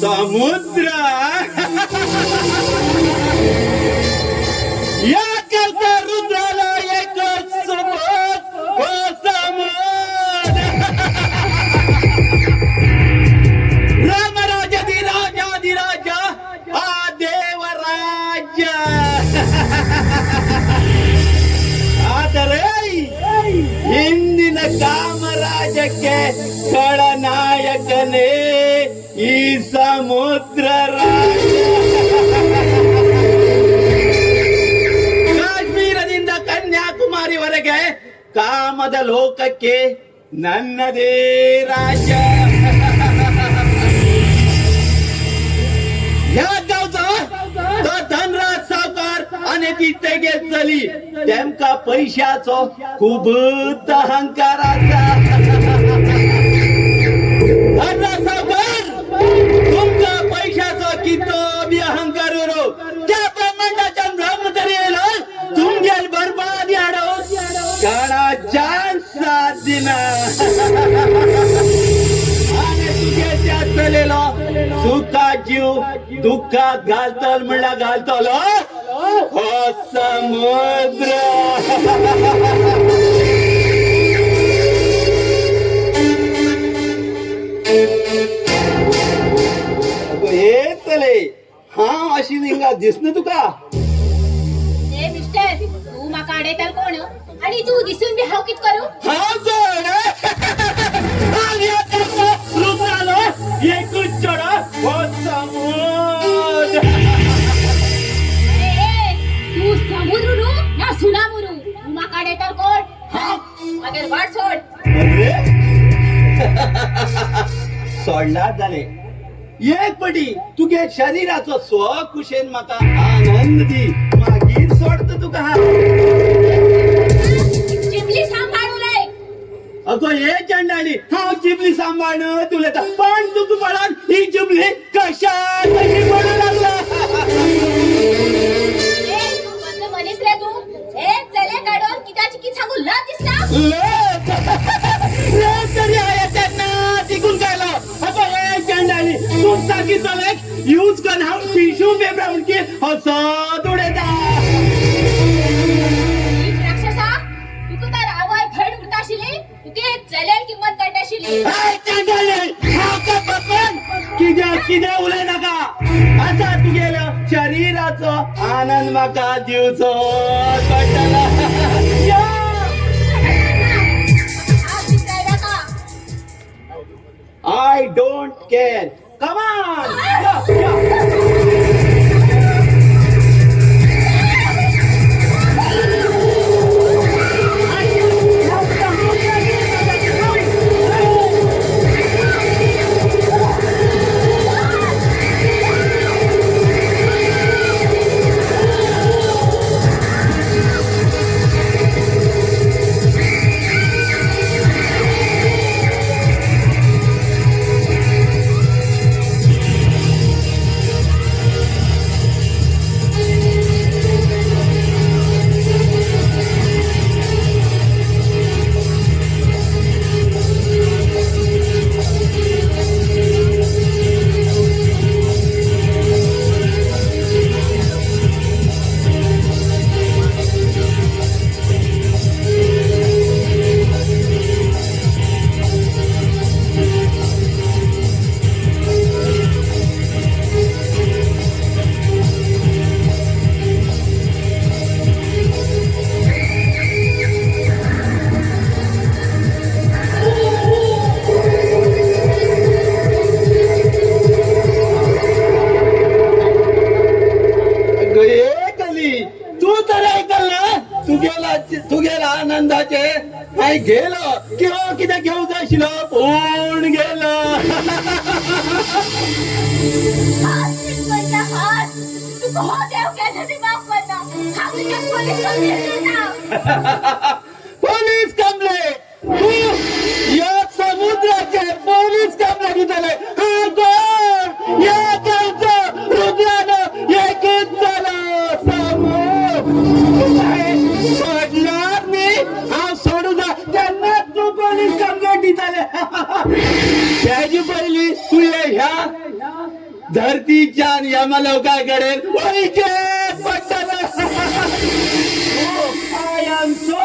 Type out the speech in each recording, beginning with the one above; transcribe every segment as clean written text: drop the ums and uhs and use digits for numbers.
समुद्र या करता रुद्राला एकच सोबत हो समुद्र रामराजाधिराजा हा देवराज ಆದರೆ ಇಂದಿನ ಕಾಮರಾಜಕ್ಕೆ ಖಳನಾಯಕನೇ ಈ ಸಮುದ್ರ ಕಾಶ್ಮೀರದಿಂದ ಕನ್ಯಾಕುಮಾರಿವರೆಗೆ ಕಾಮದ ಲೋಕಕ್ಕೆ ನನ್ನದೇ ರಾಜ್ಯ. या गावचा तो धनराज सावकार आणि ती तेगेच झाली तेमका पैशाचो खूप अहंकाराचा. धनराज सावकार तुमका पैशाचो कितो बी अहंकार उरो त्या ब्रह्मांडाच्या ब्रह्मचारी येलो तुमगेल बरबादी हाडो काणा चान्स साथ दिना चलेलो सुखा जीव दुःखात घालतल म्हणला घालतलो हो समुद्र. हे चले हा अशी निंगा दिसन तुका ए मिस्टर तू माका आडयताल कोण आणि तू दिसून बी हाव कित करू हा कोण आणि आता रुद्रालो एकूच चढा हो समुद्र. ए तू समुद्र रू ना सुनामुरू तू माका आडयताल कोण अगर वाट सोड. अरे सोडला जाले एक पटी तुगे शरीराचो स्वकुशेन म्हाका आनंद दी मागीर सोडत तुका. चिमली सांभाळू रे. अगो हे चंडाळी हांव चिमली सांभाळण तुलेता पण तुका पळोन ही चिमली कशा कशी पडू लागला. ए तू बंद मनीस रे तू ए चले काढून किताची कित सांगू ला दिसला ले तरी आहे त्यांना तिकून कायला. अगो हे चंडाळी तू साकी चले यूज कर हांव टिश्यू पेपर उडकी हसत उडयता. राक्षसा तुका तर आवाज फड उरताशिली तुके चलेल किंमत कळटाशिली. किती उलय नाका आता तुगेलो शरीराचो आनंद म्हाका दिवचो पडटलो. आय डोंट केअर कमान. आनंदाचे हाय गेलो किंवा कितें घेवं जाय आशिल्लो पूण गेलो हात करता हात तुका हो देव केल्याने माफ करता हांव तुका पोलीस कंप्लेंट करता पोलीस कंप्लेंट तू या समुद्राचे पोलीस कंप्लेंट दितले हा कोण या गावचो रुद्रानो एकूच झालो सोडणार मी हांव सोडू जा तेन्ना तू पोलीस कंप्लेंट दितले त्याची पहिली तू ह्या धरतीच्या यमलोकाकडे वैकेत पडटलो I am so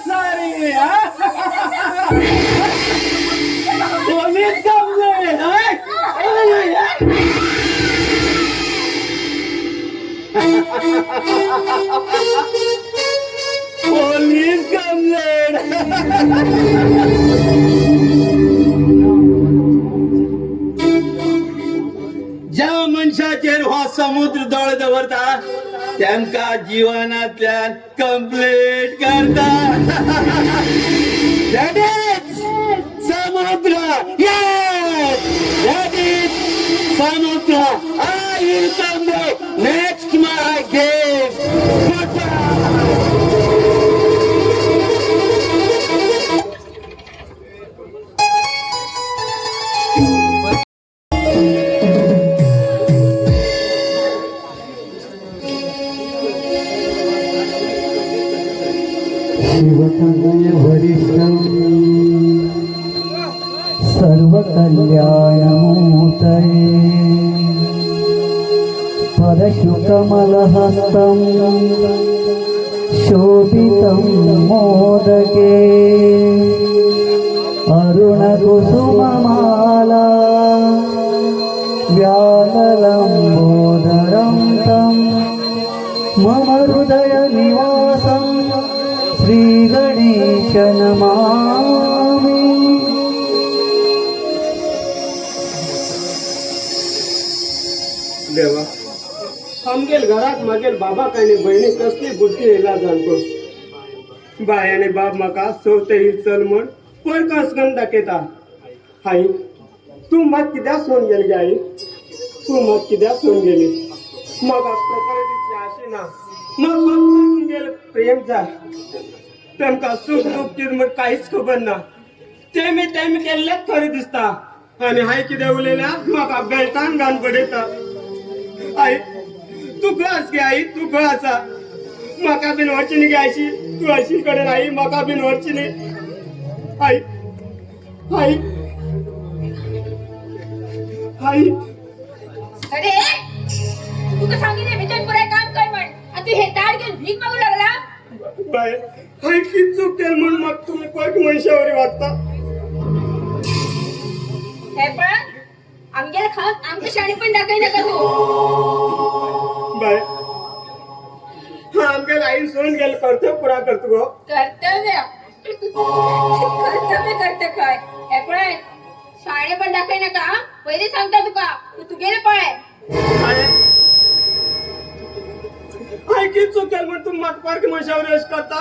sorry. Police complaint police ज्या मनशाचेर हो समुद्र दोळ दवरता त्यांका जीवनातल्यान कंप्लीट करता That is समुद्र yes that is समुद्र I will come back next my game वरिष्ठं सर्वकल्याणमूर्तये परशुकमलहस्तं शोभितं मोदके अरुणकुसुममाला व्याललम्बोदरं तं मम हृदयनिवासं श्री गणेश नमामि देवा आमगेल घरात मागेल बाबाक आनी भयणी कसली बुद्धी येयला जाणतो बाय आनी बाब म्हाका चवथे चल म्हण पर कसकन दाखयता आई तूं मात कित्याक सोन गेली गे आई तूं मात कित्याक सोन गेली म्हाका प्रॉपर्टीची आशिना म्हाका तुमगेल प्रेम जाय तेमकां सुख दूख कितें म्हण कांयच खबर ना तेमी केल्लेच खरें दिसता आनी हाय कितें उलयल्यार म्हाका बेल्टान घालून पडयता आई तू खंय आस गे आई तू खंय आसा म्हाका बीन व्हरची न्ही गे आयशी तू आयशी कडेन आई म्हाका बीन व्हरची न्ही आई आई आई अरे तुका सांगितले भितर पुराय काम कर म्हण आणि तू हे ताड घेऊन भीक मागू लागला बाय आई कित चूक केली म्हण म्हाका तुमी पळय मनशावरी वागता हे पण आमगेला खात आमचं शाणी पण दाखय नका तू बाय आमगे आईन सोडून गेले कर्तव्य पुरा करतो गो कर्तव्य करत काय हे पण शाळे पण दाखय नका पहिले सांगता तुका तू गेले पळे आई कित चूक केली म्हण तू म्हाका पारकी मनशावरी अशी करता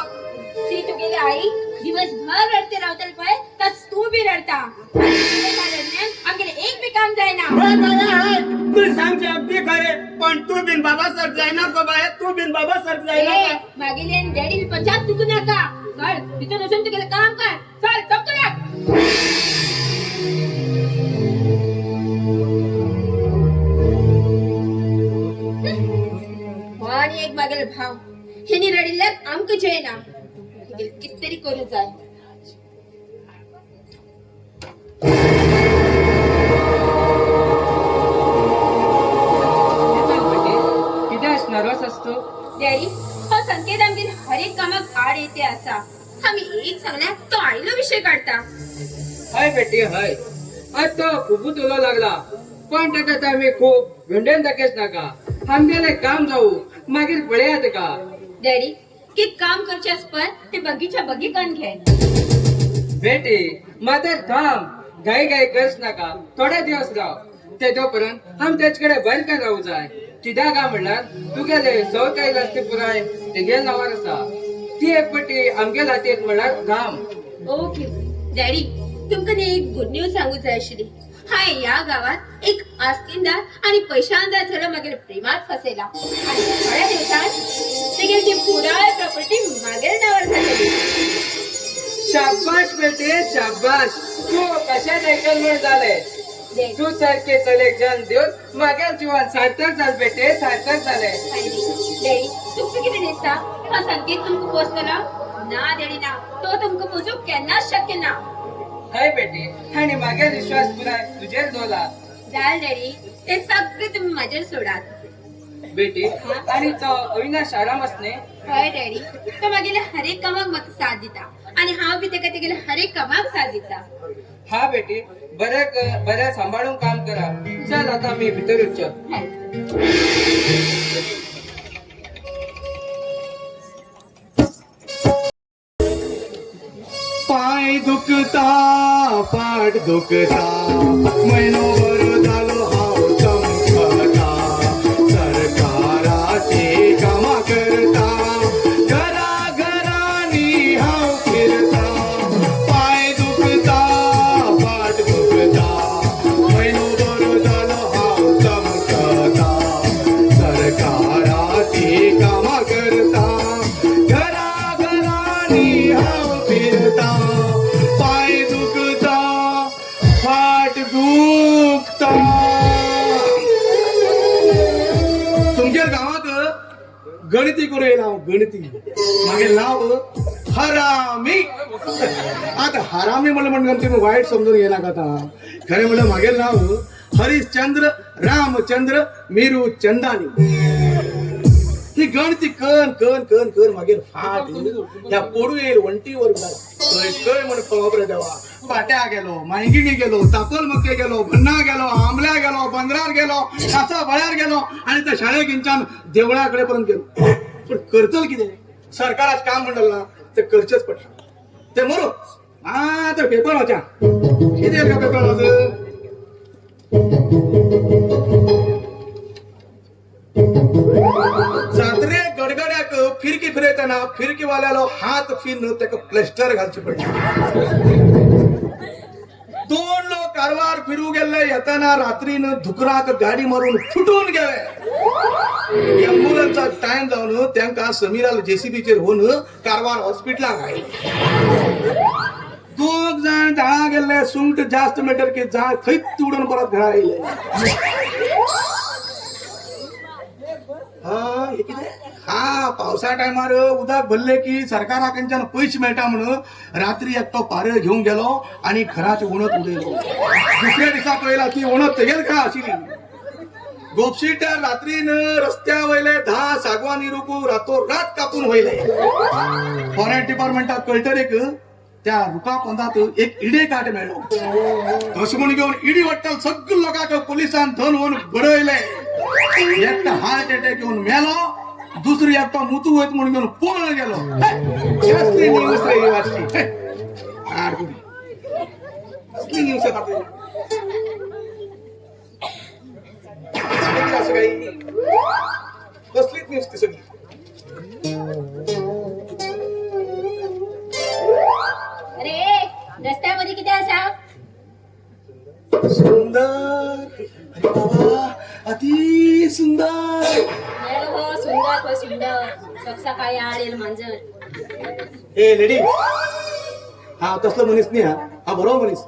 ती तू गेली आई दिवसभर रडते रावतल पळे तस तू बी रडता आमगेले एक बी काम जायना तू सांगते अगदी खरे पण तू बिन बाबा सर जायना गो बाय तू बिन बाबा सर जायना का? मागेली आणि डॅडी पंचायत तुकू नका चल तिथं नसून तू गेलं काम कर चल चपकन आणि एक मागेल भाव ह्यानी रडिल्ल्यात आमक जयना कितीतरी करू जाय नर्वस असतो डॅडी हो संकेत आमगेर हर एक कामाक आड येते असा आम्ही एक सांगल्यार तो आईलो विषय काढता हय बेटी हय आज तो खूपच उलो लागला पण ताका तर आम्ही खूप भेंडेन दाखयच नाका आमगेले काम जाऊ मागीर पळयात का डॅडी कित काम करचेस पण ते बगीच्या बगीकन घे बेटी मातर थांब घाई करच नाका थोडे दिवस राव तेजोपर्यंत आम तेचकडे बंद कर राहू जाय कित्याक काय म्हणल्यार तुगेले सौत काही असते पुराय तेगे नावार आसा ती एक पटी आमगे हातीत म्हळ्यार घाम. ओके डॅडी तुमकां न्ही एक गुड न्यूज सांगूक जाय आशिल्ली. हाय ह्या गावात एक आस्तीनदार आणि पैशानदार चलो मागीर प्रेमात फसयला आणि थोड्या दिवसात तेगेली ती पुराय प्रॉपर्टी मागेर नावार जातली. शाबाश बेटे शाबाश. तू कशात ऐकल म्हण झालंय. डॅडी, तू सारखे चलेक जन्म देऊन मागेल जीवन सार्थक झाल बेटे सार्थक झालंय. डॅडी तुमकां कितें दिसता हा संकेत तुमकां पोसतलो? ना डॅडी ना, तो तुमकां पोसूंक केन्नाच शक्य ना. हय बेटी आणि मागे विश्वास पुराय तुझेर दवरला. जाल डॅडी ते सगळें तुम्ही म्हाजेर सोडात. बेटी आणि तो अविनाश आराम असणे. हय डॅडी तो मागेल्या हर एक कामाक म्हाका साथ दिता आणि हांव बी तेका तेगेल्या हर एक कामाक साथ दिता. हा बेटी बरे सांभाळून काम करा. चल आता मी भितर येऊचो. पाय दुखता पाठ दुखता महिनोभर झालो हाव चमकता सरकाराची कामा करता घराघरांनी हाव फिरता पाय दुखता पाठ दुखता महिनोभर झालो हाव चमकता सरकाराची कामा करता घराघरांनी हाव फिरता पाय दुखता फाट दुखता. तुमच्या गावात गणिती करू येईल गणिती मागे नाव हरामी. आता हरामी म्हणलं म्हणजे तुम्ही वाईट समजून घे नका. आता खरे म्हणलं मागे नाव हरिश्चंद्र रामचंद्र मीरू चंदानी. ही गणती कन कन कन कन मागे फाट त्या पोडू येईल वंटीवर कळ म्हण बापरे देवा. पाट्या गेलो मायगिणी गेलो तापल मक्के गेलो भन्ना गेलो आंबल्या गेलो बंदरार गेलो कासा बळ्यार गेलो आणि त्या शाळेक इंचान देवळाकडे पर्यंत गेलो. पण करतल किती सरकारात काम म्हणलं ना ते करचेच पडला. ते मरो हा तर पेपर वाचा किती का पेपर वाच. जात्रे गडगड्याक फिरकी फिरयतना फिरकीवाल्यालो हात फिरन त्याक प्लॅस्टर घालचे पडले. 2 लोक कारवार फिरू गेले येताना रात्रीन धुकराक गाडी मारून फुटून गेले. एम्ब्युलन्सचा टाइम जावन त्यांका समीराल जेसीबीचेर होऊन कारवार हॉस्पिटलाक आयले. 2 जण जाळा गेले सुंट जास्त मीटर की जाळ थंयच उडून परत घरा आयले. हा पावसा टायमार उदक भरले की सरकाराकडच्यान पैसे मेळटा म्हणून रात्री एकटो पारळ घेऊन गेलो आणि घराची उणत उडयलो. दुसऱ्या दिसा पळयला ती उणत तेगेल खा आशिल्ली. गोपशीट्या रात्रीन रस्त्या वयले 10 सागवानी रुकू रातोरात कापून वयले. फॉरेस्ट डिपार्टमेंटात कळटरीक त्या रुका पोंदात एक इडे काट मेळ्ळो. तशें म्हूण घेवन इडी वट्टल सगळ्या लोकांक पुलिसान धन व्हरून बडयले. एकटा हार्ट अटॅक येऊन मेलो. दुसरी एकटो मुतू वयत म्हणून घेऊन पळून गेलो. कसली न्यूज रे ही वाचली. कसली न्यूज आहे असं काही कसलीच न्यूज ती सगळी. अरे रस्त्यामध्ये किती असा सुंदर. अरे बाबा अति सुंदर. हो सुंदर तो सुंदर सकाळी आलेल मांजर. ए लेडी हा तसलं मनीस नाही. हा बरोबर मनीस.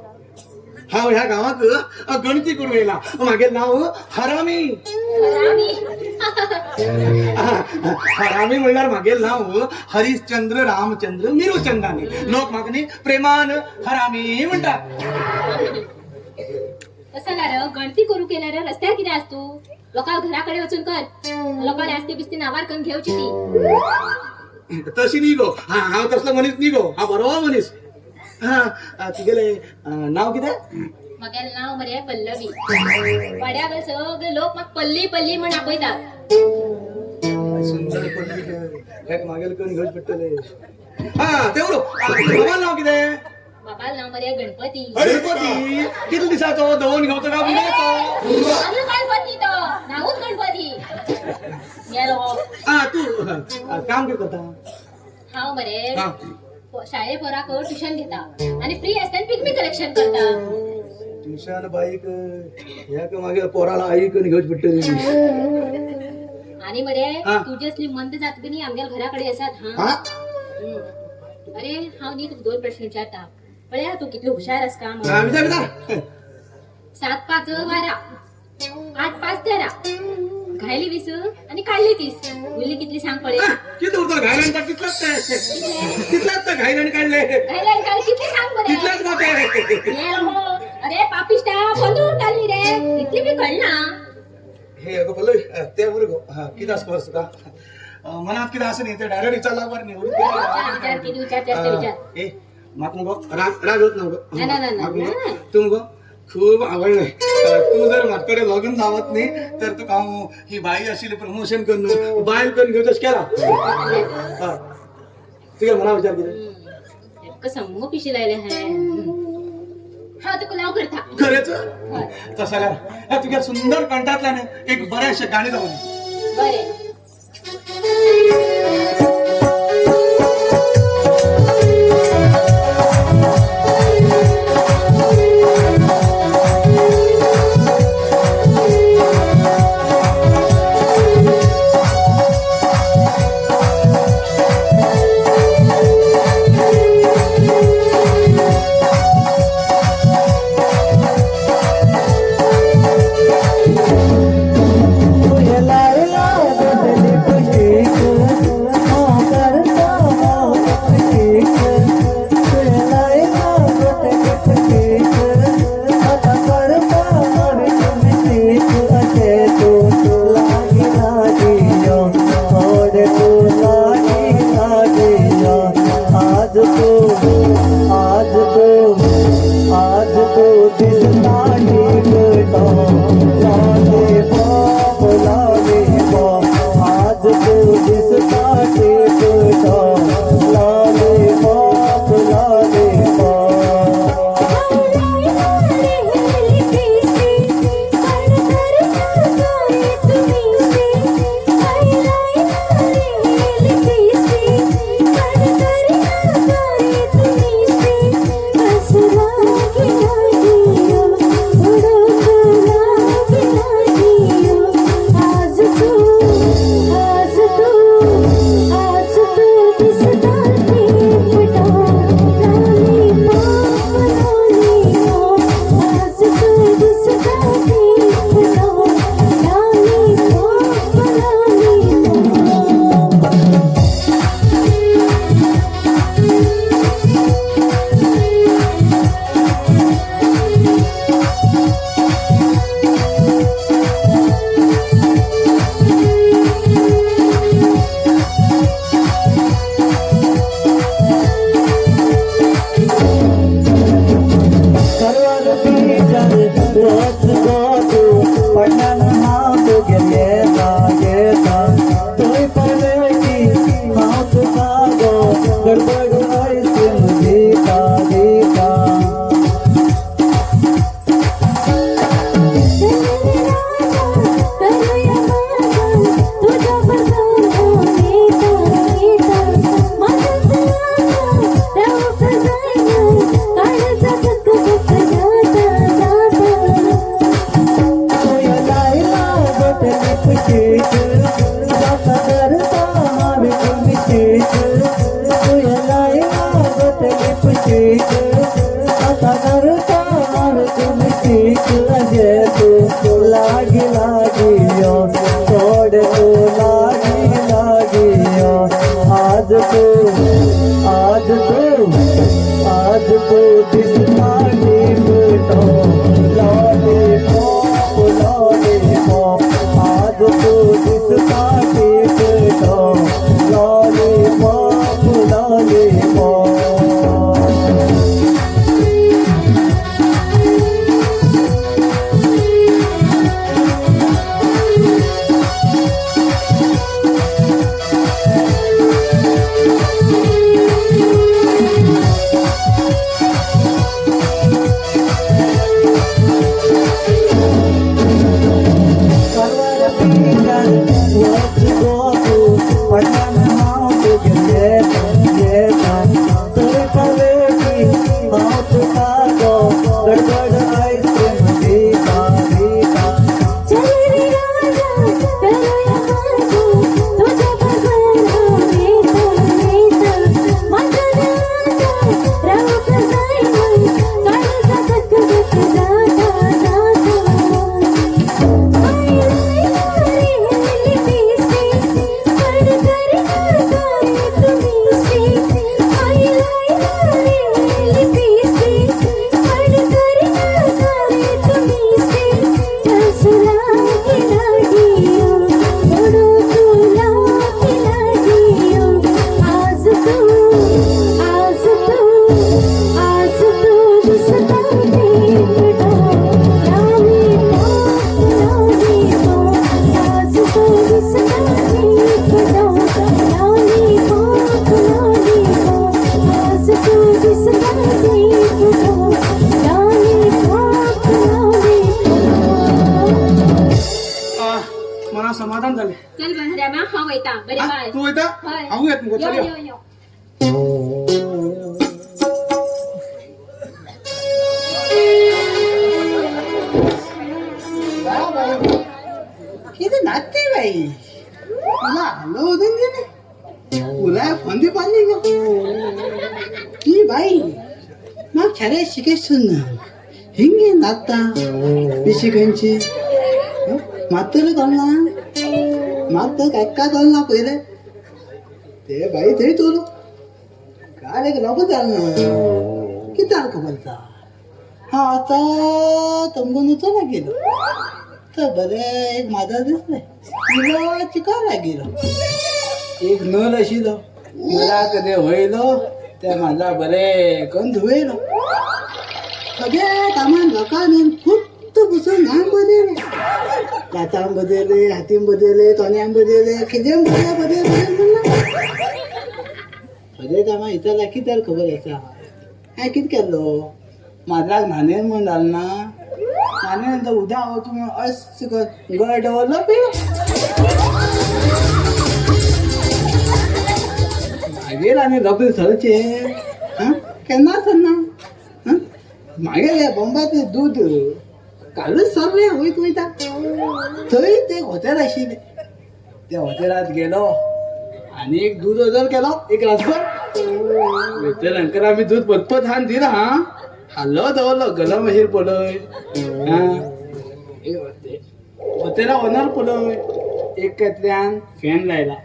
हा ह्या गावात गणती करून येला मागे नाव हरामी. हरामी म्हणल्यार मागे नाव हरिश्चंद्र रामचंद्र मीरूचंदानी. लोक मागणी प्रेमान हरामी म्हणतात. कसं ना गणती करू केल्यार रस्त्यार किती असतो लोकां घराकडे वचून कर. लोकांनी आस्ती बिस्ती नावार करून घेवची ती. तशी नी गो. हा तसलं मनीस नी गो. हा बरोबर मनीस. हा तुगेले नाव कितें? म्हागेलें नाव मरे पल्लवी. वाड्यार सगळे लोक म्हाका पल्ली पल्ली म्हण आपयतात. सुंदर पल्ली मागेल करून घेवचे पडटले. हा तेवढो बाबा नाव कितें? बाबाल नाव मरे गणपती. गणपती किती दिसाचो दवून घेवचो का बुडायचो? गणपती तो नावूच गणपती. गेलो. तू काम कितें करता? हांव मरे हा शाळे पोराक ट्युशन घेता आणि फ्री असताना पिकमी कलेक्शन करता. ट्युशन बाईक ह्या का मागे पोराला ऐक घेऊच पडटली. आणि मरे हा. तुझी असली मंद जात की नाही आमच्या घराकडे असतात हा. हा अरे हांव नी तुका 2 प्रश्न विचारता. पळया तू कितलो हुशार आस का हा, म्हणून. विचार विचार 7 5 12 8 5 13 घायली 20 आणि काढली 30 उरली कितली सांग पळे. हा, किती उरतो घायला तिथलाच तर घायला आणि काढले घायला आणि काढली कितली सांग बरे. तिथलाच मोठे ये हो. अरे पापिष्टा बंदूक काढली रे इतली बी कळ ना. हे अगं बोल ते बरं गो हा किती असं का मनात किती असं नाही ते डायरेक्ट विचारला बरं नाही विचार किती विचारते असते विचार. ए माक नको राग होत नको नाही, नाही, नाही, नाही. तू नको खूप आवडलंय तू जर माझ्याकडे लग्न लावत नाही तर तू काम ही बाई अशी प्रमोशन करणं बाहेर करून घेऊच केला हा तुझ्या मना विचार केला कसं मग पिशी लायले है. हा तुका नाव करता. खरंच तसा तुझ्या सुंदर कंठातल्याने एक बऱ्याचशा गाणी लावली. बरे Let's go to जाले चल बंधऱ्यामा हांव वयता बरे हा, बाय तू वयता हय. हांव येत मुगो चल यो यो. यो यो किती नाचते बाई तुला आलं होतं ना तुला फंदी पाडली का ಈ ಬಾಯಿ ನಾ ಖರೆ ಶಿಕೇಶನ್ ಹಿಂಗೆ ನಾತ್ತ ಬಿಸಿಗಂಚಿ ಮಾತಲ್ಲ ಕಳ್ಳ ಮಾತ ಕಲ್ಲ पहिले ते बाई ते तुला काय एक लोक चालणं किती आलं बोलता हा आता तमगून उचलला गेलो तर बरे एक माझा दिसले तुला चिकायला गेलो एक नल अशिलो मला कधी होईल त्या माझा बरे कण धुवेलो सगळ्या कामान लोकांनी फुट्ट बसून नाम बदलले लातां बदलले हातीं बदलले तोंड्यां बदलले कितें बदले म्हणला अरे कामा इथं लागी तर खबर आसा हांवें कितें केल्लो म्हाजराक न्हाणेन म्हण जालें ना न्हाणेन उदक वचून अशें कर गळ दवरलो पिलो मागीर आनी रोखडें सरचे केन्ना सरना मागीर बोंबाचें दूद कालच सरलें वयत वयता थंय ते हॉटेल आशिल्लें त्या हॉटेलांत गेलो आनी एक दूद ऑर्डर केलो एक रासभर हॉटेलांकर आमी दूद पतपत हान दिला हाल्लो दवरलो गलो मागीर पळय हॉटेला ओनर पळय एक कातल्यान फॅन लायला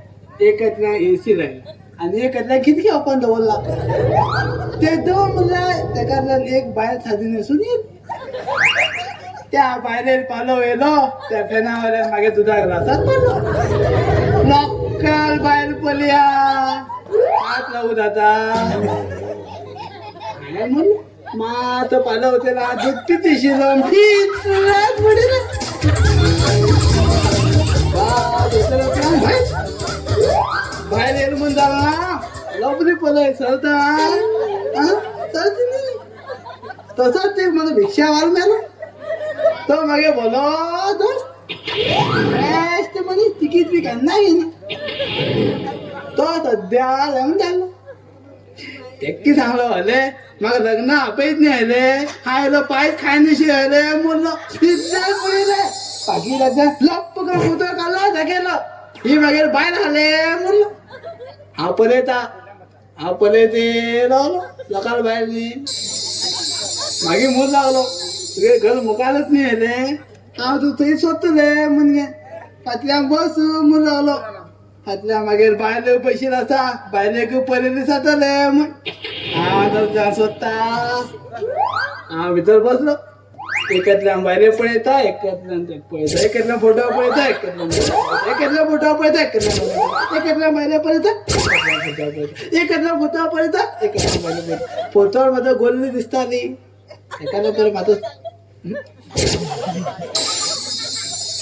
एक कातल्यान एसी लायला आनी एक कातल्यान खिडकी ओपन दवरला ते दोन म्हणल्यार तेका एक बायल सादी न्हेसून येत त्या बायलेर पालो येयलो त्या फॅना वयल्यान मागीर दुदाक ग्लासात पडलो लोकल बायल पळया हात लावूं जाता हांवें म्हणलें मात पालो होतेला दूध पितीशिलो भायर येयलो म्हण जालां लोबरी पळय चलता चलता न्ही तसोच ते म्हाका रिक्षा वाल मेलो तो मागीर बोलो दोस्त बेस्ट मनीस तिकीट बी केन्ना घेना तो सद्या लग्न जाल्लो तेक्की सांगलो हले म्हाका लग्न आपयत न्ही आयले आयलो पायच खाय नशी आयले म्हणलो इज्जत पळयले पाकिटाच्यान लप्प करून उदक काडलो दाखयलो ही मागीर बायल हाले म्हणलो हांव पळयते रावलो लोकाल बायल न्ही मागीर म्हूण लागलो तुगे घर मुखारच न्ही येले हांव तूं थंय सोदतले म्हणगे फाटल्यान बस म्हूण लागलो फाटल्यान मागीर बायल्यो पयशे आसा बायलेक पयलीं जातले म्हण हांव थंयच्यान सोदता हांव भितर बसलो एकांतल्यान बायले पळयता एकांतल्यान ते पळयता एकांतल्यान फोटो पळयता एकांतल्यान फोटो पळयता एकांतल्यान बायले पळयता एकांतल्यान फोटो पळयता एकांतल्यान बायले पळयता फोटोर म्हाजो गोल्ली दिसताली एकांतल्यान तर म्हाजो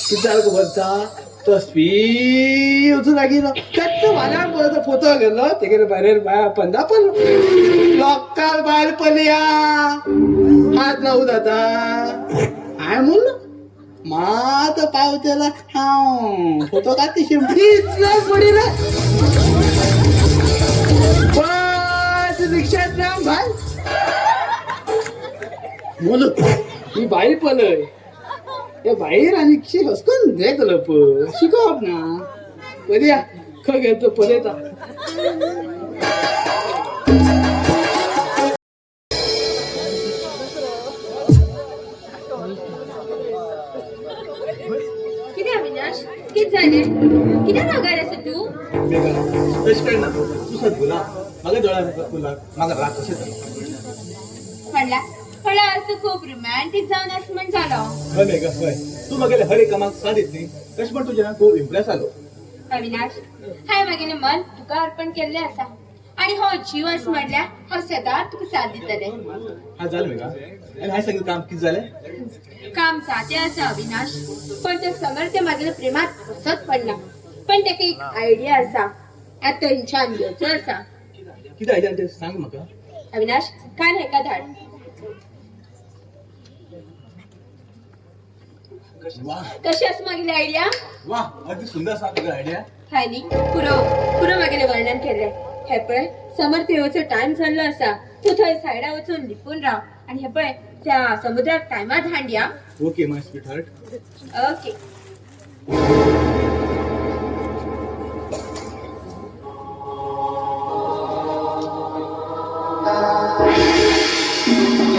कितें जालें खबर आसा तो स्पी वचून लागिलो तेच म्हाज्यान पळय फोटो गेलो तेगेर भायर बाय पंदा पडलो लोकल बायल पळया हात लावूं जाता हांवें म्हणलो मात पावतेला हांव फोटो काडटशी इतलें पडिलें बस रिक्षांतल्यान भायर म्हणलो ही बाई पळय त्या भायर आनी हसकून देखलो पळय शिकोवप ना पळया खंय गेलो पळयता कितें अविनाश कितें जालें कितें रागार आसा तूं तशें काय ना तूं सद्गुला म्हाका दोळ्यान तुला म्हाका राग कशें जालो पण आज तू खूप रोमॅन्टिक जावन आस म्हण जालो हय मेघा हय तू म्हागेले हर एक कामाक साथ दितली तशें पण तुज्यान खूब इम्प्रेस जालो अविनाश हांवें मागेलें मन तुका अर्पण केल्लें आसा आनी हो जीव आस म्हणल्यार हांव सदांच तुका साथ दितलें हा जालें मेघा आनी हांवें सांगितलें काम कितें जालें काम जाते आसा अविनाश पण तो समर्थ मागेल्या प्रेमात फसत पडला पण ताका एक आयडिया आसा आतां थंयच्यान येवचो आसा कितें आयडिया तें सांग म्हाका अविनाश कान हेका धाड वा कशी असं मागील आयडिया वा अगदी सुंदर असा तुझा आयडिया हायनी पुरो मागेले वर्णन केलंय हे पळय समर्थ येवचो टाइम जाल्लो आसा तू थंय सायडा वचून लिपून राव आणि हे पळय त्या समुद्रात टायमात हांडया ओके माय स्वीट हार्ट ओके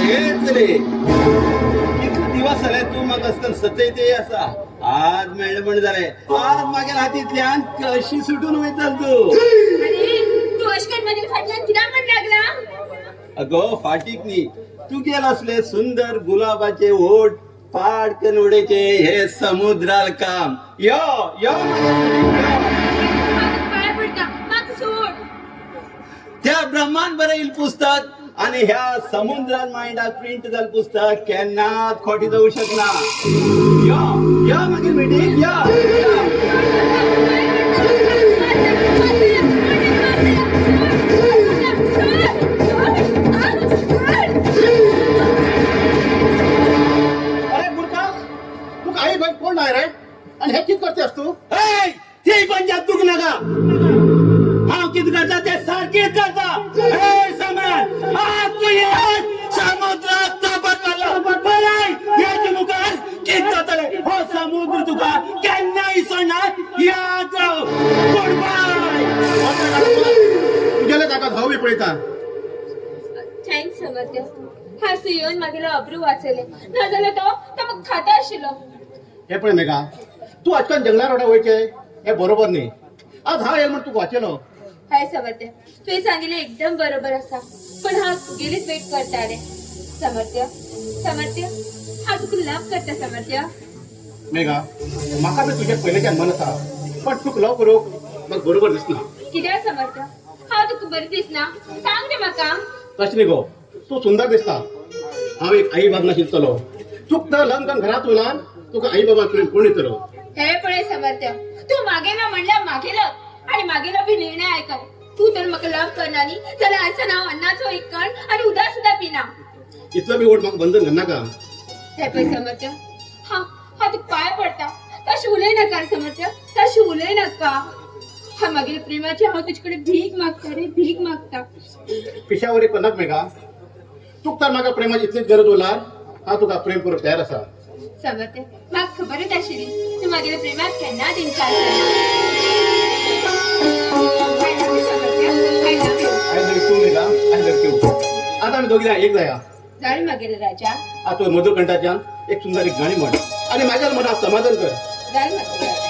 हेच रे किती दिवस झाले तू मग असतं सतय ते असा आज मेळ म्हण जाले आज मागे हातीतल्यान कशी सुटून वयताल तू अरे तू अशकट मध्ये फाटल्यान कित्याक म्हण लागला अगो फाटीक नी तू गेला असले सुंदर गुलाबाचे ओठ पाड कनवडेचे हे समुद्राल काम यो यो म्हाका पाय पडटा म्हाका सोड त्या ब्रह्मांड बरेल पुस्तक आणि ह्या समुद्रात मांडा प्रिंट जाल पुस्तक केन्नाच खोटी जाऊ शकना यो यो मागीर मिटींग या अरे मूर्खा तू काही बाई कोण आहे रे आणि हे किती करतेस तू ए ते पण जातूक नका हांव कित करता ते सारकेच करता ए समान आज तू ये समुद्रात तपतलो बराय याच्या मुखार कित जातले हो समुद्र तुका केन्ना इसरणार याद राव गुड बाय तुझ्याला ताका धावी पळयता थँक्स समर्थ हा तू येऊन मागेलो अब्रू वाचले नाजाल्यार तो मग खाता आशिल्लो हे पळय मेघा तू आजकाल जंगला रोडा वयचे हे बरोबर न्ही आज हा येल म्हण तू वाचेलो हाय समर्थ तुवें सांगिल्लें एकदम बरोबर आसा पण हा तुगेलीच वेट करता रे समर्थ हा तुका लव करता समर्थ मेघा म्हाका बी तुझे पयलेच्यान मन आसा पण तुका लव करूंक म्हाका बरोबर दिसना कित्याक समर्थ हांव तुका बरें दिसना सांग रे म्हाका तशें न्ही गो तू सुंदर दिसता हांव एक आई बाब नाशिल्लो चूक तर लग्न करून घरात उरलां तुका आई बाबा कडेन कोण येतलो हे पळय समर्थ तू मागेलो म्हणल्यार मागेलो आणि मागेलो बी निर्णय आयकय तू तर म्हाका लव करना न्ही जाल्यार आयसान हांव अन्नाचो एक कण आनी उदक सुद्दां पिना इतलो बी वोट म्हाका बंधन करनाका हे पळय समर्थ हा तुका पांय पडटा तशें उलयनाका रे समर्थ तशें उलयनाका हा मागील प्रेमाची हांव तुजे कडेन भीक मागता रे भीक मागता पिशावरी करनाक मेघा तुका तर म्हाका प्रेमाची इतलीच गरज उरल्यार हांव तुका प्रेम करूंक तयार आसा समर्थ म्हाका खबरच आशिल्ली तूं मागेल्या प्रेमाक केन्नाच इन्कार I love you Megha I love you आता आमी दोघी एक जाया जाण मागेलो राजा आता मधुकंठाच्यान एक सुंदर एक गाणी म्हण आणि माझ्या मनात समाधान कर जाण मागेलो राजा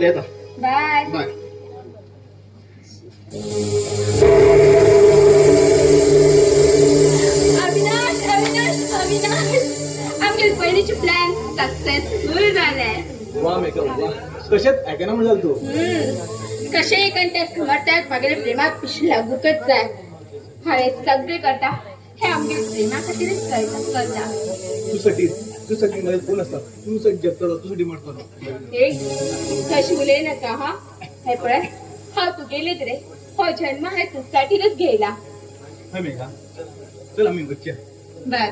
बरें येता बाय बाय. अविनाश अविनाश अविनाश आमचे पहिलीचे प्लॅन सक्सेसफुल झालाय. वा मेघा वा. कशात ऐका ना म्हणाल तू कसे कंटेस्ट म्हणतात मागेले प्रेमात पिशवी लागूकच जाय. हाय सगळे करता हे आमगे प्रेमा खातीरच करता. तुझ्यासाठी मला कोण असतात तुझ्यासाठी जगता तुझ्यासाठी म्हणतो हे कशी उले नका हा हे पळ हा तू गेलेत रे हो जन्म आहे तुझ्यासाठीच घ्यायला. हा मेघा चल आम्ही बच्चे बर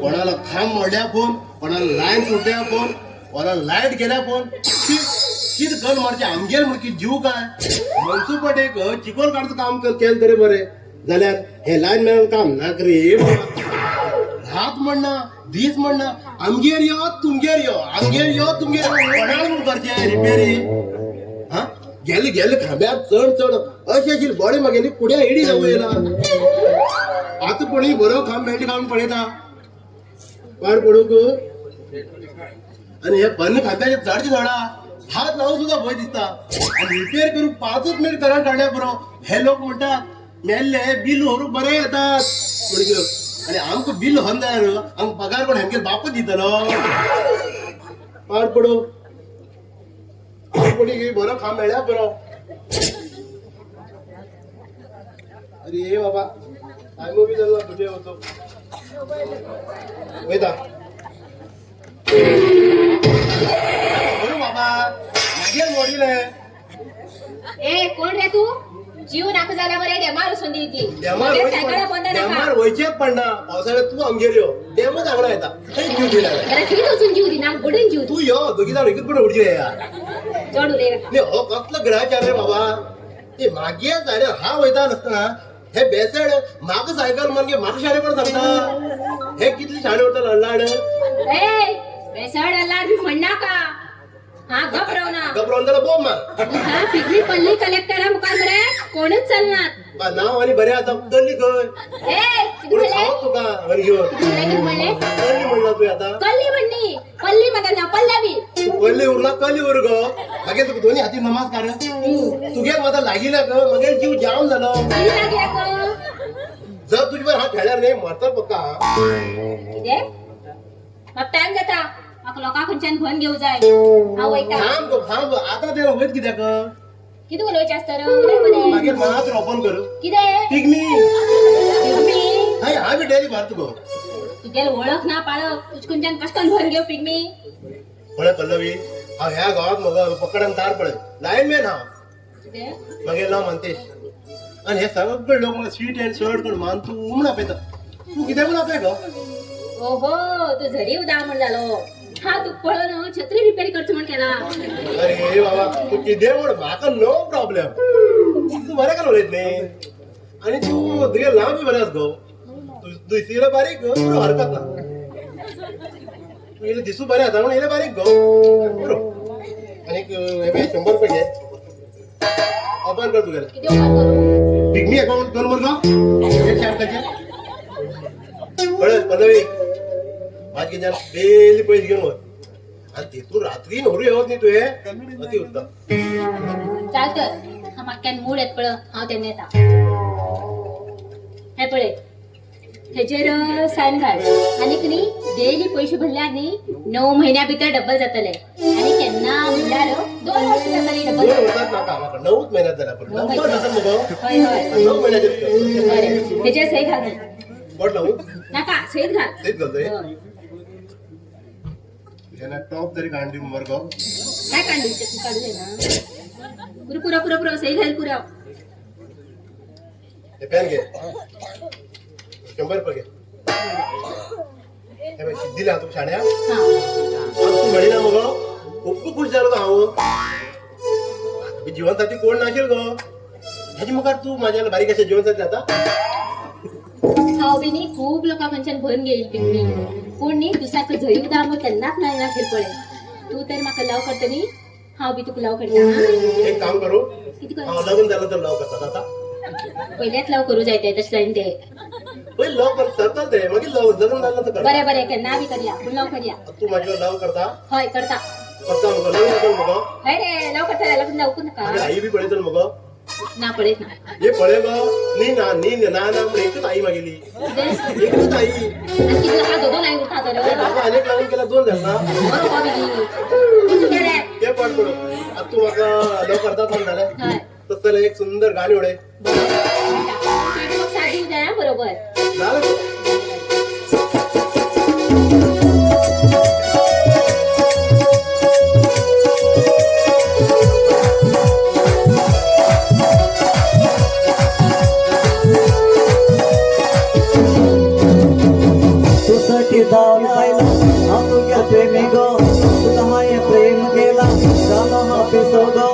कोणाला खांब मोडल्या फोन कोणाला लाईन सुटल्या फोन कोणाला लाईट गेल्या फोन कित गण मारचे आमगेर म्हणकी जीव काय मनसू पट एक चिकोल काढचं काम केलं तरी बरे जाल्यार हे लाईन मॅन काम ना रे रात म्हणणं दीस म्हणणं आमगेर यो तुमगेर यो आमगेर यो तुमगेर कोणाला म्हणून करचे रिपेरी हा गेले गेले खांब्यार चढ चढ अशी अशी बॉडी मागेली पुढे इडी जाऊ येला आता कोणी बरो खांब मेळटी खाऊन पळयता पाड पडूक आणि हे पन्न खांब्याचे चढचे चढा हात लावून सुद्धा भय दिसता आणि रिपेअर करूक 5 मिनिट करंट काढल्या बरो हे लोक म्हणतात मेल्ले बिल व्हरूंक बरे येतात म्हणजे आणि आमकां बिल होंदार आमकां पगार कोण हेंगे बापूच दितलो पाड पडू कोणी बरो खांब मेळ्या बरो अरे बाबा टायम बी जालो तुझे होतो वयता बरो बाबा मागीर मोडिले ए कोण रे तू जीव नाका झाला बरे डेमार वचून दी ती सायकला बंद डेमार वयचेच पडना पावसाळ्यात तू आमगेर यो डेमच आंगडा येता थंय जीव दिला बरं किती वचून जीव दिना बुडून जीव तू यो दोघी जाण एकच पण उडची यार चढ उरे नाही हो कसलं ग्रहाचार रे बाबा ते मागे जायला हा वयता नसतना हे बेसड म्हाका सायकल म्हणजे म्हाका शाळे पण सांगता हे कितली शाळे वरता लढलाड ए बेसाड अल्लाड भी म्हणना का हा घबराव ना गबरोन त्याला बोंब मार हा पिगली पल्ली कलेक्टरा मुखार मरे कोणच चालणार बा नाव आणि बरे आता कल्ली खंय ए किती कोणी म्हणले खावत तुका घरी घेऊन किती म्हणले कल्ली म्हणला तू आता कल्ली म्हणणी पल्ली मग ना पल्लावी कल्ली उरला कल्ली उर ग मागे तुका दोन्ही हाती नमस्कार तुगे माझा लागिला ग मागे जीव जाम झालो किती लागल्या का जर तुझ्यावर हा खेळणार नाही मरता पक्का किती मग टाइम जाता मग लोका खंयच्यान फोन घेऊ जाय हा वयता थांब आता त्याला होत कित्याक किती उलोवचे आसता रे उलय मरे मागे मात्र ओपन कर कितें पिगमी पिगमी हाय हा बी डेली भरत गो तुगेल ओळख ना पाळख तुझ खंयच्यान कशकन फोन घेऊ पिगमी पळय पल्लवी हा ह्या गावात मग पकडन तार पळय लाईन मॅन हा कितें मागे नाव म्हणतेस आणि हे सगळे लोक मला स्वीट अँड शर्ट करून मान तू उमण आपयता तू कितें पण आपय गो ओहो तू झरी उदामण जालो हा तू पळून छत्री रिपेअर करचो म्हण केला अरे बाबा तू कितें म्हण म्हाका नो प्रॉब्लेम तू बरें का उलयत न्ही आणि तू तुगे लांब बी बरें आस गो तू दिसले बारीक पुरो हरकत ना तू इले दिसू बरें आसा म्हणून इले बारीक गो पुरो आनीक हे पळय 100 रुपया घे ओपन कर तुगेले किती ओपन करू पिग्मी अकाउंट कर मग एक शारकाचे पळय पल्लवी माझी जण डेली पैसे घेऊन वर आणि तिथून रात्री नवरू येवत नाही तुये अति उत्तम चालतं हा मागक्यान मूड येत पळ हांव तेन्ना येता हे पळय हेचेर सायन घाल आनीक न्ही डेली पयशे भरल्यार न्ही 9 महिन्या भितर डबल जातले आनी केन्ना म्हणल्यार 2 वर्स जातली डबल 2 वर्षात नाका म्हाका 9 महिन्यात जाल्या पण 9 जातात मगो हय हय 9 महिन्याचे बरें हेचेर सही घाल बोट लावू नाका सहीत घाल तेच घालतोय हय. याला टॉप तरी काढून देऊ मर गो काय काढू तू काढू दे ना पुरा पुरा पुरा सही घाल पुरा हे पॅन घे 100 रुपये घे हे बाई दिला तू शाण्या हा तू म्हणी ना मगो खूप खुश झालो हांव जीवनसाथी कोण नाशील गो ह्याची मुखार तू माझ्या बारीक अशा जीवनसाथी जाता हांव बी न्ही खूब लोकां खंयच्यान भरून घेयली पिकनी पूण न्ही दुसऱ्याक झरी उदा मग केन्नाच मेळना पळय तू तर म्हाका लव करता न्ही हांव बी तुका लव करता हा? एक काम करू कितें कर हांव लग्न जालं तर लव करतात आता पयलेच लव करूं जाय ते तशें जायन ते पहिले लव कर सरता ते मागीर लव लग्न जालें नंतर करता. बरें बरें केन्ना बी करया पूण लव करया तू माझ्यावर लव करता हय करता मगो लग्न कर मगो हय रे लव करता जाल्यार जावूं माझी नाका आई बी पळयतलो मगो ना पळयत ना हे पळय गो नी ना म्हणून एकच आई मागेली एकच आई आनी कितें आहा दोन आई उरता तर म्हाका आनीक लग्न केला 2 जाल ना बरोबर बेगी केलें ते पण पडो आता तू म्हाका लव करता कोण जालें हय तस जाल्यार एक सुंदर गाणी उडय म्हाका साथ दिवं जाय आं बरोबर जालें तुझ्यासाठी जाऊन आयला हा तुझ्या प्रेमी गो तुला माये प्रेम केला झाला हा पिसो गो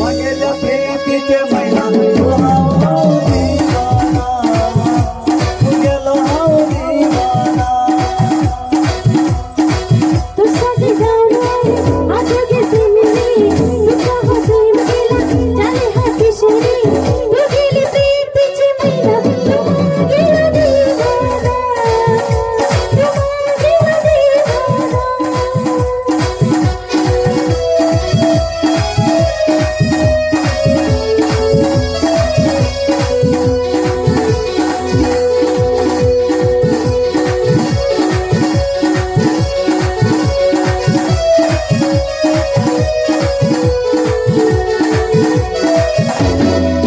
मागेल्या प्रीतीचे महिना तू हाव दीवाना तू गेलो हाव दीवाना तुझ्यासाठी जाऊन आले आता घेते मी तुझा हा प्रेम केला झाले हा किशोरी तू गेली प्रीतीची मैना तू गेला दीवाना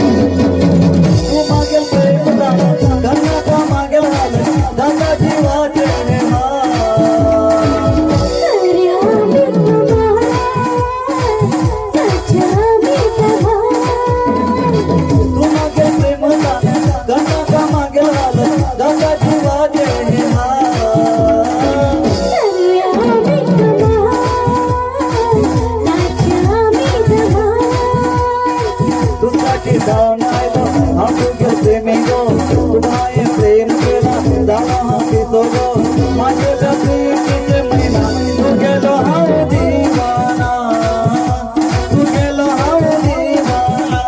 तू मागेल प्रेम झालं घरला का मागेल झालं दादा जीवाचे तू मागेल प्रेम झालं घरला का मागेल झालं दादा जीवाचे तुझ्यासाठी जाऊन आयलो हा तुझ्या प्रेमी गो तुम्हाय प्रेम केला झाला हा पिसो गो माझ्या प्रीतीचे महिना तू गेलो हाव दीवाना तू गेलो हाव दीवाना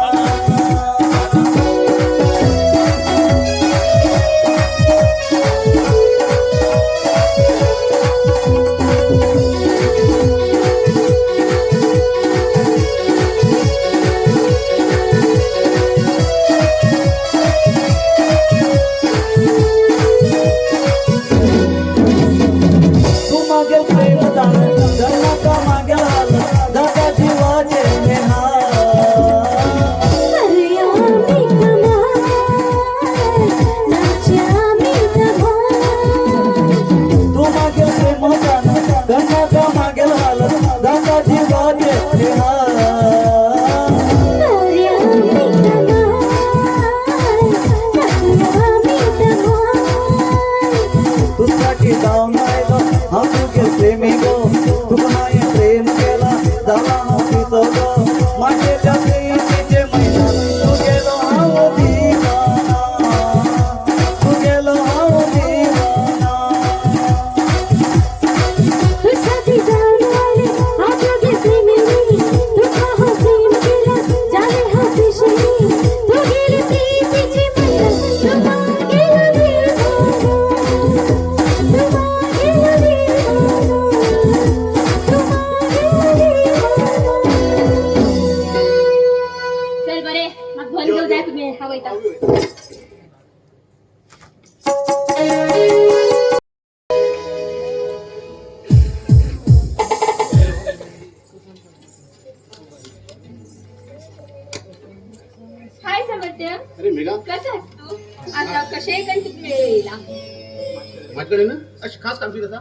तू मागेल प्रेम झालं घरला का मागेल आलं दादा जीवाचे नेहा तू मागेल प्रेम झालं घरला का मागेल आलं दादा जीवाचे नेहा तुझ्यासाठी जाऊन आयलो हा तुझे प्रेमी गो तुम्हाय प्रेम केला झाला हा पिसो गो माझ्या प्रीतीचे महिना तू गेलो हाव दीवाना तू गेलो हाव दीवाना तुझ्यासाठी जाऊन आले आता घेते मी तुझा हा प्रेम केला झाले हा किशोरी तू गेली प्रीतीची मैना तू गेला दीवाना चल बरे म्हाका भन घेवं जाय तुमी हांव वयता हाय समर्थ्य अरे मेघा कसं आहेस तू आता कशे कण तुका वेळ येयला माझ्याकडे ना अशी खास काम करता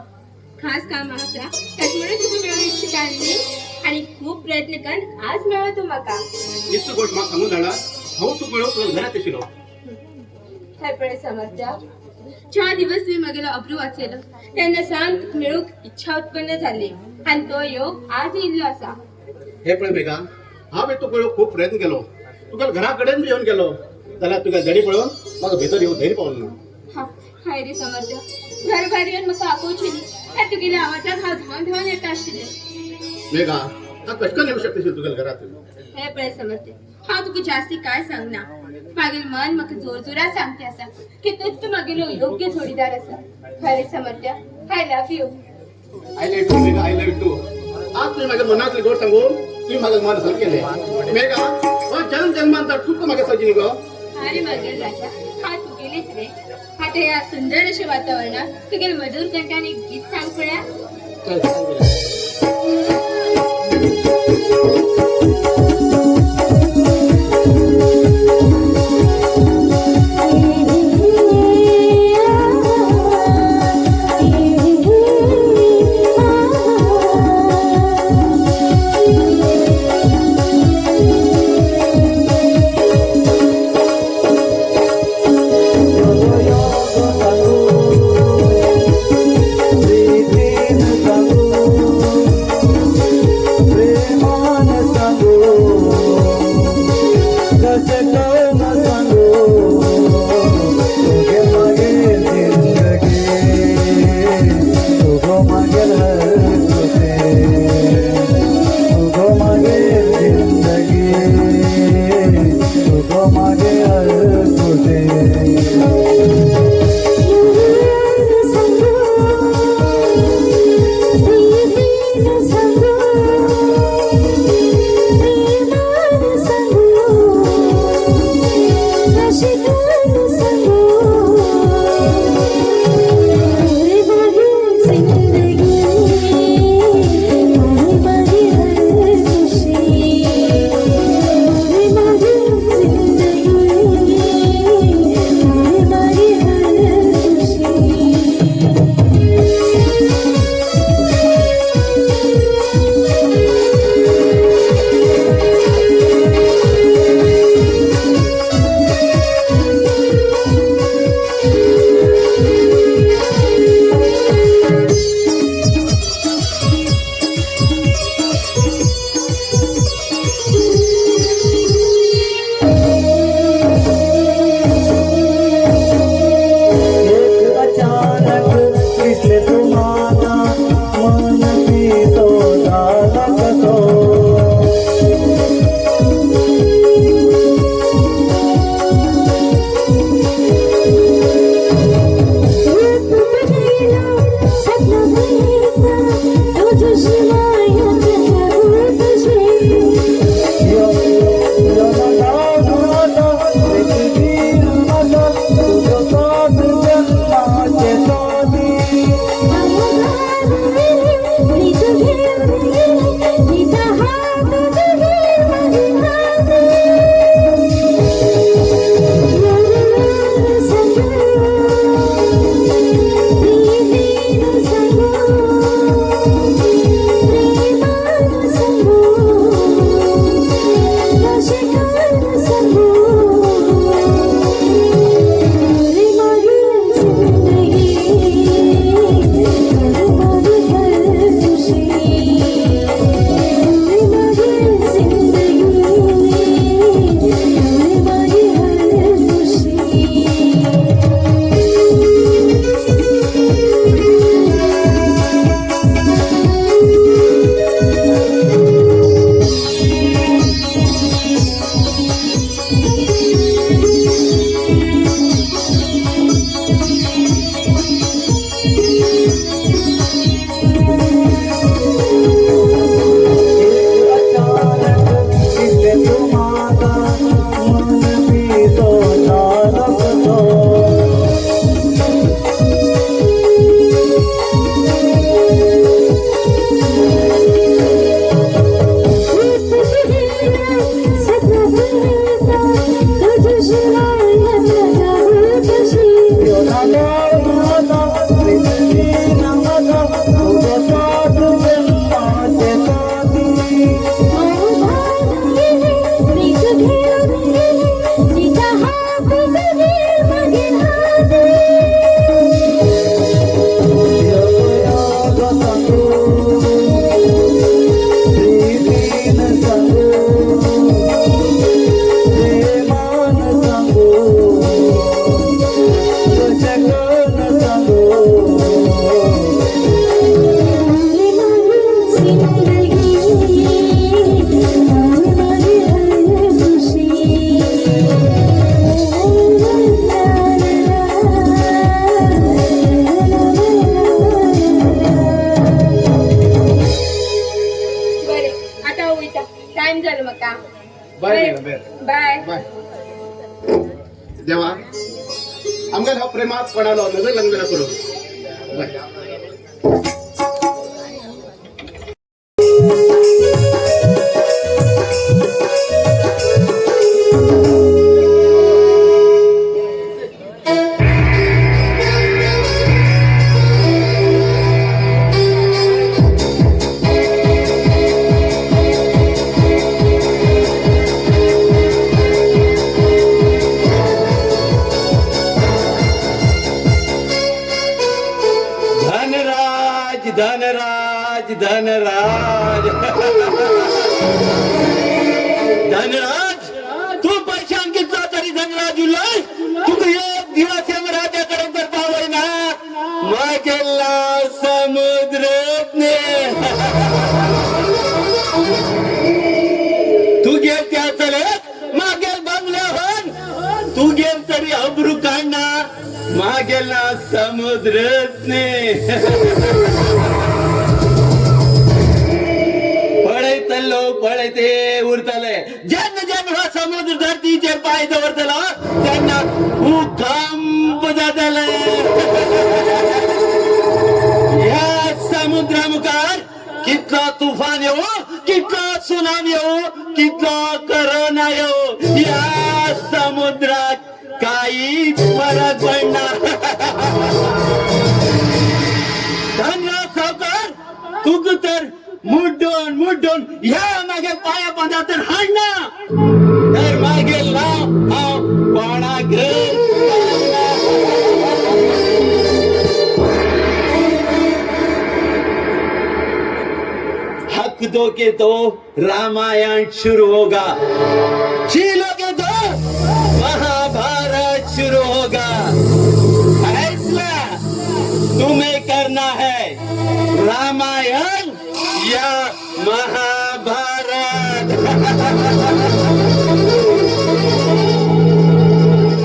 खास काम आसा त्याचमुळे तुका मेळो इच्छित आसली आणि खूप प्रयत्न करून आज मेळो तू म्हाका इतकं गोष्ट म्हाका सांगून जाणा हांव तू कळो तुला घरात येशिलो हे पळय समर्थ्या ज्या दिवस मी म्हगेलो अब्रू वाचयलो तेन्ना सावन तुका मेळूंक इच्छा उत्पन्न जाली आणि तो योग आज येयल्लो आसा हे पळय मेघा हांव तू कळो खूप प्रयत्न केलो तुका घरा कडेन बी येवन गेलो जाल्यार तुका जडी पळोवन म्हाका भितर येवं धैर्य पावलो ना हाय रे समर्थ्य घर भायर येवन म्हाका आपोवची न्ही तुगेल्या आवाजाक हांव धांवन धांवन येता आशिल्लें मेघा कशकन येऊ शकते तुगेल घरात हे पण समजते हा तुका जास्ती काय सांगना मागील मन म्हाका जोर जोरात सांगते असा की तूच तू मागील योग्य जोडीदार असा खरे समजत्या I love you I love you I love you आज तुम्ही माझ्या मनातली गोष्ट सांगून तुम्ही माझं मन हल केले मेघा जन्म जन्मांतर तू माझ्या सजिनी ग अरे मागील राजा हा तू गेलीच रे आता या सुंदर अशा वातावरणात तुगेल मधुर कंठाने एक गीत सांग पड्या जिंदगी येता बाय बेटा, बाय बाय देवा आमकां हो प्रेमात पडालो नजर लग्न करू बाय धनराज धनराज धनराज धनराज तू पैशान कितला तरी धनराज उरलाय तुका एक दिवस हे राजाकडे करता होईना मागेला समुद्रने तू गेल त्या चलत मागेल बंगले होन तू गेल तरी अब्रू काढना मागेल ना समुद्रने पळयतलो पळयते उरतले जेन्ना जेन्ना हा समुद्र धरतीचेर पाय दवरतलो तेन्ना भूकंप जातले ह्या समुद्रा मुखार कितलो तुफान येवो कितलो सुनामी येवो कितलो कोरोना येवो ह्या समुद्रात काही फरक पडणार धनराज सावकार तुक तर मुड्डून मुड्डून ह्या मागे पाया बांधा तर हाडना तर मागे लाव हांव कोणाक हक दो के तो रामायण शुरू होगा चीलोगे तो महाभारत शुरू होगा फैसला तुम्हें करना है रामायण या महाभारत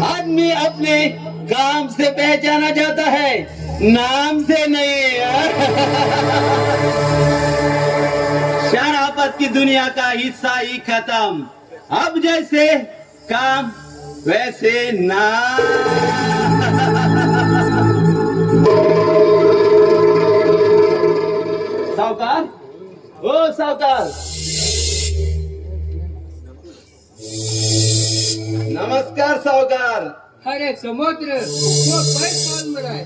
आदमी अपने काम से पहचाना जाता है नाम से नहीं शराफत की दुनिया का हिस्सा ही खत्म अब जैसे काम वैसे नाम सावकार ओ सावकार नमस्कार सावकार अरे समुद्र तो पैस पाऊन मराय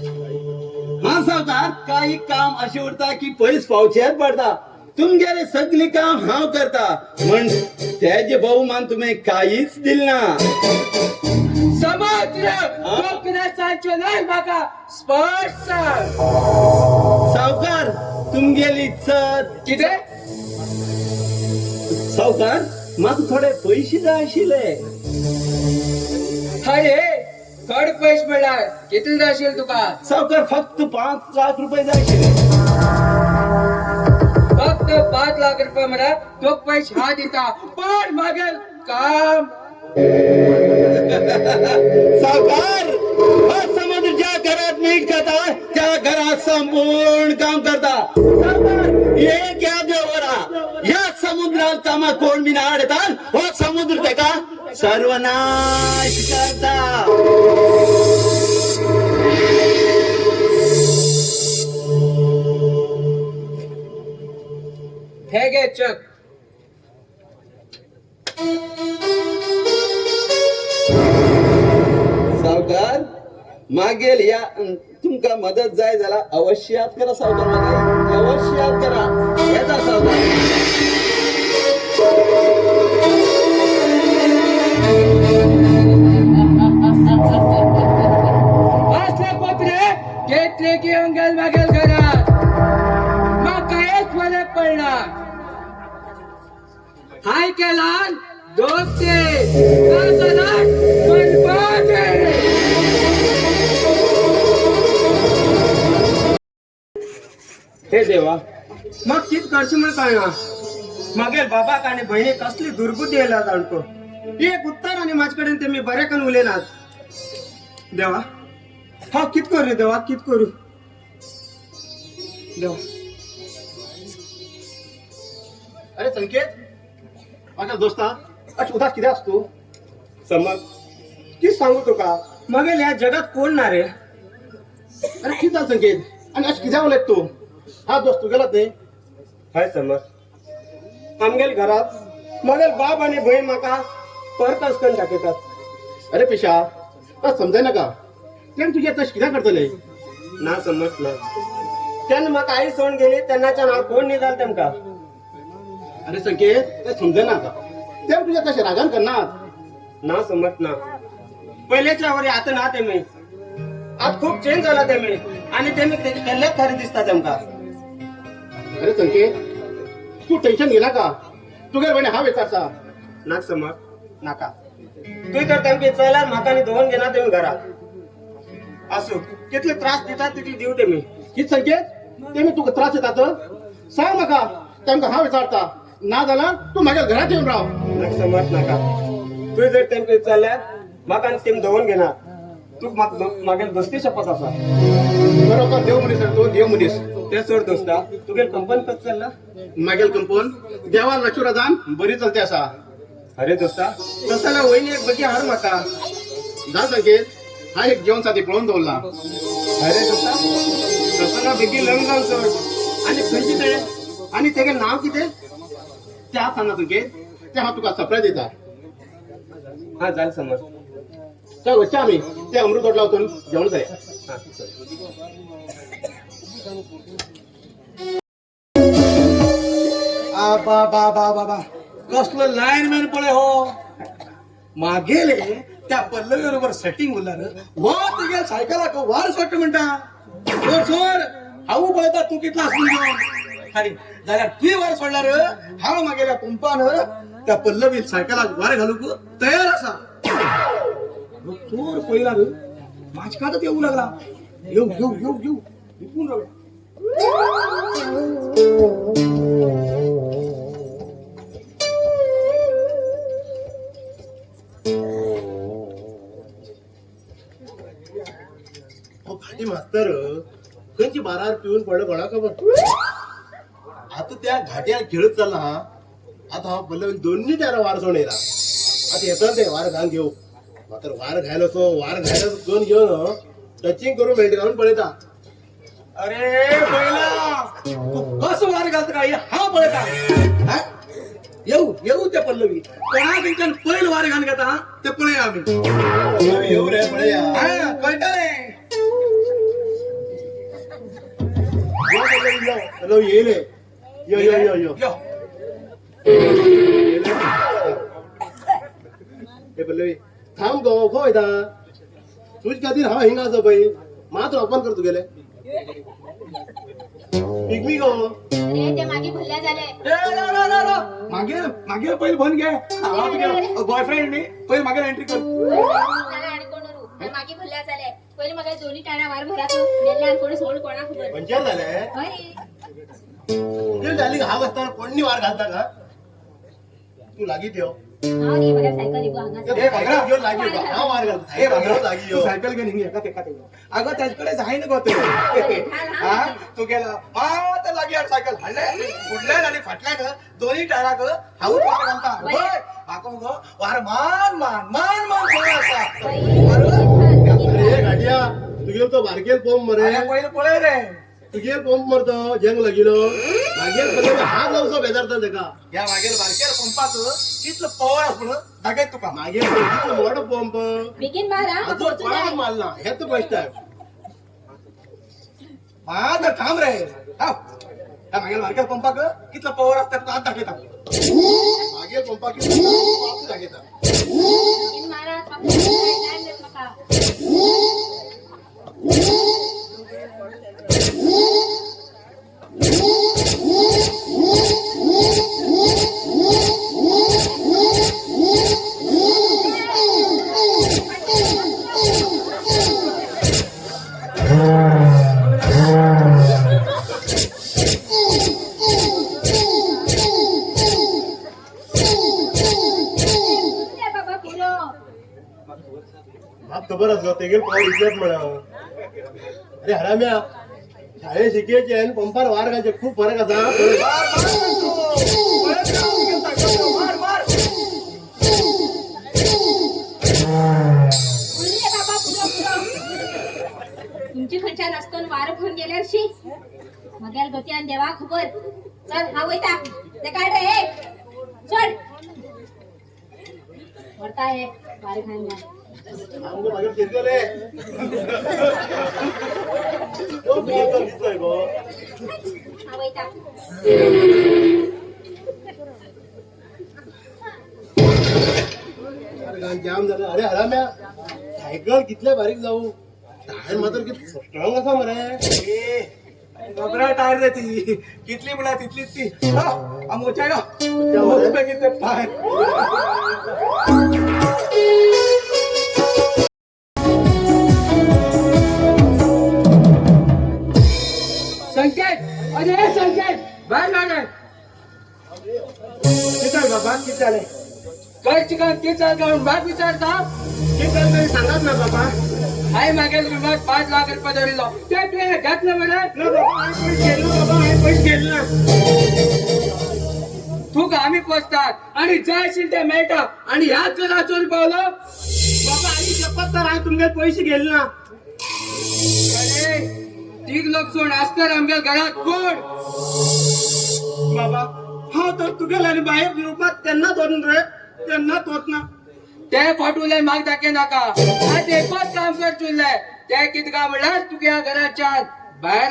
हा सावकार काही काम अशी उरता की पयस पावचेच पडता तुमगेले सगळी काम हांव करता म्हण तेजे बहुमान तुम्ही काहीच दिल ना समुद्र कोकणात सांगचो नाही म्हाका स्पष्ट सांग सावकार तुमगेली इज्जत कितें सावकार म्हाका थोडे पैसे जाय आशिल्ले अरे थोडे पैसे म्हणल्यार कितले जाय आशिल्ले तुका सावकार फक्त 5 लाख रुपये जाय आशिल्ले फक्त 5 लाख रुपये म्हणल्यार तो पैसे हा दिता पण मागेल काम सावकार हा समुद्र ज्या घरात मीठ खाता त्या घरात संपूर्ण काम करता सावकार एक याद दवरा या समुद्रात कामा कोण बी आडता हो समुद्र तेका सर्वनाश करता हे घे चक सावकार मागेल या तुमका मदत जाय जाल्यार अवश्य याद करा सावकार म्हाका अवश्य याद करा येता सावकार असले पत्रे घेतले की अंगल मागेल घरात मग कायच फरक पडणार हाय केला दोस्ते बर्बाद हे देवा मग कित करची म्हण कळना मागेल बाबाक आणि बहिणी कसली दुर्बुद्धी येयला जाणतो एक उत्तर आणि माझ्या कडेन ते मी बरे करून उलयनात देवा हा कित करू देवा कित करू देवा अरे संकेत माझ्या दोस्ता आज उदास किती असतो समज की सांगू तुका मग या जगात कोण ना रे अरे किती झालं संकेत आणि आज किती बोलत तू हा दोस्त तू गेलात नाही हाय समज आमगेल घरात मगेल बाप आणि बहीण माका परकस करून दाखवतात अरे पेशा का समजाय नका तेम तुझ्या तश किती करतले ना समजलं त्यानं मग आई सोडून गेली त्यांनाच्या नाव कोण निघाल तेमका अरे संकेत ते समजाय नका तेम तुझ्या तशा रागान करणार ना समज ना पहिल्याच्या वरी आता ना ते मी आज खूप चेंज झाला ते मी आणि ते मी कल्ल्यात खरी दिसता तेमका अरे संकेत तू टेन्शन घेला का तुझ्या बहिणी हा विचारता ना समज नाका तू तर तेमकी चला म्हाका धुवून घेणार ते मी घरात असो कितले त्रास देतात तितले देऊ ते मी किती संकेत ते मी तुका त्रास येतात सांग नका त्यांना हा विचारता ना झाला तू माझ्या घरात येऊन राह ना समज नाका तू जर तेमकी चालल्यात म्हाका तेम धुवून घेणार तू मागेल दोस्ती शपथ असा बरोबर देव मुनीस तो देव मुनीस ते सोड दोस्ता तुगे कंपन कस चालला मागेल कंपन देवा लक्ष्मीला जाण बरी चलते असा अरे दोस्ता तसाला वहिनी एक बगी हार माका जा संकेत हा एक जेवण साथी पळून दवरला अरे दोस्ता तसाला बेगी लग्न जाऊन सोड आणि खंयची ते आणि तेगे नाव किती त्या सांगा संकेत त्या हा तुका सरप्राईज देता हा जाल समज त्या वच्चा आम्ही ते अमृत तोडला होतो जेवण जाय हा चल. बाबा कसलं लाईन मॅन पळे हो मागेले त्या पल्लवी बरोबर सेटिंग उरणार वा तुझ्या सायकला वार सोट म्हणता सोड सोड हाऊ पळता तू कितला असून घेऊन अरे जाल्यार तू वार सोडणार हा मागेल्या पंपान त्या पल्लवी सायकला वार घालू तयार असा चोर पहिला रे माझ्याकडे येऊ लागला येऊ येऊ येऊ येऊ विकून राहिला भाटी मास्तर खंयची बारार पिऊन पडलं कोणा खबर आता त्या घाट्यार खेळत चालला हा आता हा पल्लवी दोन्ही त्याला वार सोडून येला आता येतात ते वार घाल घेऊ मात्र वार घायला सो वार घायला दोन घेऊन टचिंग करून बेल्ट घालून पळयता अरे पहिला तू कसं वार घालत का हा पळता हा? येऊ येऊ त्या पल्लवी कोणा तुमच्या पहिलं वार घाल घेता ते पळे आम्ही येऊ रे पळया हा, कळतं रे पल्लवी येईल यो यो यो यो यो. हे पल्लवी थांब गो खो येता तुझ खातीर हांव हिंगा आसा पळय मात्र ओपन कर तुगेले पिगमी गो अरे ते मागे भल्ल्या झाले ए, रा, रा, रा, रा. मागे मागे पहिले बन घे बॉयफ्रेंड मी पहिले मागे एंट्री कर त्याला आणि कोण रू आणि मागे भल्ल्या झाले पहिले मग दोन्ही टाळ्या वार भरा तू नेल्ले आणि कोणी सोड कोणा खबर पंचर झाले होय तुझे झाली हा असताना कोणी वार घालता का तू लागी ठेव हा रे बघा सायकल इबो अंगात ए, भांगरा. घेऊन लागी ठेव. हा वार घालता ए बाबा, लागी तू ठेव. सायकल घेऊन हिंग एका एका अगं त्याच्याकडे जाई ना गो हा तू गेला तर लागी यार सायकल हल्ले उडल्या आणि फाटल्या ग दोन्ही टाळा ग हाऊस वार घालता होय आको ग वार मान मान मान मान कोण असा अरे गाडिया तुगे तो बारकेल पोम मरे अरे पहिले पळे रे तुगे पोम मरतो जंग लागिलो मागेल पहिले हात लावसो बेजारता तेका या मागेल बारकेर पंपाचं कितलं पवर आपण दाखय तुका मागेल कितलो मोठो पंप बिगिन मारा अजून पाय मारला हेच बेस्ट आहे माझं थांब रे थांब त्या मागेल बारकेर पंपाक कितलं पवर असतं तुका आज दाखयता मागेल पंपा किती दाखयता बिगिन मारा टाइम देत नका बाबा पुरो म्हाका खबर आसलो तेगेर पाव इतलेच म्हणून अरे हराम्या शाळेत शिकयचे आनी पंपार वार घालचे खूप फरक आसा मार मार मगेल गोत्यान देवा खबर चल हा वैता ते काढ रे ए चल वरता है बारे खान आमगे मागे फिरतो रे ओ बिलकुल दिसतोय गो हा वैता अरे जाम झालं अरे हराम्या सायकल कितल्या बारीक जाऊ टायर मात्र किती स्ट्रॉंग असा मरे घबरा टायर रे ती कितली म्हणा तितलीच ती मोठा बघितलं टायर संकेत अरे संकेत बाहेर लागे किती झालं बाबा किती झाले काय चिकन किती जाऊन बाप विचारता किती झालं तरी सांगाच ना बाबा हाय मागेल विभाग 5 लाख रुपये धरलो ते तुझे घातलं म्हणा ना बाबा हाय पैसे गेलो बाबा हाय पैसे गेले ना तू का आम्ही पोचतात आणि जायशील ते मेटा आणि ह्याच जरा चोरी पावलं बाबा आई शपथ तर आहे तुमचे पैसे गेले ना अरे तीन लोक सोड असणार आमच्या घरात कोण बाबा हा तर तू गेला आणि बाहेर रूपात त्यांना धरून रे त्यांना तोच ना ते फाटूले माग टाके नाका आज एकच काम कर चुरले ते किती काम म्हणलं तुझ्या घराच्या बाहेर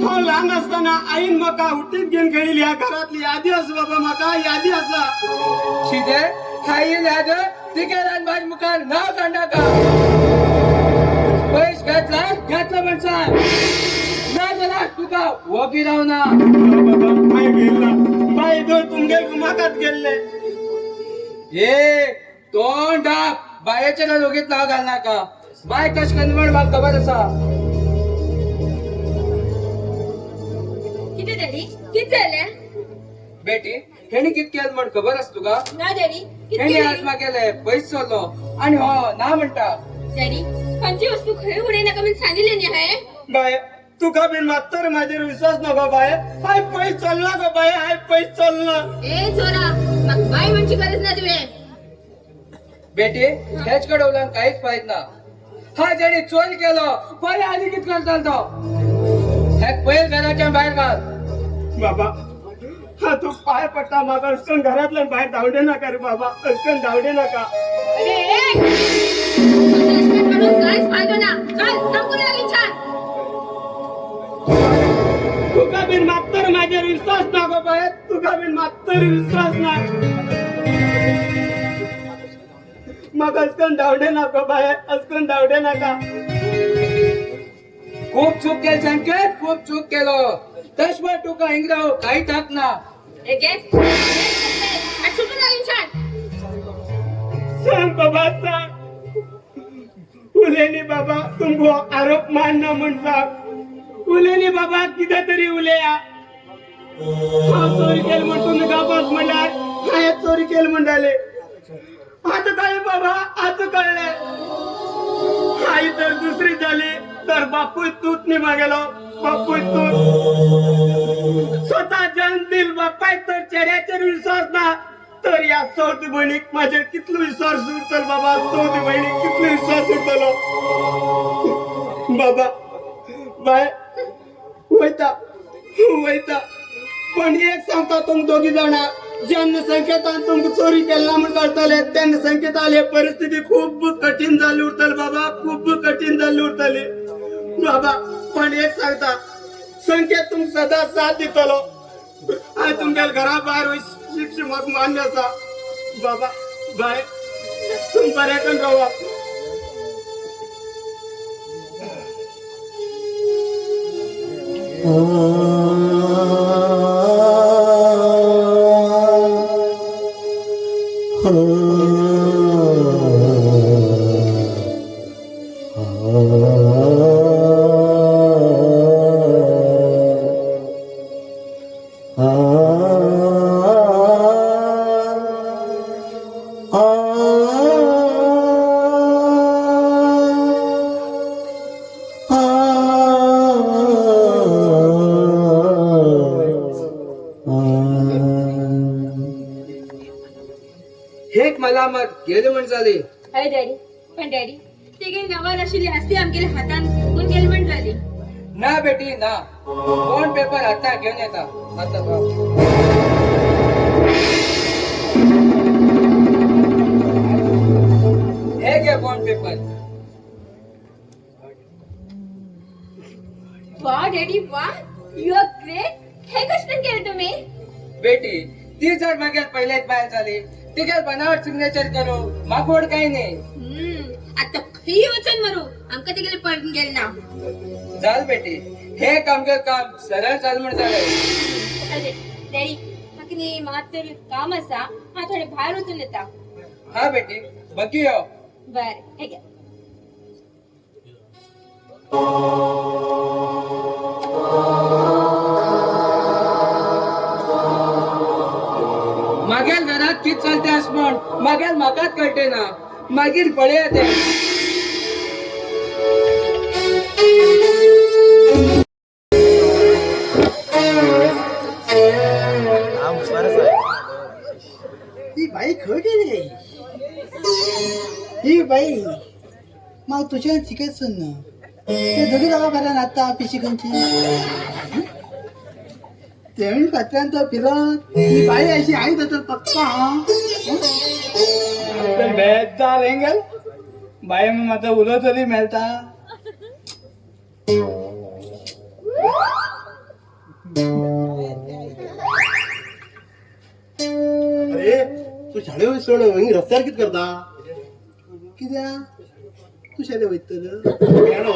हो लहान असताना आईन मका उठीत घेऊन खेळली या घरातली यादी असं बाबा मका यादी असा शिदे खाईल याद तिघे माझ मुखार नाव काढा का पैस घातला म्हणसा नाही झाला तुका वगी राव ना बाबा काय गेला बाई दोन तुमगे गुमाकात गेले ए तोंड डाक बायाच्या ना दोघीत नाव घालना का बाय कश कंदमण मला खबर असा किती डॅडी किती झाले बेटी हेणी कित केलं म्हण खबर असतो का ना डॅडी किती हेणी आज केली? मागेले पैसे सोडलो आणि हो ना म्हणता डॅडी कोणती वस्तू खरी उडे नका मी सांगितले नाही आहे बाय तू का बिन मात्र माझ्यावर विश्वास नको बाय हाय पैसे चालला ग बाय हाय पैसे चालला ए चोरा मग बाय म्हणची गरज ना तुझे बेटी हेच कडवलं काहीच पाहिजे ना हा ज्याने चोरी केलं पहिले आधी कित करता तो हे पैल घराच्या बाहेर घाल बाबा हा तू पाय पट्टा मागा असकन घरातल्या बाहेर धावडे नका रे बाबा असकन धावडे नका अरे म्हणून काहीच फायदा ना चल नको लागेल छान तुका बिन मात्र माझ्यावर विश्वास नको बाय तुका बिन मात्र विश्वास नाही मग असकन धावडे नको बाय असकन धावडे नका खूप चूक केली संकेत खूप चूक केलो तशवर तुका इंग्रव काही टाक ना एक सुटून लागेल छान सांग बाबा सांग उलेनी बाबा तुमको आरोप मानना म्हण सांग उलेनी बाबा किती तरी उलेया हा चोरी केली म्हण तुम्ही गापास म्हणलाय हा चोरी केली म्हणाले आता काय बाबा आता कळले आई तर दुसरी झाली तर बापू तूच निभा गेलो बापू तूच स्वतः जन्म दिल बापाय तर चेहऱ्याचेर विश्वास ना तर या चौथी बहिणीक माझ्या कितलो विश्वास उरतलो बाबा चौथी बहिणीक कितलो विश्वास उरतलो बाबा बाय वयता पण एक सांगता तुम दोघी जाणा ज्यांना संकेतान तुमक चोरी केला म्हणून कळतले त्यांना संकेत आले परिस्थिती खूप कठीण झाली उरतली बाबा खूप कठीण झाली उरतली बाबा पण एक सांगता संकेत तुम सदा साथ दितलो आय तुमच्या घरा बाहेर शिक्षक मान्य असा बाबा बाय तुम बऱ्याकन राहा हेक मला मग गेले म्हण झाले अरे डॅडी पण डॅडी ते काही नवा आशिल्ली असती आमगेल्या हातान फुगून गेली म्हण झाली ना बेटी ना, बॉन्ड पेपर आता घेऊन येता. आता बघ. हे घे बॉन्ड पेपर. वा डॅडी वा, यू आर ग्रेट. हे कष्ट केलं तुम्ही? बेटी ती जर मागेल पहिलेच बाहेर झाली तिच्या बनावट सिग्नेचर करू मागवड काही नाही. आता खरी वचन मारू आमका ते गेले पडून गेले ना. चाल बेटी, हे कामगार काम सरळ चाल म्हणून झालंय. अरे डॅडी मागनी मात्र काम असा हा थोडे बाहेर उचलून येता. हा बेटी बघूया. बर हे घ्या. मागेल घरात कित चालते आसमण मागेल म्हाकाच कळते ना. मागीर पळया ते. ही बाई खरी रे. ही बाई मग तुझ्या शिकायचं ना ते दोघी दवाखान्यात आता पिशिकांची तेवढी पत्र्यांत फिरत ही बाई अशी आई जातात पक्का. भेट जाल हेंगेल बाय मात्र उलो तरी मेळटा. अरे तू शाळेवर सोड रस्त्यावर कित करता? कित्याक तू शाळे वयतल केलो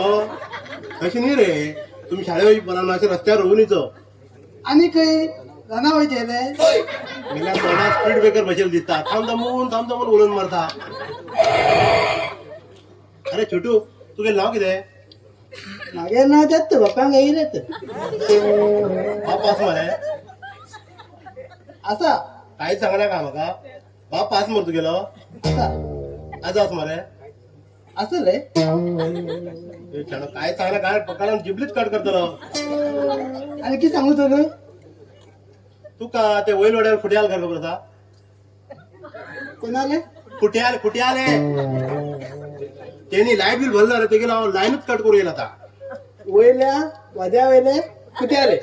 अशी नाही रे. तुम्ही शाळेवर बरा अशा रस्त्यावर रोवनीचो आणि खंय राना वयचे पहिल्या तोंडात स्पीड ब्रेकर बसेल दिसता. थांब थांबून उडून मारता. अरे छोटू तुगे नाव कितें? मागे ना जात बापांक येयलेत बाप पास मरे असा कांयच सांगना का म्हाका? बाप पास मरे तुगेलो? असा आज आस मरे असले काय सांगना काय पकडून जिबलीच कट करतलो. आणि किती सांगू तुला तुका ते वैल वाड्यावर फुट्याल घर खबर आसा? कोणाले फुट्याल त्यांनी लाईट बिल भरलं रे. तेगे लाईनच कट करू येईल आता. वयल्या वाद्या वयले कुठे आले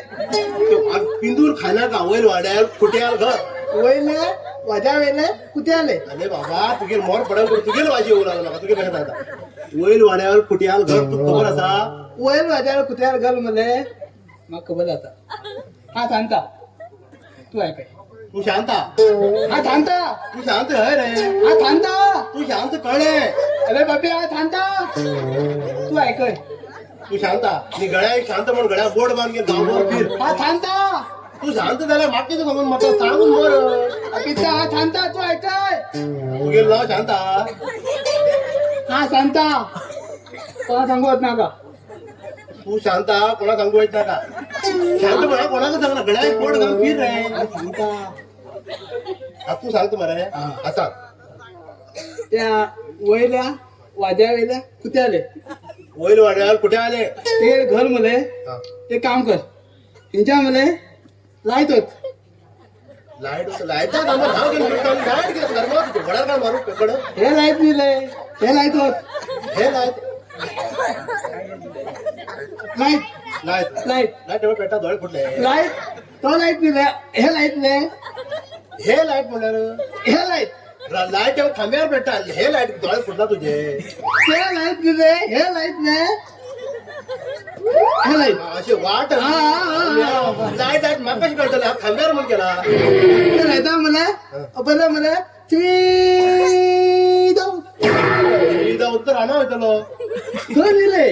पिंदूर खाना का वैल वाड्यावर फुट्याल घर. वयले वाद्या वयले कुठे आले अरे बाबा तुगे मोर पडन करून तुगेल वाजी येऊ लागला का तुगे भेटत आता. वैल वाड्यावर फुट्याल घर तू खबर आसा? वयल वाद्यावर कुठे आले घाल मले मग खबर आता. हा सांगता तू ऐकाय. तू शांता हा थांबता. तू शांत हय रे. हा थांबता. तू शांत कळे. अरे बापे हा थांबता. तू ऐकय. तू शांता मी गळ्या शांत म्हणून गळ्या बोर्ड बांध घे गावभर फिर. हा थांबता. तू शांत झाल्या मागचे सांगून म्हटलं सांगून मर. पिता हा थांबता. तू ऐकय. तू गेल नाव शांता. हा सांगता. कोणा सांगवत ना का? तू शांता कोणा सांगू येत नाही का? शांत म्हणा कोणाला सांग ना गळ्या बोर्ड घालून फिर रे. सांगता आता तू सांगतो मरे असा. त्या वयल्या वाद्या वयल्या कुठे आले वैल वाड्यावर कुठे आले? ते घर मले हा. ते काम कर त्यांच्या मले लाईत होत लाईट मारू पकड हे लाईत दिले हे लाईत होत हे light light light light light PETA डोळे फुटले. लाईट तो लाईट दिले हे लाईट दिले हे लाईट म्हणल्यार हे लाईट लाईट खांब्यावर पेटा हे लाईट डोळे फुटला तुझे. ते लाईट दिले हे लाईट दिले हे लाईट असे वाट लाईट लाईट म्हाका कशी कळटले? हा खांब्यावर म्हण केला ते लाईटा मला पहिले मला उत्तर आणा होतलो. दोन दिले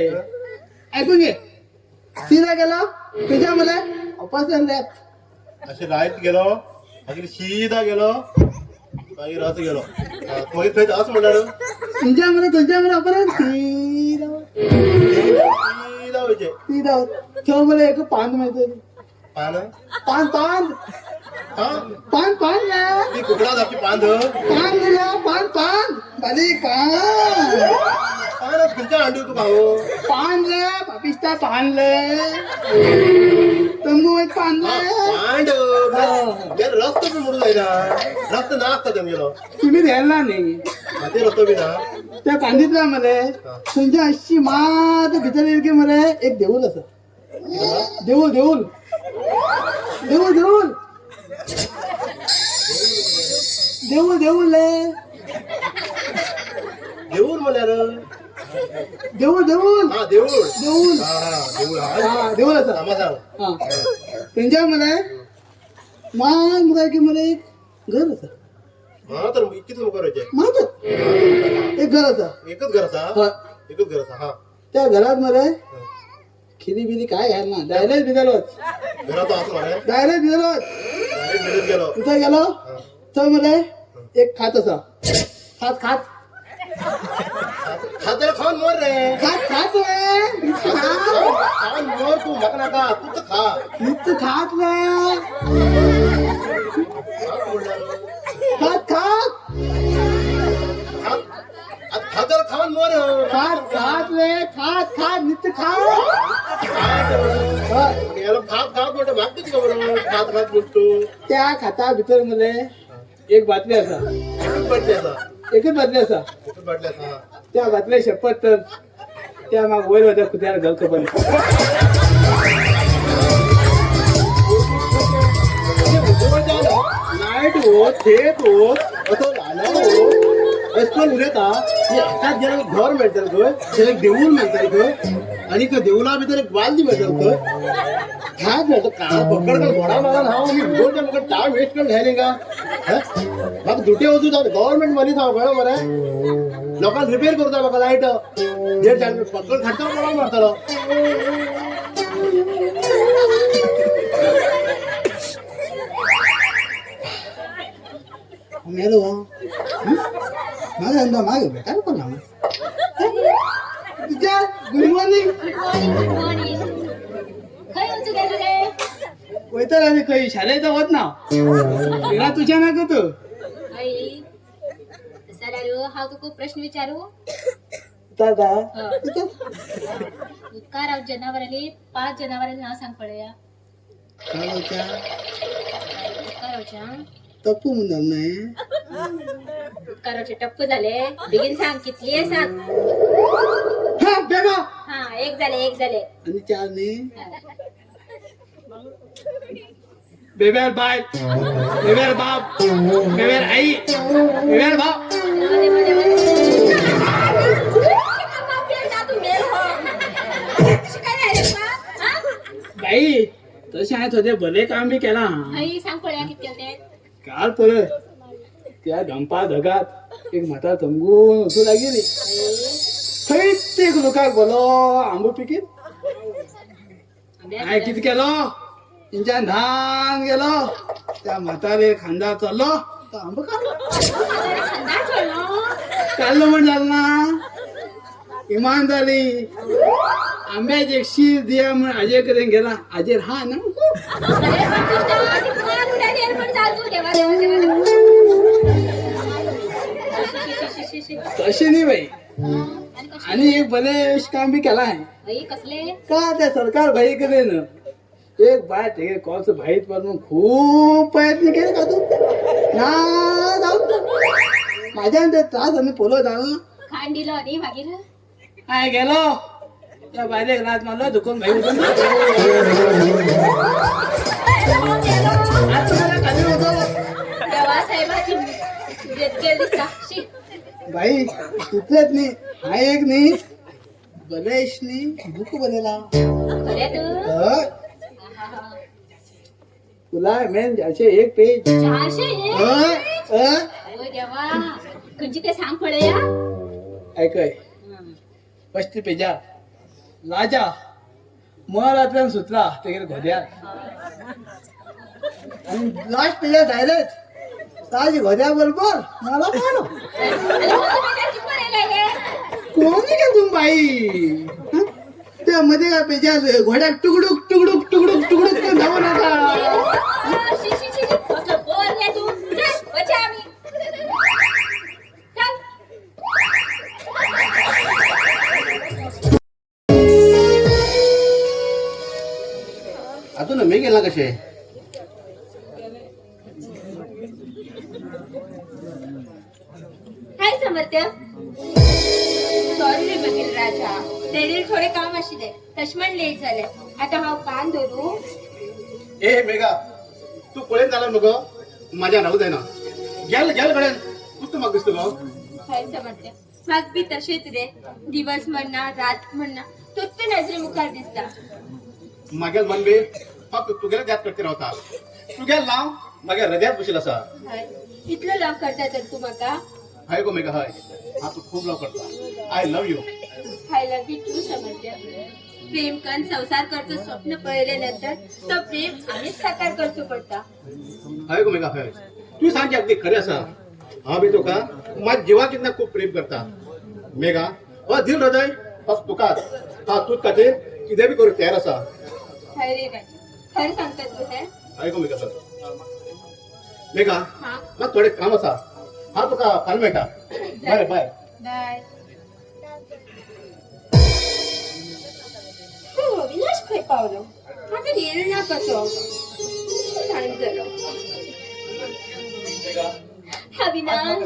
ऐकून घे सीधा गेला तुझ्या मला ऑपोजिट लेफ्ट असे लाईट गेलो मागीर सीधा गेलो मागीर असं गेलो मागीर थंय असं म्हणल्यार तुझ्या मला ऑपोजिट सीधा सीधा वयचे. सीधा तो मला एक पान माहिती पान पान पान हा पान पान ना ती कुकडा जाती पान पान दिला पान पान बारीक पान पान खंयच्या हांडू तू खाऊ पान रे पापिस्ता पान रे तंबू एक पान रे पांड रस्तो बी म्हणून जायना रस्तो ना असता तेमगेलो तुम्ही द्यायला नाही ते रस्तो बी ना त्या कांदीतला मला तुमच्या अशी मात भितर की मला एक देऊळ असं देऊळ देऊळ देऊळ देऊळ देऊळ देऊळ लय देऊळ म्हणल्यार देऊळ देऊळ हा देऊळ देऊळ हा देऊळ हा देऊळ असा थांबा सांग हा त्यांच्या मला मान काय की मला एक घर होतं हा तर किती लोक करायचे माझं एक घर होतं एकच घराचा हा. एकच घराचा हा त्या घरात मला खिली बिली काय घ्यायला ना डायरेक्ट बिदालो घरात असं म्हणे डायरेक्ट बिदालो डायरेक्ट मिळत गेलो तिथं गेलो तर मला एक खात असा खात खात खात्याला खाऊन मोर रे खात खात रे खाऊन मोर तू मग नका तू तर खा नुसतं खात रे खात खात खात्याला खाऊन मोर खात खात रे खात खात नुसतं खात याला खात खात म्हणतो भाग किती खबर खात खात म्हणतो त्या खाता भितर मला एक बातमी असा एकच बाटली असा एकच बातमी असा एकच बाटली असा त्या बातम्या शपथ तर त्या माग वैर होत्या कुत्याला गलत पण नाईट होत थेट होत असं झालं होत रस्त्यावर उलयता एकाच गेला घर मेळटलें खंय त्याला एक देऊळ मेळटलें खंय आणि त्या देवळा भितर एक वाल्दी मेळटलें खंय काय मेळटा काय पकड कर घोडा मारून हांव मी भितर म्हाका टायम वेस्ट करून घायले का म्हाका दुटे वचूं जाय गव्हर्मेंट मनी सांग कळ्ळें मरे लोकांक रिपेअर करता म्हाका लायट देड जाण पकड खातो कोणाक मारतलो मेलो माझा अंदा मागे बेकार पडला तुझ्या गुड मॉर्निंग खंय वचूं गेलो रे वयतर आनी खंय शाळेत वच ना तिला तुझ्या नाका तू आई सरारू हांव तुका प्रश्न विचारू दादा उपकार जनावरांनी 5 जनावरांचे नाव सांग पळया उपकाराच्या तप्पू म्हणून नाही उपकाराचे टप्प झाले बेगीन सांग कितली आहे सांग हा बेबा हा एक झाले आणि चार नी बेब्यार बाय बेब्यार बाप बेब्यार आई बेब्यार भाव बाई तसे आहेत होते भले काम बी केला आई सांग पळया किती केले काल परत त्या धंपा धगात एक म्हातार थंबून वचू लागली थंयच एक लोकांक बोलो आंबो पिकीत हांवें कितें केलो तेंच्यान धान गेलो त्या म्हातारे खांदा चल्लो तो आंबो काडलो काडलो म्हण जालें ना इमानदारी आंब्याचे एक शीर दिया म्हण हाजे कडेन गेला हाजेर हा ना तशी नाही बाई आणि एक भले काम बी केला आहे कसले का त्या सरकार भाई कडेन एक बाय ते कॉल्स भाईत म्हणून खूप प्रयत्न केले का तू ना जाऊ माझ्यान ते त्रास आम्ही पोलो जाऊ खाण दिलो न्ही मागीर हाय गेलो त्या बायलेक रात मारलो दुखून भाई उठून आज तुम्हाला खाली होतो देवा साहेबाची गेल दिसता शी भाई तिथलेच नाही हा एक नाही बलेश नाही बुक बनेला खरे तू हं? तुला मेन ज्याचे एक पेज 400 हं? हं? ओ देवा खंयची ते सांग पळया ऐकय 35 पेजा राजा महाराष्ट्रान सुटला तेगेर घोड्यार आणि लास्ट पेजा डायरेक्ट ताजी घोड्या बरोबर मला पाहलो कोणी का तुम बाई हं? त्या मध्ये काय पेजा घोड्याक टुकडुक टुकडुक टुकडुक टुकडुक ते धावू नका आता ना मी गेला कसे हाय समर्थ्य सॉरी रे बघील राजा तेडील थोडे काम आशिल्ले तशमण लेट झाले आता हा कान धरू ए मेघा तू पळेन झाला नको माझ्या राहू दे ना गेल गेल कडेन तूच म्हाका दिसतो गो काय समजते मग बी तसेच रे दिवस म्हणना रात म्हणना तोच नजरे मुखार दिसता मागेल मन बी फक्त तुगेले द्यात करते रावता तुगेल नाव मागे हृदयात बशील असा हय इतलं लव करता तर तू म्हाका हाय गो मेघा हाय हा तू खूप लव करता I love you I love you too समजते प्रेम कन संसार करतो स्वप्न पळयल्यानंतर तो प्रेम आम्हीच साकार करचो पडता हाय गो मेघा हाय तू सांग अगदी खरे असा हा बी तुका माझ्या जिवाक इतना खूप प्रेम करता मेघा दिल हृदय फक्त तुकाच हा तूच खातीर कितें बी करूं तयार असा हय रे राजा खरं सांगता तू हे हाय गो मेघा सर मेघा हा मला थोडे काम असा हा तुका फाल मेळटा बाय बाय बाय हो विनाश खंय पावलो आता येणार ना कसो टाइम झालो हा विनाश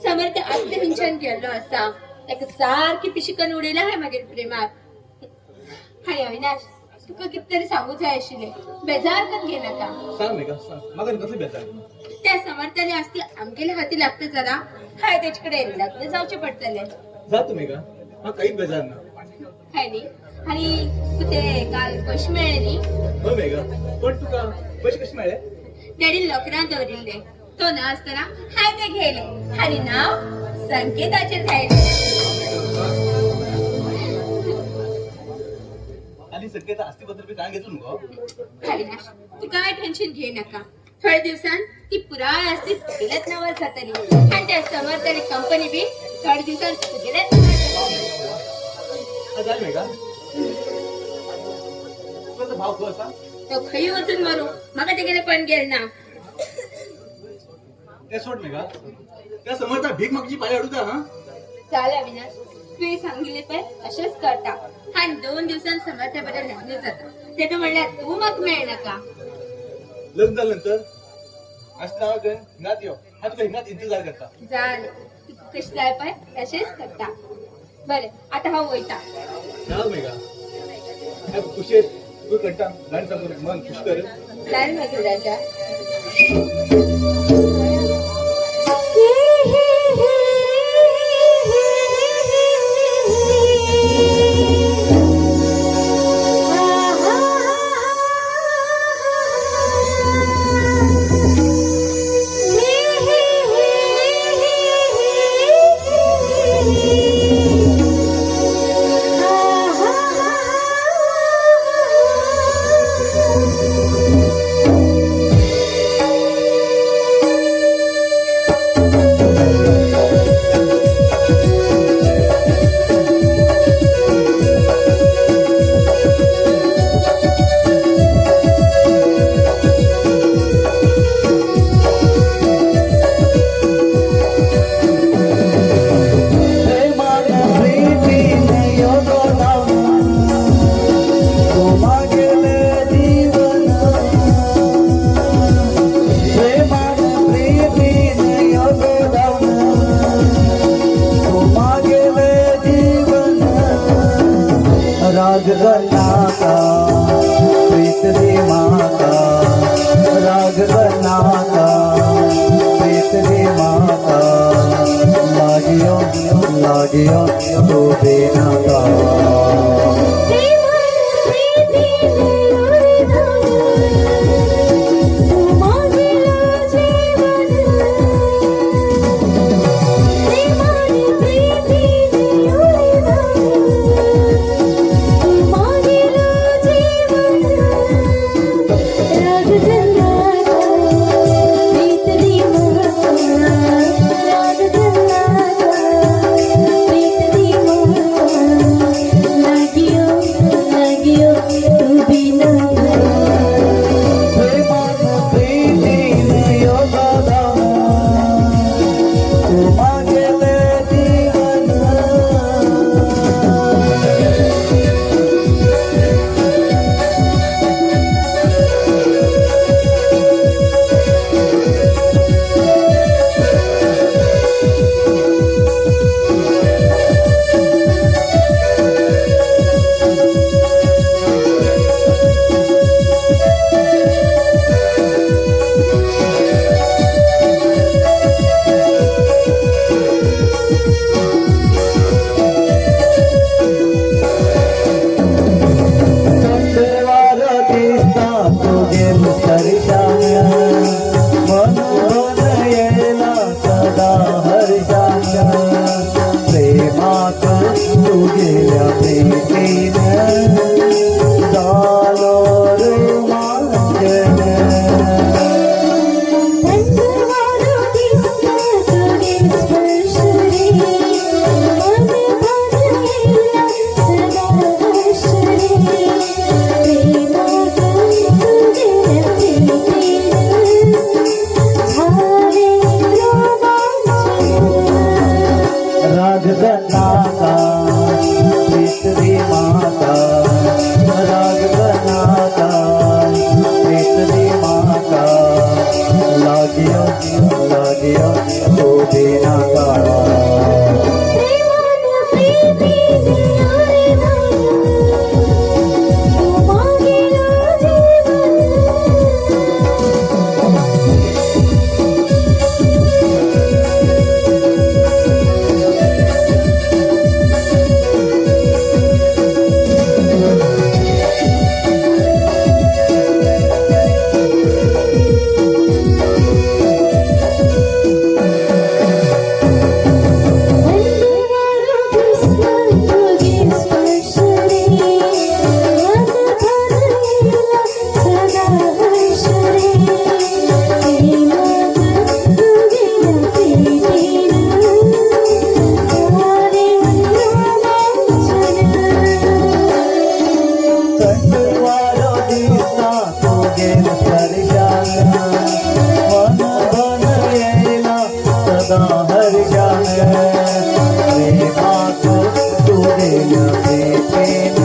समर्थ आत्ते विंचन गेलो असा एक सारखी पिशिकन उडयला हाय मागीर प्रेमात हाय अविनाश तुका कितें तरी सांगू जाय आशिल्लें बेजार करून घे नाका सांग मेघा सांग म्हाका कसली बेजार त्या समर्थाने असती आमगेल्या हाती लागते जरा हाय तेच कडेन लग्न जावचे पडटले जातो मेघा म्हाका काहीच बेजार ना हाय न्ही आणि तू ते काल पयशे मेळ्ळे न्ही हो मेघा पण तुका पैसे कसे मेळ्ळे डॅडीन लोकरान दवरिल्ले तो ना आसतना हाय ते घेयले आणि नाव संकेताचेर घायले आणि संकेत आस्ती बद्दल बी काय घेतलो न्हू अविनाश तू काय टेन्शन घे नका थोड्या दिवसान ती पुराय असती तुगेल्याच नावार जातली आणि त्या समर्थाने कंपनी बी थोड्या दिवसान तुगेल्याच नावार जाय मेघा तुझा भाव खो असा तो खंय वचून मारू म्हाका तेगेले पण गेल ना ते सोड मेघा त्या समोरचा भीक मागची पाय अडूचा हा चाल अविनाश तू सांगितले पण असेच करता आणि 2 दिवसांत समर्थाबद्दल लग्न जाता ते म्हणल्यार तू मग मेळ नका लग्न झाल्यानंतर असं हिंगात यो हा तुका हिंगात इंतजार करता जाले तू कशी जाय पाय तसेच करता बरे आता हा वयता चाल मेघा काय खुशी तू कंटा गाणी सांगून मन खुश कर जाल मग राजा राजगनाता प्रीतली माता राजगनाता प्रीतली माता लागियो लागियो तो बेनाता Like you वारो दिसता तुगे स्पर्शान मन धन येला सदा हर्षान प्रेमात तुगे प्रेम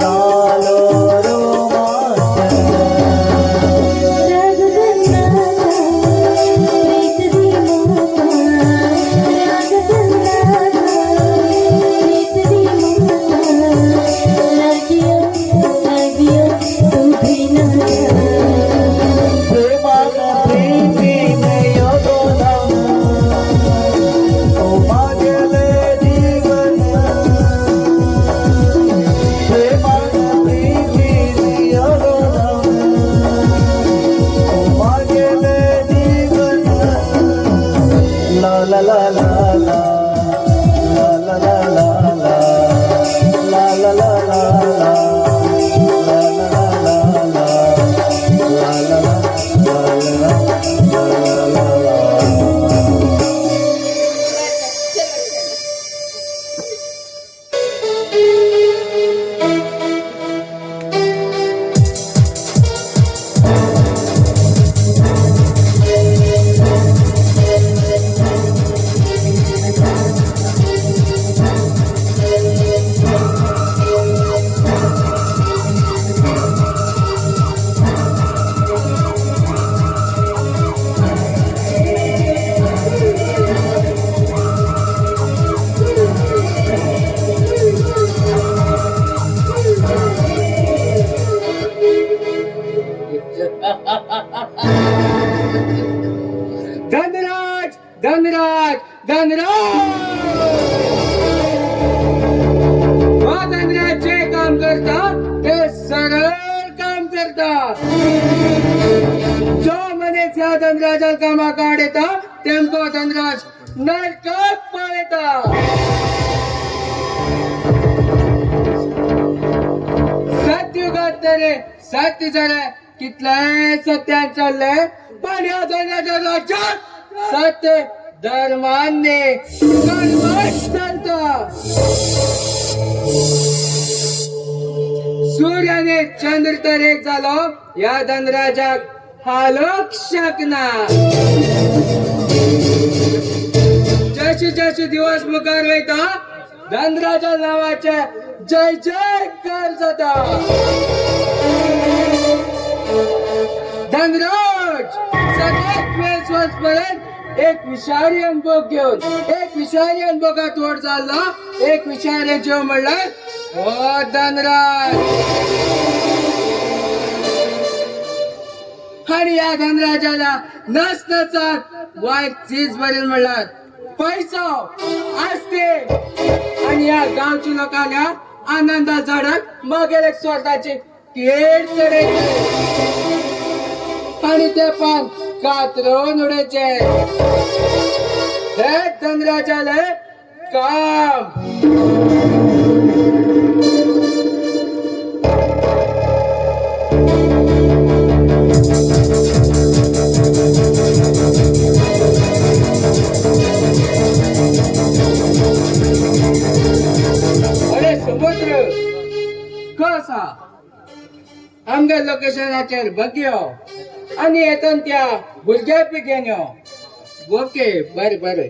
चालो रोमांच प्रेमाला प्रीतीने योगदान ओ मागेले जीवन प्रेमाला प्रीतीने योगदान ओ मागेले जीवन ला ला ला ला ला ला ला ला ला ला ला ला ला ला धनराज धनराज धनराज धनराज जे काम करता ते सरळ काम करता जो मनीस ह्या धनराजाला कामा काढता तेमको धनराज नरकात पळता सत्युगात तरी सत्य झालंय कितलंय सत्यान चाललंय पण या धनराजा राज्यात सत्य धर्माने चालतं सूर्याने चंद्र तर एक झालो या धनराजाक हालोक शकना जशी जशी दिवस मुखार वयता धनराजा नावाचे जय जयकार जाता धनराज सगळ्यात वेळपर्यंत एक विषारी अनुभव घेऊन एक विषारी अनुभवात तोड चालला एक विषारी जेव म्हणलं हो धनराज आणि या धनराजाला नसनचात वाईट चीज बरेल म्हणलात पैसा असते आणि या गावची लोकांना आनंदा झाडात मागेल एक स्वतःची केड चढायची आणि ते पण कातरून उडायचे हे धनराजाला काम अरे समुद्र कसा आमच्या लोकेशनाचेर बघयो आणि येतात त्या भुरग्या पिकेन ओके बरे बरे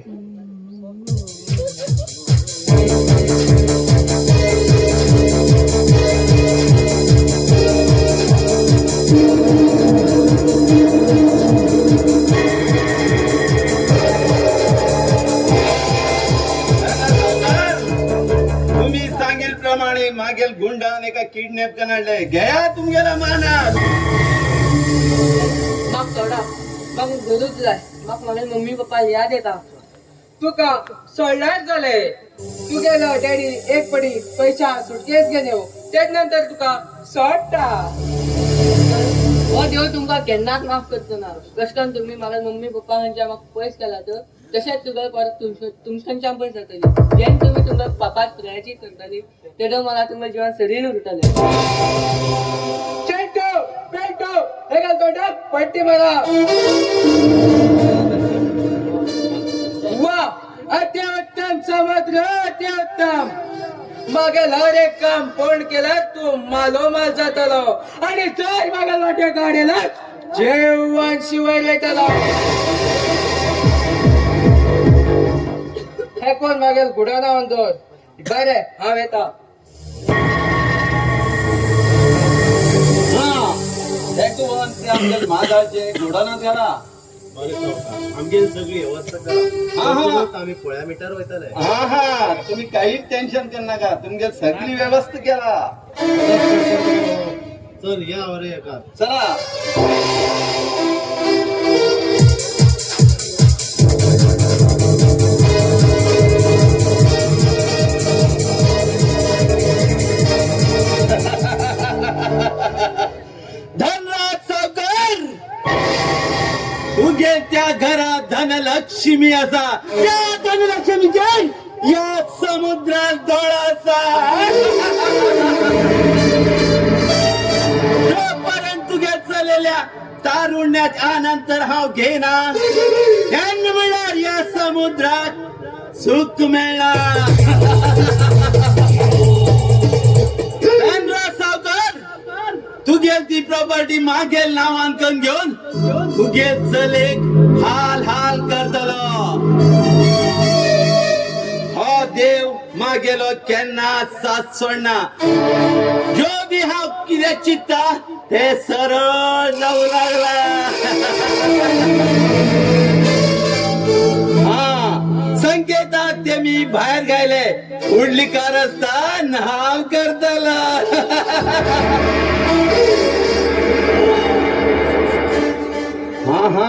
तुम्ही सांगेल प्रमाणे मागेल गुंडाने एका किडनॅप करणारले घ्या तुमगेला मानात मग सोडा मग धरूच जाय मग माझे मम्मी पप्पा याद येता तुका सोडल्यार जाले तू गेलो डॅडी एक पडी पैसा सुटकेस घेऊन येऊ त्याच नंतर तुका सोडटा हो देव तुमका केन्नाच माफ करतो ना कष्टान तुम्ही माझ्या मम्मी पप्पा हांच्या म्हाका पयस केला तर तशेंच तुका परत तुमच्या पयस जातली जेन्ना तुम्ही तुमका पापात प्रयाची करतली तेन्ना मला तुमच्या जिवान सरीन उरतले एका तोंडात पट्टी मला वा अत्युत्तम समुद्र अत्युत्तम मागेल हर एक काम पूर्ण केलं तू मालोमाल जातलो आणि जर मागेल वाटे काढेला जेवण शिवाय येतलो. हे कोण मागेल गुडाना म्हणतो बरे हांव येता. देखून ते आमच्या महादाचे घोडाना गेला. आमगेल सगळी व्यवस्था करा. आम्ही पोळ्या मिठार वयतले. हा तुम्ही काहीच टेन्शन कर नका. तुमच्या सगळी व्यवस्था केला. चल या वर एका. चला. धनराज सावकार तुझे त्या घरात धनलक्ष्मी असा त्या धनलक्ष्मीचे या समुद्रात डोळाचा जोपर्यंत तुझ्या चाललेल्या तारुण्याच्या नंतर हाव घेना त्यांना मिळणार या समुद्रात सुख मिळणार. धनराज सावकार तुझे ती प्रॉपर्टी मागेल नामांकन घेऊन तुझे चले हाल हाल करतलो. हो देव मागेलो केन्ना साथ सोडना. जो बी हांव कितें चित्ता ते सरळ जाऊ लागला. हा संकेताक ते मी भायर गायले फुडली कारस्थान हांव करतलो. हा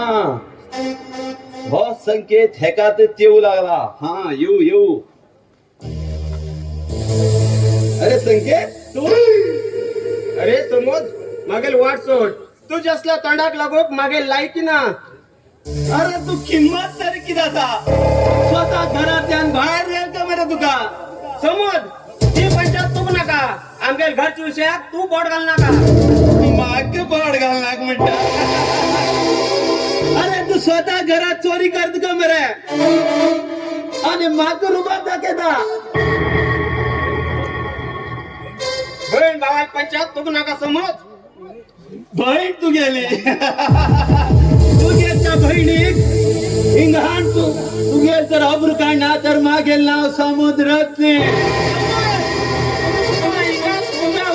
हो संकेत हेकातच येऊ लागला. हा येऊ येऊ. अरे संकेत तू अरे समोज मागेल वाट सोड. तू जसल्या तोंडाक लागोक मागेल लायकी ना. अरे तू किंमत तरी किताचा स्वतः घरातल्यान बाहेर गेल का मरे तुका. समोज ती पंचायत तूक नका. आमगेल घरच्या विषयात तू बोट घाल नका. माग पड घालनाक म्हणटा. अरे तू स्वतः घरात चोरी करत का मरे आणि माग रुबाब दाखवता. बहीण भावात पंचायत तूक नका. समोज बहीण तू गेली. तुझ्या त्या बहिणीक हिंगहान तू गेल तर अब्रू काढना तर मागेल नाव समुद्रात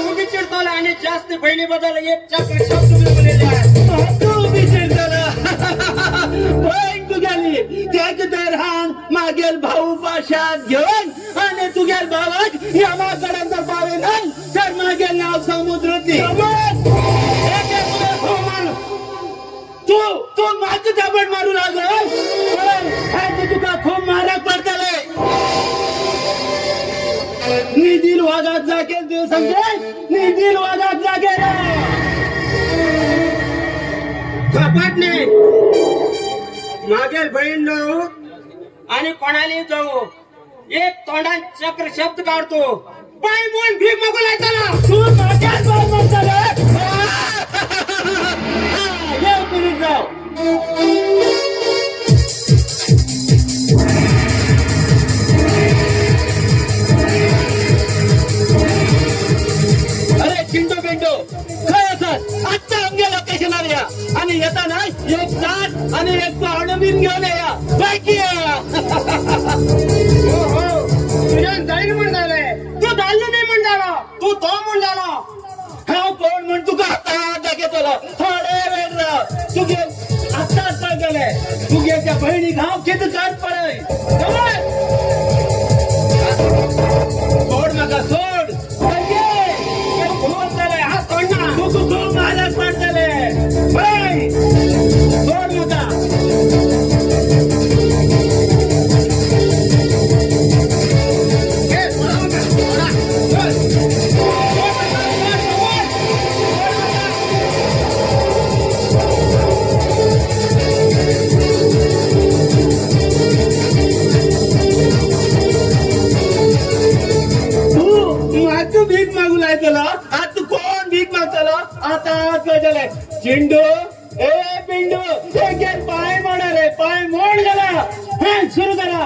उभी चिडतोला आणि जास्त बहिणी बद्दल एक चक्र शब्द मी बोललेले आहे. तू बिचार झाला. बहीण तू गेली त्याच तर हान मागेल भाऊ पाशात घेऊन आणि तू गेल भावाक या माकडांचा पावे नाही तर मागेल नाव समुद्रातली. तू तू माझं झापड मारू लागला. तुका खूप मारक पडतले. निधील वागात जागेल तू समजे. निधील वागात जागेल. झपाटणे मागेल बहीण जाऊ आणि कोणाला जाऊ एक तोंडात चक्र शब्द काढतो. बाई म्हणून भीक मागू लागताना तू माझ्याच बाळ म्हणताले. येऊ पुरीत जाऊ. अरे चिंटू पिंटू काय असत आजच्या आमच्या लोकेशनवर या आणि येताना एक साथ आणि एक अणुबीन घेऊन या. बाकी हो हो तुझ्या जाईल म्हण झालंय. तू झालं नाही म्हण झाला. तू तो म्हण झाला. हा कोण म्हण तुका आता दाखवतो थोडे वेळ तू घे आताच गेले. तू घे त्या बहिणी घाव किती काट पडे. सोड नका सोड. हा तोंड ना. तू तू माझ्याच पडतले. सोड नका. तू भीक मागू लायतलो. आता तू कोण भीक मागतलो. आता कळले चिंडू ए पिंडू हे पाय मोडाले. पाय मोड गेला. सुरू करा.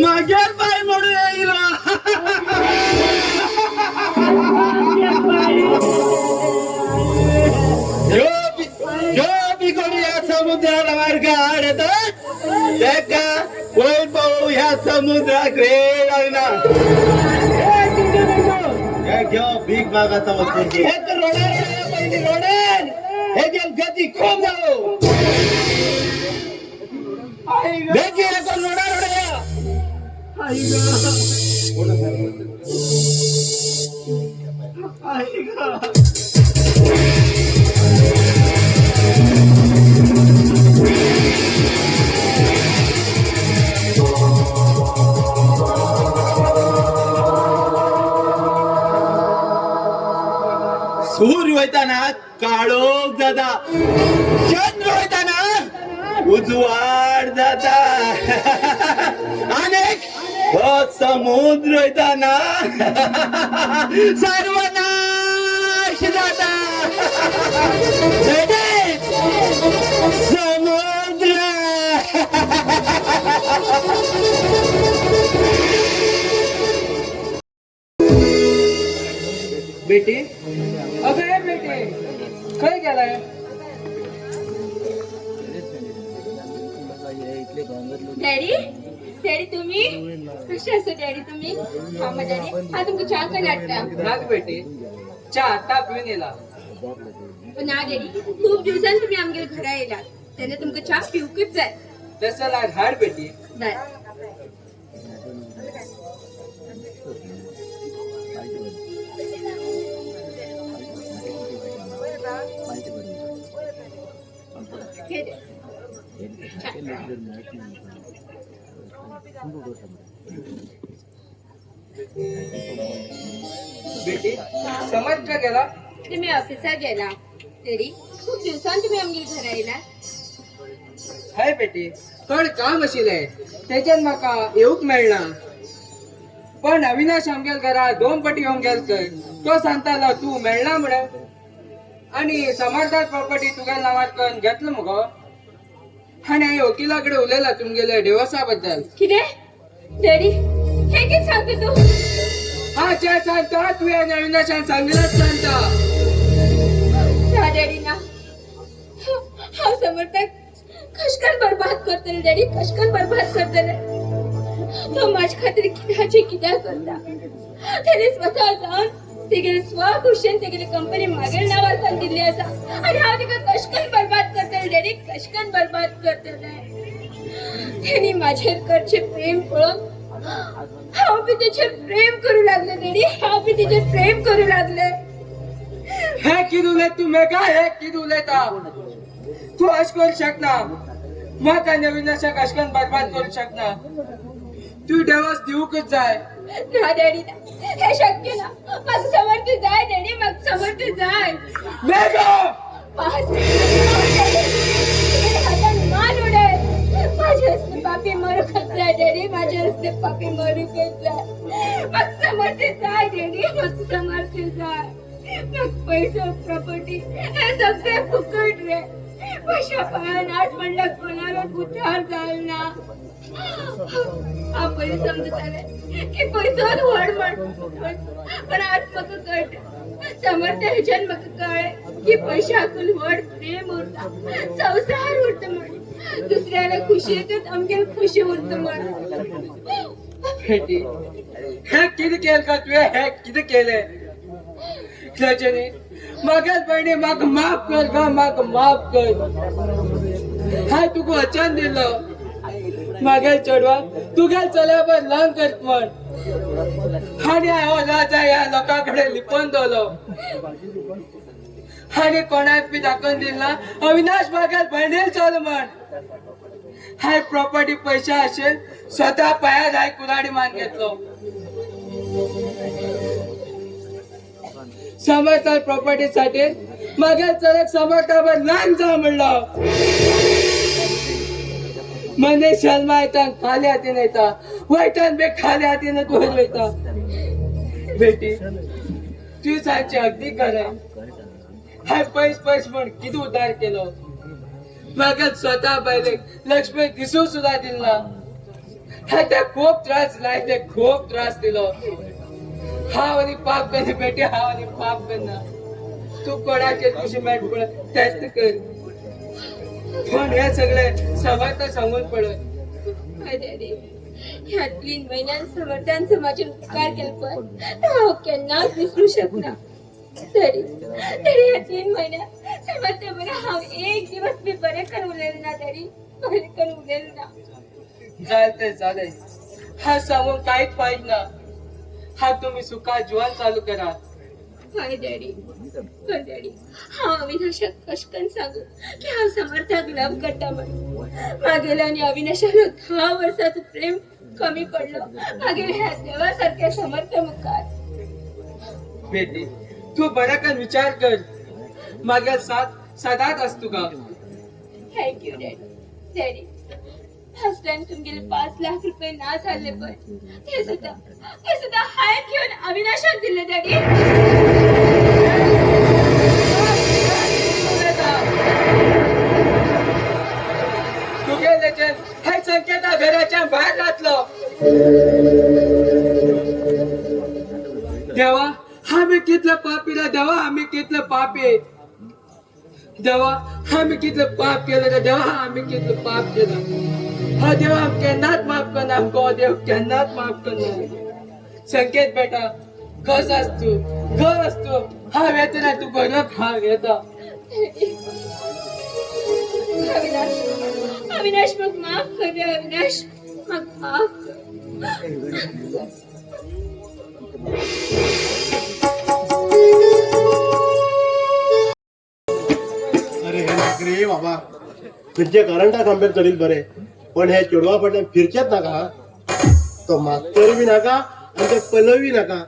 मागेल बाई म्हणून येईल या समुद्राला मार्ग आडतात त्या वैल पाहू ह्या समुद्रात रे लागणार भीक मागाचा वस्तू हे तर रोडन हे गेल गती खूप जाऊ देखील रोडा रोडा सूर्य वयताना काळोख जाता चंद्र वयताना उजवाड जाता अनेक हो समुद्र वयताना सर्वनाश जाता समुद्र बेटी अगं हे बेटी खय गेलाय डॅडी डॅडी तुम्ही कसे असो डॅडी तुम्ही हा मग डॅडी हा तुमका चहा का लागता नाग बेटी चहा आता पिऊन येला पण ना डॅडी खूप दिवसांनी तुम्ही आमच्या घरा येलात त्याने तुमका चहा पिवकच जाय तसं लाग हाड बेटी बाय हे दे. बेटी समज का गेला तुम्ही ऑफिसात गेला डॅडी खूप दिवसांनी तुम्ही आमच्या घरा येलात हाय बेटी थोडं काम आशिल्लें तेच्यात म्हाका येऊक मेळना पण अविनाश आमगेल घरा 2 पटी येऊन गेल तर तो सांगतालो तू मेळना म्हणून आणि समारदार प्रॉपर्टी तुगे नावात करून घेतलं मगो आणि हांवें वकिलाकडे उलयला तुमगेले डिवोर्सा बद्दल किती डॅडी हे किती सांगते तू हा जे सांगता तुवें आनी अविनाशान सांगलाच सांगता त्या डॅडीना हा समर्थक कशकन बर्बाद करतले डॅडी कशकन बर्बाद करतले तो माझ्या खातीर कित्याचे कित्या करता त्याने स्वतः जाऊन तेगेले स्वखुशीन तेगेली कंपनी मागेल नावार पण दिल्ली आसा आणि हांव तिका कशकन बर्बाद करतले डॅडी कशकन बर्बाद करतले त्यांनी माझेर करचे प्रेम पळोवन हांव बी तेचेर प्रेम करू लागले डॅडी हांव बी तेचेर प्रेम करू लागले हे किद उलयत तू मेका हे किद उलयता तू अश करू शकना म्हाका आनी अविनाशाक अशकन बर्बाद करू शकना तू डिवोर्स दिवूकच जाय ना डॅडी हे शक्य ना माझं समर्थ जाय डॅडी मग समर्थ जाय मेघा पाच हातान मान उडेल माझे असते पापी मरूकच जाय डॅडी माझे असते पापी मरूकच जाय मग समर्थ जाय डॅडी मग समर्थ जाय मग पैसे प्रॉपर्टी हे सगळे फुकट रे पैशा पायान आज म्हणलं कोणाला उधार जाल ना आपण समजत आले की पैसा व्हड म्हण पण आज म्हाका कळटा समर्थ ह्याच्यान म्हाका कळ्ळें की पैशा हाकून व्हड प्रेम उरता संसार उरता म्हण दुसऱ्याला खुशी येतात आमगे खुशी उरता म्हण बेटी हे किद केलं का तुवें हे किद केलें रजनी म्हाका पयलीं म्हाका माफ कर गा म्हाका माफ कर हांवें तुका वचन दिलो म्हागे चेडवा तुगे चल्या बद लग्न करत म्हण आनी हांव राजा ह्या लोकां कडेन लिपोवन दवरलो आनी कोणाक बी दाखोवन दिना अविनाश म्हागे भयणेर चल म्हण हांवें प्रॉपर्टी पयशे आशिल्ले स्वता पायार हांवें कुराडी मान घेतलो समर्था प्रॉपर्टी साठी म्हागे चलक समर्था बद लग्न जा म्हणलो मने शर्मा येता खाली हातीन येता वयतान बे खाली हातीनच वयर वयता बेटी तू सांगचे अगदी खरें हांवें पयस म्हण कितें उद्धार केलो म्हाका स्वतः पहिले लक्ष्मी दिसू सुद्धा दिला त्या खूप त्रास लायते खूप त्रास दिलो हाव आणि पाप करणे बेटी हाव आणि पाप करना तू कोणाचे तुझी मॅट पड टेस्ट कर पण हे सगळे समर्थ सांगून पडत हाय डॅडी ह्या 3 महिन्यात समर्थांचं माझे उपकार केले पण हांव केन्नाच विसरू शकना तरी ह्या 3 महिन्यात समर्थ बरं हांव एक दिवस बी बरें करून उरलें ना डॅडी बरें करून उरलें ना चालते चालेल हा सांगून काहीच पाहिजे ना हा तुम्ही सुखा जीवन चालू करा हाय डॅडी पण डॅडी हांव अविनाशाक कशकन सांगू की हांव समर्थाक लव करता म्हण मागेलो आनी अविनाशालो 10 वर्साचं प्रेम कमी पडलो मागेलो ह्या देवासारख्या समर्थ मुखार बेटी तू बराकन विचार कर मागे साथ सदाच असतो का thank you daddy daddy first time तुमगेले 5 लाख रुपये ना झाले पण ते सुद्धा हाय घेऊन अविनाशाक दिले डॅडी तू गेल्याचे हे संकेता घराच्या बाहेर घातलो देवा आम्ही कितलं पापीला देवा आम्ही कितलं पापी देवा आम्ही कितलं पाप केलं देवा आम्ही कितलं पाप केलं हा देवा केन्नाच माफ करना आमको देव केन्नाच माफ करना संकेत बेटा कस असतो घर असतो हा येतो ना तू घरात हा येता अविनाश मग माफ कर रे अविनाश मग माफ कर अरे हे नकरे बाबा तुझे करंटा खांबेर चढील बरे पण हे चेडवा पडल्या फिरचेच नाका तो मास्तर बी नाका आणि ते पलवी नाका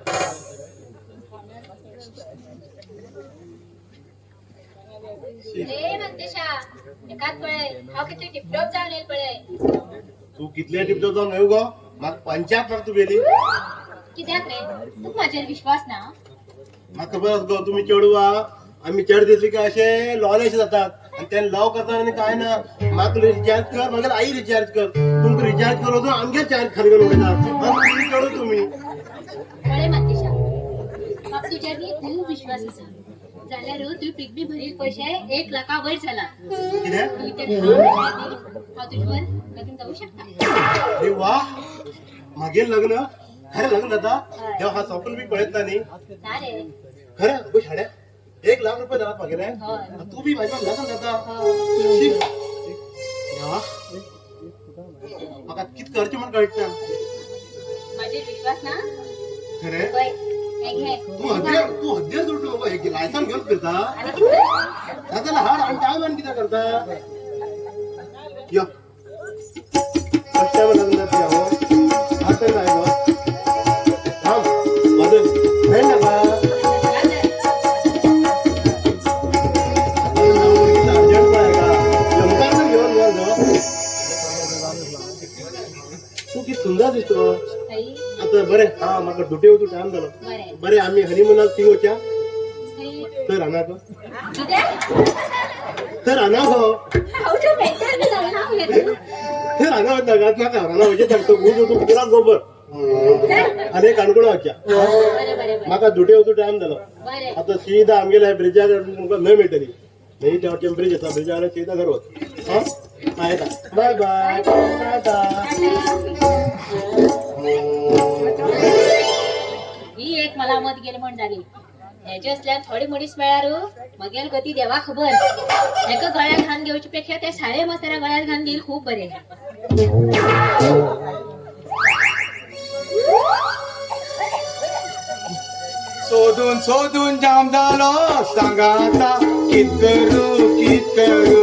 रे मंदेशा एकात पळय हांव कितले टिपटॉप जावन येल पळय तू कितले टिपतो जाऊन येऊ गो म्हाका 50 तू गेली कित्याक रे तुका म्हाजेर विश्वास ना म्हाका खबर आसा गो तुम्ही चेडवा आम्ही चेड दिसली की असे लॉलेश जातात आणि ते लव करतात आणि काय ना म्हाका रिचार्ज कर म्हाका आई रिचार्ज कर तुमका रिचार्ज करू आमगे चार्ज खाली करून उडयतात चेडू तुम्ही पळय मंदेशा म्हाका तुजेर न्ही खूब विश्वास आसा जाल्यार तू पिकबी भरील पैसे 1 लाखा वयर जाला कित्याक तू तर हांव तुजेवर लगीन जाऊ शकता अरे वा मागील लग्न खरं लग्न जाता तेव्हा हा स्वप्न बी कळत नाही ना रे खरं अगो शाड्या 1 लाख रुपये जातात मागेले होय तू बी माझ्या लग्न जाता हो. देवा म्हाका कित करचें म्हण कळटा म्हाजेर विश्वास ना खरे पळय हे घे तू हद्देर सुटलो बाबा हे लायसन घेऊन फिरता आणि कितले दादाला हाड आणि काय मान किती करता यो फर्स्ट टाइम लग्न जाते हो आता नाही गो थांब बदल नाही ना बा तू किती सुंदर दिसतो आई आता बरे हा म्हाका दुटे वचू टाइम जालो बरें बरे आम्ही हनीमुनाक थिंगोच्या आई तर आणा गो कित्याक तर आणा गो हांव तर मेंटल बी जालें ना मुगे तर आणा नगात नाका आणा वयचे सांगतो गुड तू पुरा गोबर आणि काणकोण वच्या बरें बरें म्हाका दुटे वचू टाइम जालो बरें आता सीधा आमगेल्या ब्रिजार तुमकां न मेळटली नाही त्या ब्रिज आसा ब्रिजार सीधा घर वच हा येता बाय बाय टाटा ही एक मला मत गेली म्हण जाली हेजे असल्यार थोडी मनीस मेळ्यार मगेल गती देवा खबर हेका गळ्यात घान घेवचे पेक्षा त्या शाळे मस्तारा गळ्यात घान घेईल खूप बरे शोधून शोधून जाम झालो सांगा आता कित करू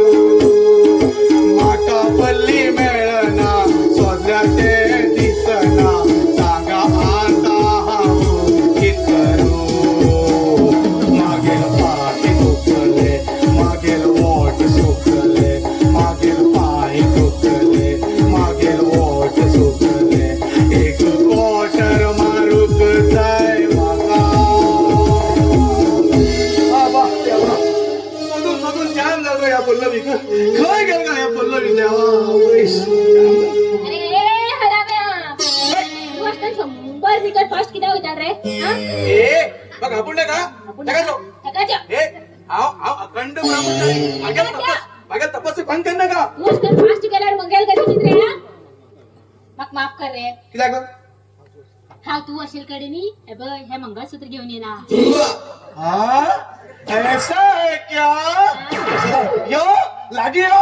माका पल्ली मेळना सोदल्या ते दिसना सांगा आता हांव कित करू मागेल पाटी दुखले मागेल ओठ सुकले मागेल पाय दुखले मागेल ओठ सुकले एक क्वार्टर मारूक जाय म्हाका शोधून शोधून जाम झालो या पल्लवीक खंय गेलो अरे हराम्या तू असता 100 मीटर फास्ट किती होतात रे हा बघ आपण नाही का आपण काय जाऊ नकाच्या. अखंड ब्राह्मण मागेल तपास भंग कर नका तू असता फास्ट केल्यावर मंगेल कशी चित्रे ना मग माफ कर रे किती लागलं हा तू असेल कडे नी हे बघ हे मंगळसूत्र घेऊन ये ना हाँ ऐसा है क्या यो लागी यो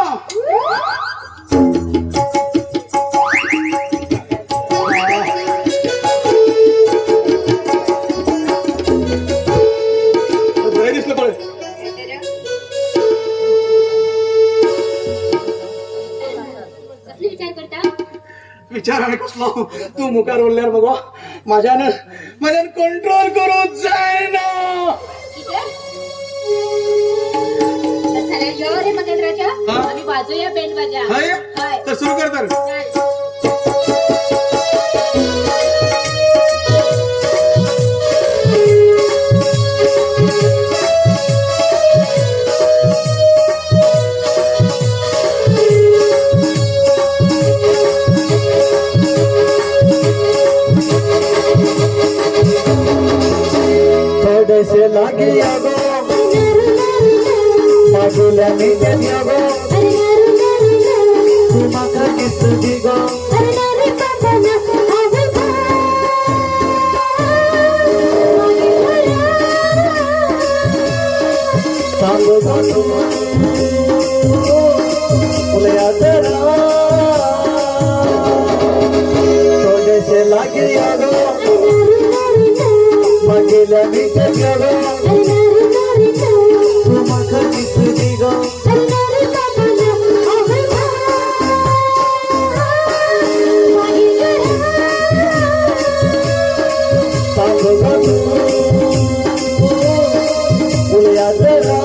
बरं दिसलं पळे कसले विचार करता विचार आणि कसलो तू मुखार बोलल्यावर बघा माझ्यानं कंट्रोल करू जाय ना साऱ्या जेव्हा रे मगेंद्राच्या हा? आम्ही वाजूया बेल वाजा हाय हाय. तर सुरू कर तर थोडेसे लागे यागो मागुल्या मी यागो तू माका किस दिगो सांगो सांगो उलया जरा थोडेसे लागे यागो मागेल्या मी यागो तू माका किस दिगो सांगो सांगो उलया जरा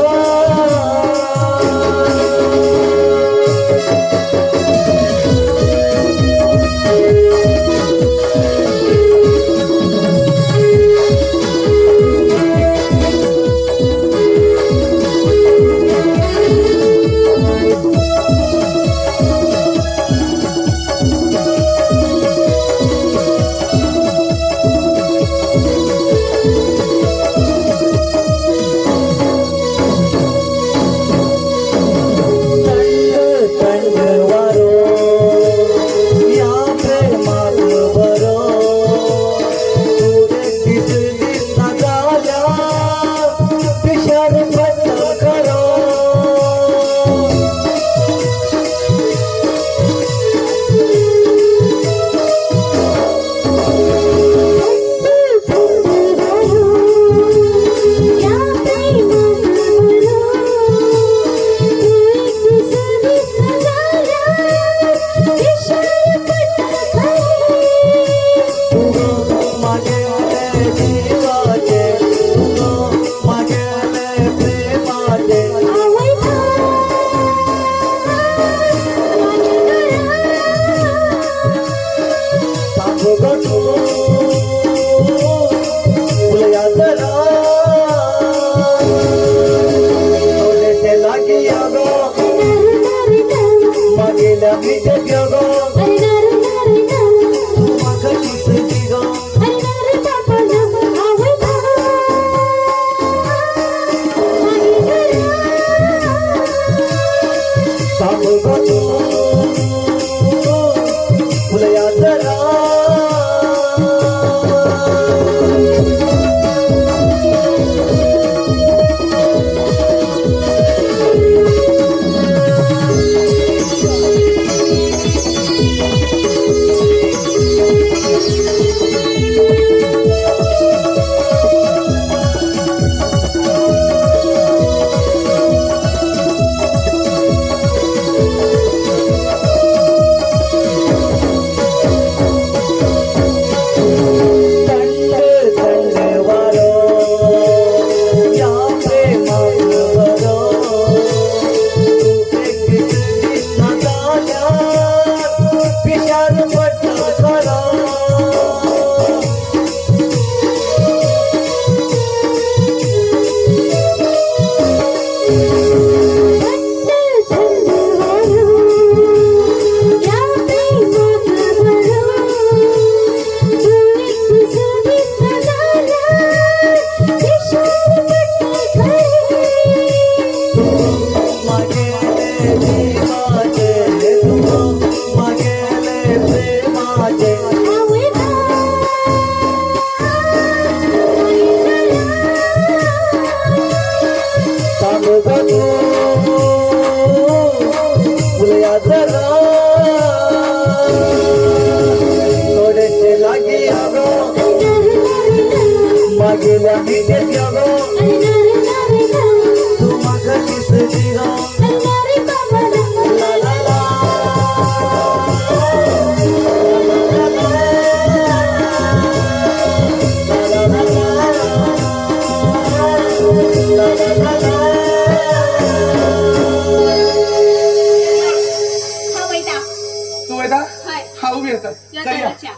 सुवेदा हाय हा उभी येतात या चल या. घराच्या.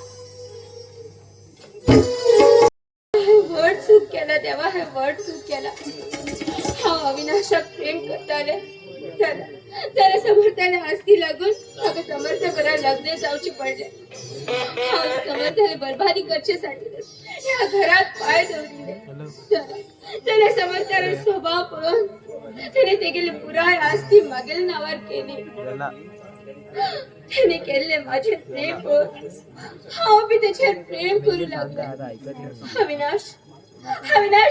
वड चूक केला देवा, हे वड चूक केला. हा अविनाशात प्रेम करताले जरा समर्थाने आस्ती लागून म्हाका समर्थ बरा लग्न जावची पडले. हा समर्थाने बरबादी करचेसाठी या घरात पाय दवरिले. त्याला समर्थाने स्वभाव पळून त्याने तेगेले पुराय आस्ती मागेल नावार केली. त्याने केले माझे प्रेम पळून हांव बी त्याचेर प्रेम करू लागले. अविनाश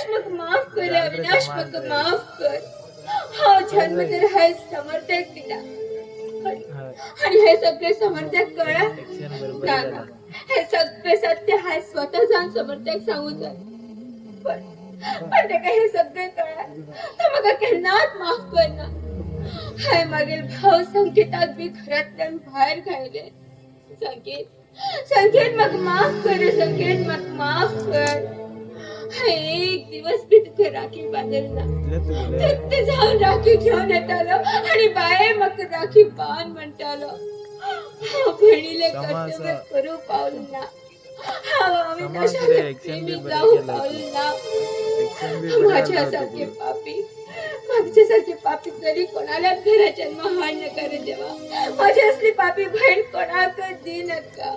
मग माफ कर, अविनाश मग माफ कर. हा जन्म तर हे समर्थक दिला आणि हे सगळे समर्थक कळा ना. हे सगळे सत्य हाय स्वतः जाऊन समर्थक सांगू जाय. पण ते हे सगळे कळा तर मग केन्नाच माफ करना. हाय मागील भाव संकेताक बी घरातल्यान बाहेर घायले. संकेत मग माफ कर, संकेत मग माफ कर. एक दिवस बी तुका राखी बांधल ना. ते जाऊन राखी घेऊन येतालो आणि बाये मग राखी बांध म्हणतालो. बहिणीले कर्तव्य करू पावल ना. अविनाशाने प्रेमी जाऊ पावल ना. माझ्यासारखे पापी तरी कोणालाच घरा जन्म हाड नका रे देवा. माझी असली पापी बहीण कोणाक दी नका.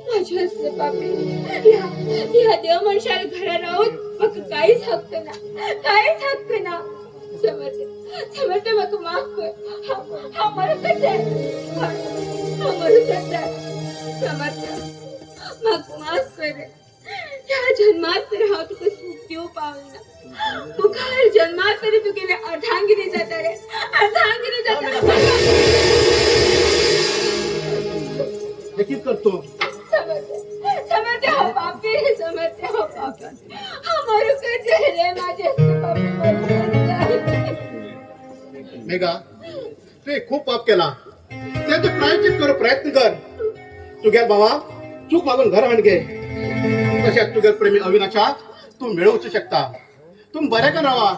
माझी असली पापी या देव मनशाला घरा राहून मग काहीच हक्क ना. समर्थ मग माफ कर. हा मरतच आहे. समर्थ मग माफ कर. या जन्मात तर हा तुका सुख देऊ पावना. तुका हर जन्मात तरी तू गेले अर्धांगिनी जाता रे. नक्कीच करतो. समर्थ हा पापी हा मरू कर रे. माझे पापी मेघा ते खूप पाप केला. त्याचे प्रायश्चित करू प्रयत्न कर. तुझ्या बाबा चूक मागून घर आणगे. तशात तुझ्या प्रेमी अविनाशा तू मिळवू शकता. तुम बऱ्याकडे राहा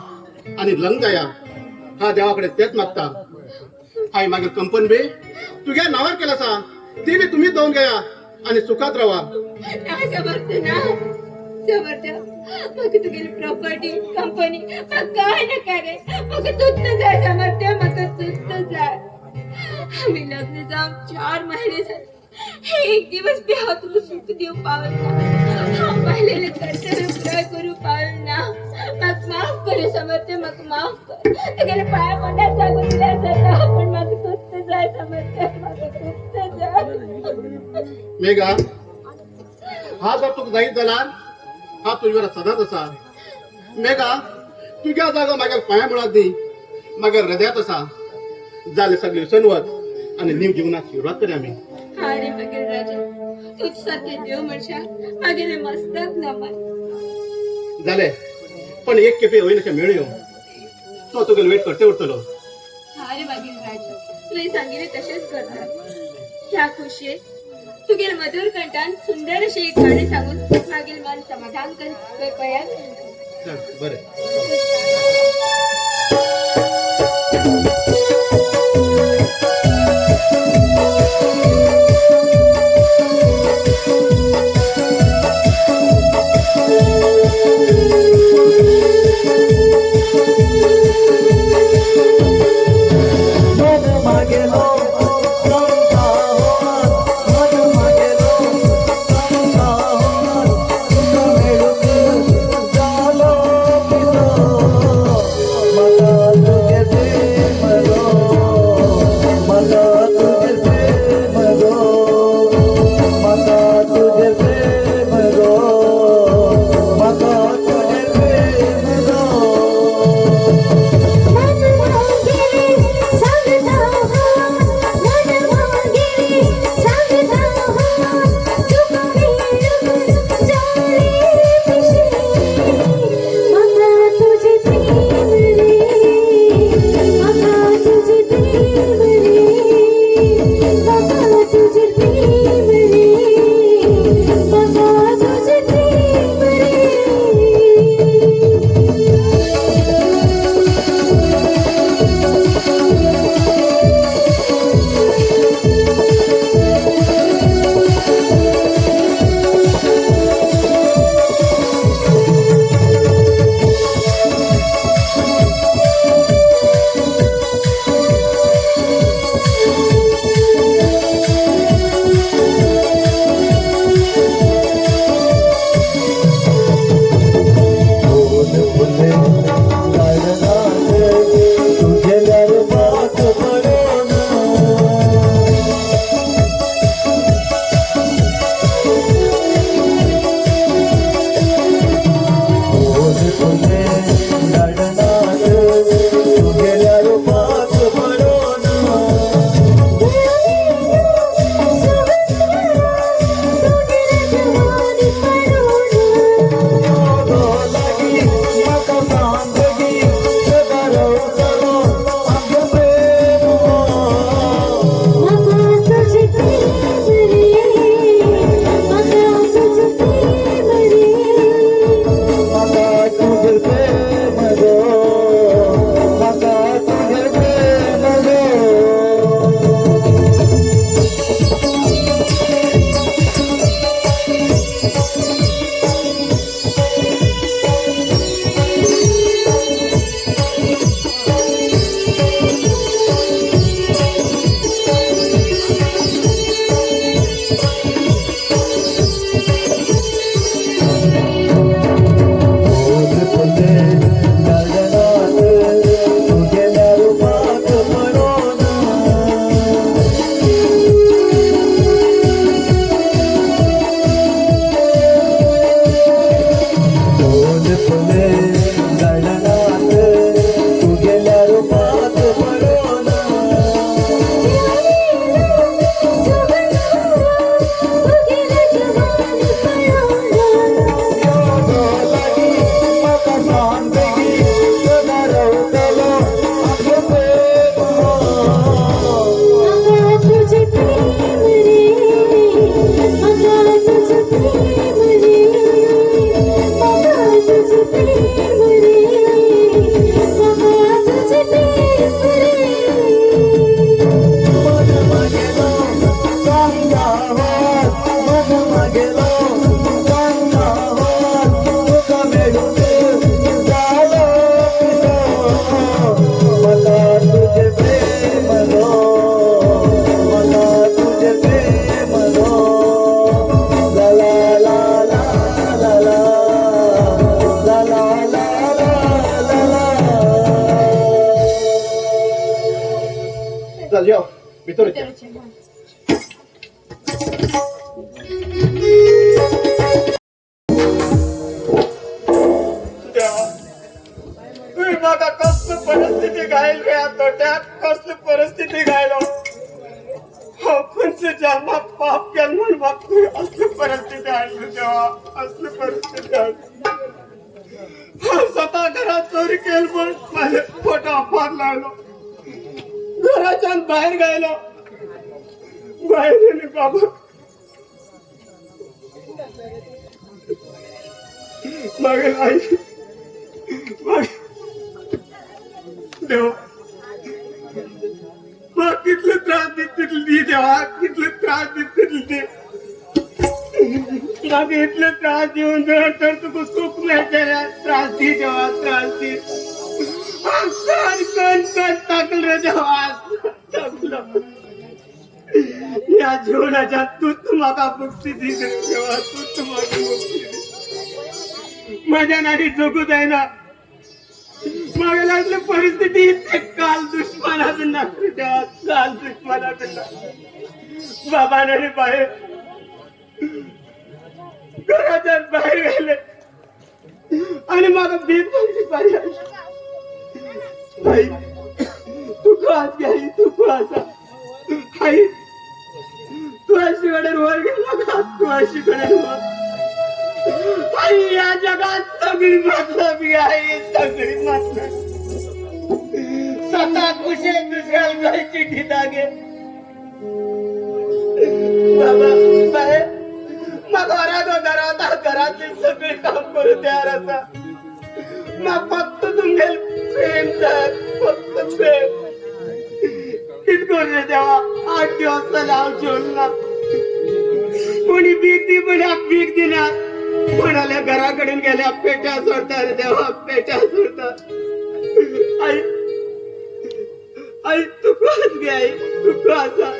आणि लंग जाया. हा देवाकडे तेच मागता. आई मागील कंपनी बी तुझ्या नावावर केला सा. ती बी तुम्ही जाऊन गया आणि सुखात राहा. समर्थ मग तू गेली प्रॉपर्टी कंपनी मग काय नका रे. मग तूच जाय समर्थ, मग तूच जाय. आम्ही लग्न जाऊन 4 महिने झाले. एक दिवस बी हा तुला सुख देऊ पावल ना. पाहिलेले कर्तव्य पुरा करू पावल ना. मग माफ कर समर्थ, मग माफ कर. ते गेले पाया पडण्यात जागून दिल्या जाता. पण मग तूच जाय समर्थ, मग तूच जाय. मेघा हा जर तुका जायत जाल्यार हा तुझ्यावर सदाच असा. मेघा तुझ्या जागा मागीर पांया मुळात दी. मागीर हृदयात असा. जाले सगळे विसनवत आणि नीव जीवनात सुरुवात करूया आम्ही. हा रे मगेल राजा, तुझ सारखे देव म्हणशा मागेले मस्तक नमन. झाले पण एक केपे होईन अशें मेळ्यो. तो तुगेलो वेट करते उरतलो. हा रे मागील राजा, तुला सांगितले तसेच करतात. ह्या खुशीत तुगेल मधुर कंठान सुंदर असे एक गाणे सांगून मागील मन समाधान कर पयाल. चल बरें. Mata भितर देवा तुम्ही माका कसली परिस्थिती घायल रे तोट्यात कसली परिस्थिती घायलो पंचच्या माग पाप केलं म्हणून मग तुम्ही असली परिस्थिती आणली देवा असली परिस्थिती आणली स्वतः घरात चोरी केली पण माझे पोटा फार लागलो घराच्या बाहेर गायलो बाहेर गेली बाबा मागे आई देवा मग कितले त्रास दिले देवा कितले त्रास दिले मागे इतले त्रास देऊन जर तर तुका सुख मिळते त्रास दी देवा त्रास दी कण कण टाकल रे देवा टाकलं या जीवनाच्या तूच म्हाका मुक्ती दी देवा तूच म्हाका मुक्ती दी माझ्या नाडी जगू जायना मागे लागली परिस्थिती इतके काल दुश्मनाचं नागरी देवा काल दुश्मनाचं बाबाने बाहेर घराच्या बाहेर गेले आणि मला भीक मागली पाहिजे आई तू खास घ्याई तू खासा आई तू अशी कडे वर गेला का तू अशी कडे वर आई या जगात सगळी मतलब आहे सगळी मतलब स्वतः कुशे दुसऱ्याला जायची ठिकागे बाबा बाहेर मग घरातले सगळे काम करू तयार असा मग फक्त तुमचे प्रेम कर फक्त प्रेम इतकं रे देवा 8 दिवस लाव जेवला कोणी भीक दी पण भीक दिला कोणाला घराकडून गेल्या पेट्या सोडतात देवा पेट्या सोडतात आई आई तू कोण गे आई तू असा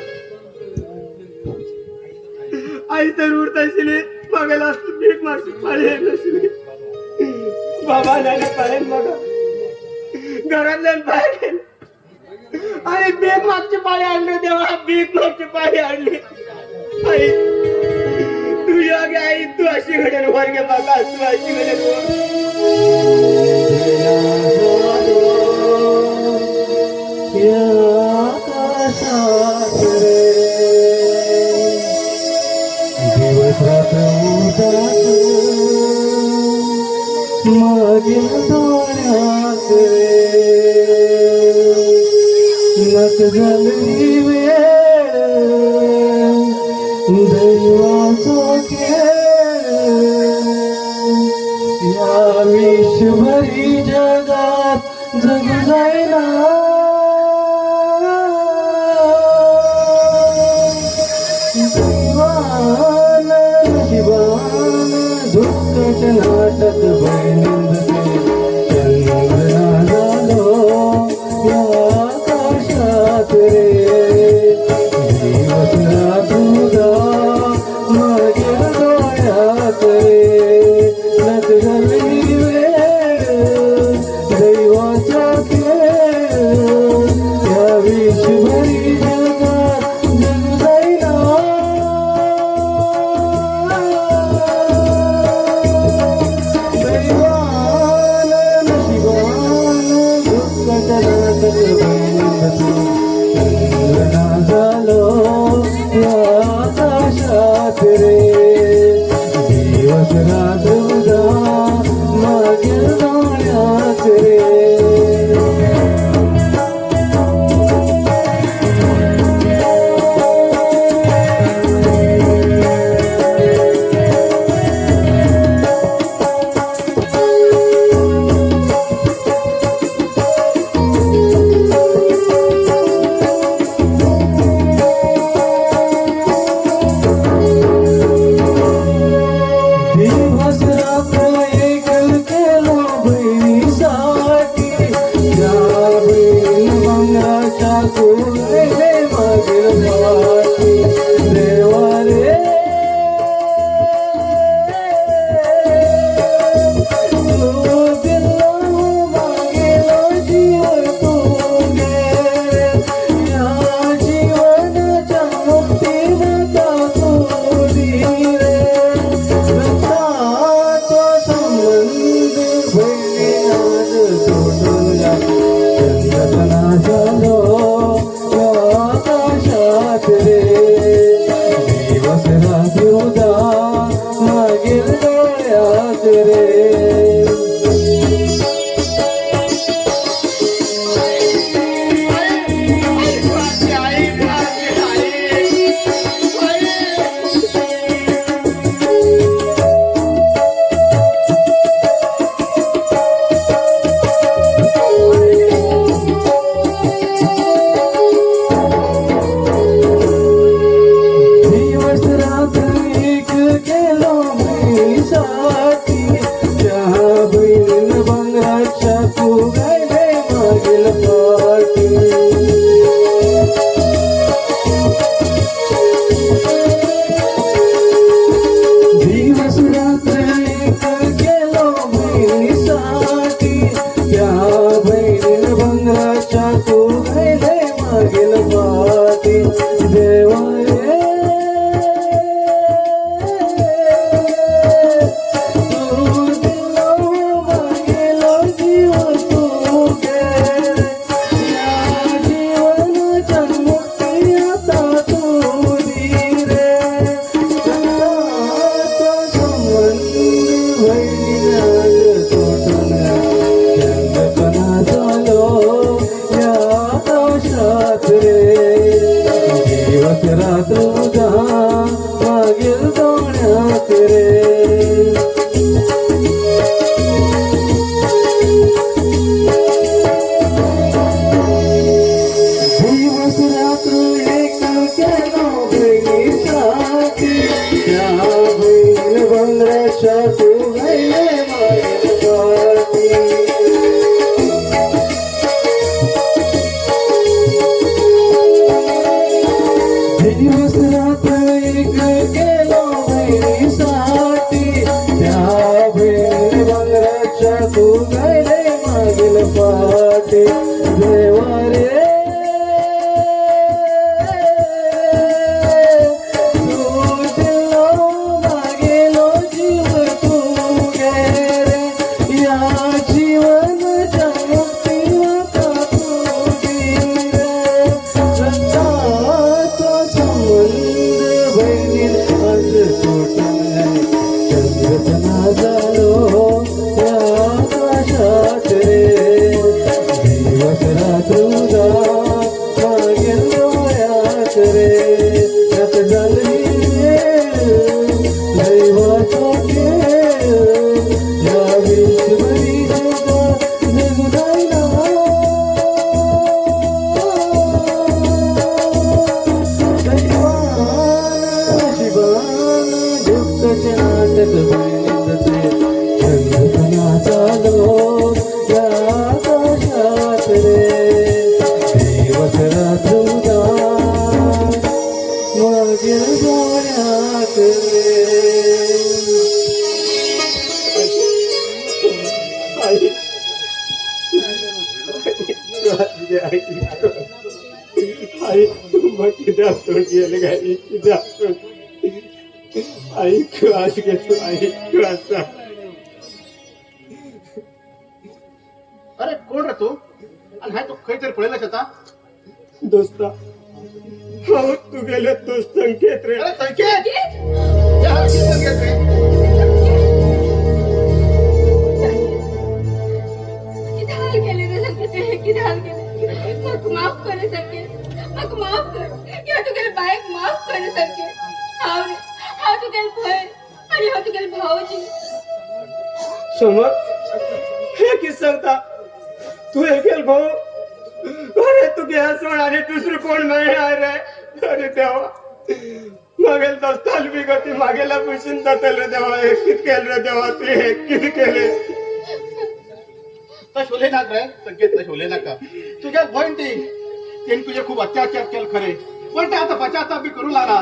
आई तर उडत असली बघायला असतो भीक मागची पाळी नसली बाबा नाही पाळेल बघा घरातल्या बाहेर गेले आणि भीक मागची पाळी आणली देवा भीक मागची पाळी आणली आई तू या गे आई तू अशी घडेल वर गे बघा तू अशी घडेल दिवस रात्र मागील डोळ्यात नक झाली वेळ दैवाचो खेळ या विश्वभरी जगात जग जायला दैवान जीवान दुःखाच्या नाटक बहिणींचे चंद्रना झालो या आकाशात रे दिवस तुझा माझ्या डोळ्यात रे नक झाली वेळ दिवसरा तुझा मागील डोळ्यात रे दिवस रात्र एक केलो बहिणीसाठी त्या बहीण बंगल्याच्या तू गेले माझ्यासाठी दिवस रात्र एक केलो बहिणीसाठी त्या बहीण बंगल्याच्या तू गेले मागील पाठी देवा रे आई मग किती तोंड गेले गाई किती आई श्वास घेतो आई श्वास अरे कोण रे तू आणि हाय तू काहीतरी पळेलाच आता दोस्ता हो तू गेले तो संकेत रे अरे संकेत या किती संकेत रे किती हाल केले रे संकेत किती हाल केले मग माफ करे संकेत मग माफ कर या तू गेले बायक माफ करे संकेत हाव रे हा तू गेले भय आणि हा तू गेले भाऊजी समर हे की सांगता तू गेल भाऊ अरे तू गॅस सोड आणि दुसरं कोण नाही आहे रे अरे देवा मागेल दस्ताल बिगती मागेला पुसून जातल रे देवा हे किती केलं रे देवा तू हे किती केले शोले नाक रे संकेत शोले नाका तुझ्या बहीण ती त्यांनी तुझे खूप अत्याचार केले खरे पण ते आता पश्चाताप बी करू लागला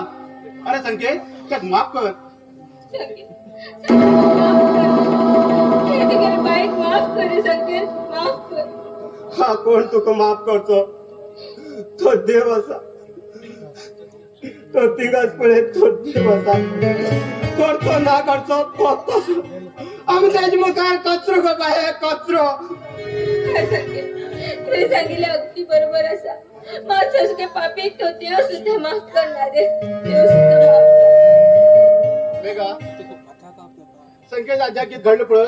अरे संकेत त्यात माफ कर संकेत या तू गेले बायक माफ करे संकेत माफ कर हा कोण तुका माफ करतो तो देव असा तो तिघाचपणे तो देव असा करतो ना करतो फक्त आम्ही त्याची मग काय कचरो का काय कचरो तुम्ही सांगितलं अगदी बरोबर असा माझं सुद्धा पापी तो देव सुद्धा माफ करणार आहे देव सुद्धा माफ करणार मेघा संकेत आज्या की घडलं पळ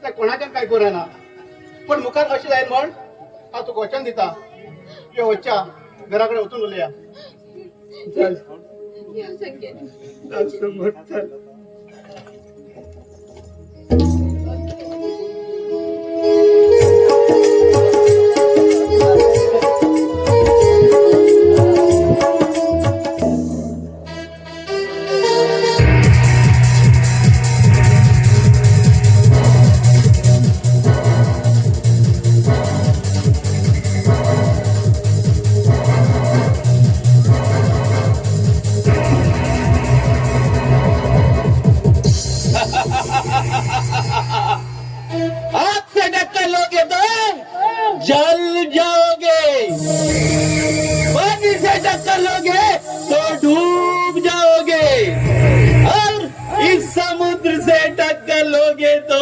त्या कोणाच्या काय करा पण मुखार अशी जाईल म्हण हा तू वचन दिता या वच्चा घराकडे उतरून बोलूया या संकेत हाथ से टक्कर लोगे तो जल जाओगे, पानी से टक्कर लोगे तो डूब जाओगे, और इस समुद्र से टक्कर लोगे तो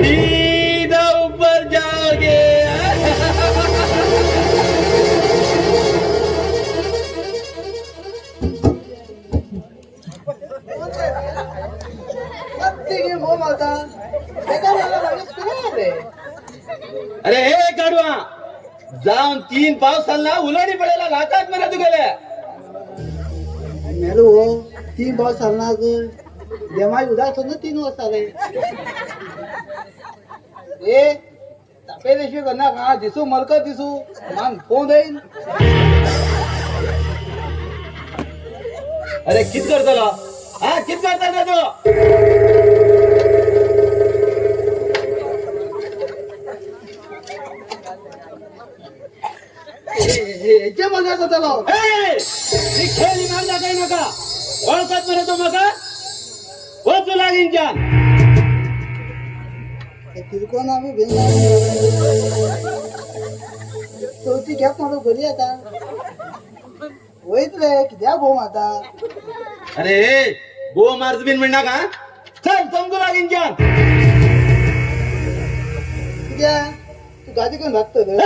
सीधा ऊपर जाओगे। अरे हे गाडवा, जाऊन 3 पावसाला उलाडी पडायला घातात मला तुगेल्या मेलो हो 3 पाऊस चालणार देमाई उदास होत 3 वाजता आले ए तापेल्याशिवाय करणार का दिसू मलकत दिसू मान फोन देईन अरे कित करतलो हा कित करता ना तू याच्या मजा करता ए, ती खेळी मारला काही नका ओळखत मला तो मका वाचू लागीन जान तिरकोण आम्ही चौथी गॅप मारू घरी आता होईत रे कित्या भाऊ आता अरे गो मारत बिन म्हणणार का चल समजू लागीन जान कित्या तू गादी कोण लागतो रे ए,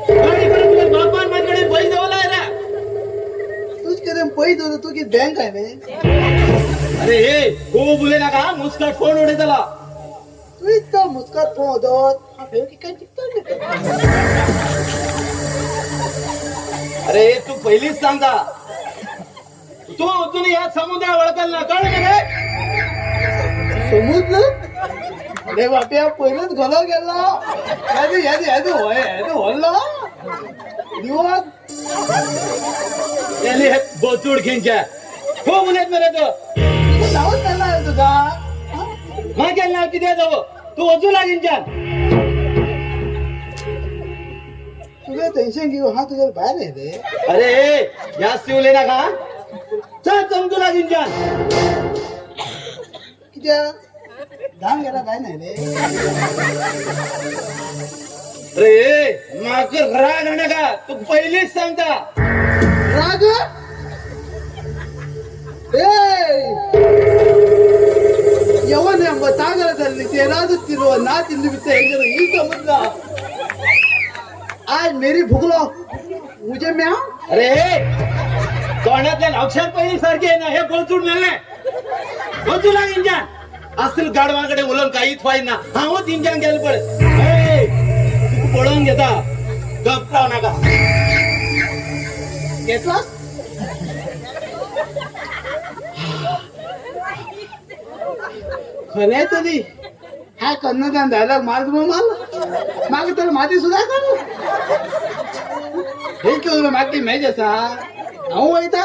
गाडी करून तुला बापान माझ्याकडे पैसे देवला रे तूच करेन पैसे होतो तू की बँक आहे रे अरे हे गो बोले ना का मुस्काट फोन उडे त्याला तू इतका मुस्कात फोन होतो हा फेर की काय चिकतो अरे तू पहिलीच सांगा तू तुम्ही या समुद्रा ओळखाल ना कळलं का समुद्र अरे बाप्या पहिलंच घालव गेला यादी यादी यादी होय यादी होल्ला दिवस याली हे बोचूड खिंच्या हो बोलेत मेरे तो नावच त्याला आहे तुझा मागे नाव किती जावं तू वचू लागीन जान तुझे टेन्शन घेऊ हा तुझ्या बाहेर आहे रे अरे जास्त बोले ना का चल समजू लागीन जान कित्या धाम गेला काय नाही रे अरे माग राग आणा का तू पहिलीच सांगता राग यवन ಎಂಬ ಸಾಗರದಲ್ಲಿ ತೇಲಾಡುತ್ತಿರುವ ನಾ ತಿಂದು ಬಿಟ್ಟ ಹೆಂಗರು ಈ ಸಮುದ್ರ आज मेरी भुगलो मुझे म्याव अरे तोंडातल्या अक्षर पहिली सारखी आहे ना हे बोलचूड मेले बोलचू लागीन जान असतील गाडवाकडे उलम काहीच पाहिजे ना हा हो 3 जान गेल पड तू पळून घेता गप राव नका घेतलास खरे तरी हा कन्नड डायलॉग मारत माल मागे तर माती सुद्धा करू हे केलं मागे मॅच असा अहो येता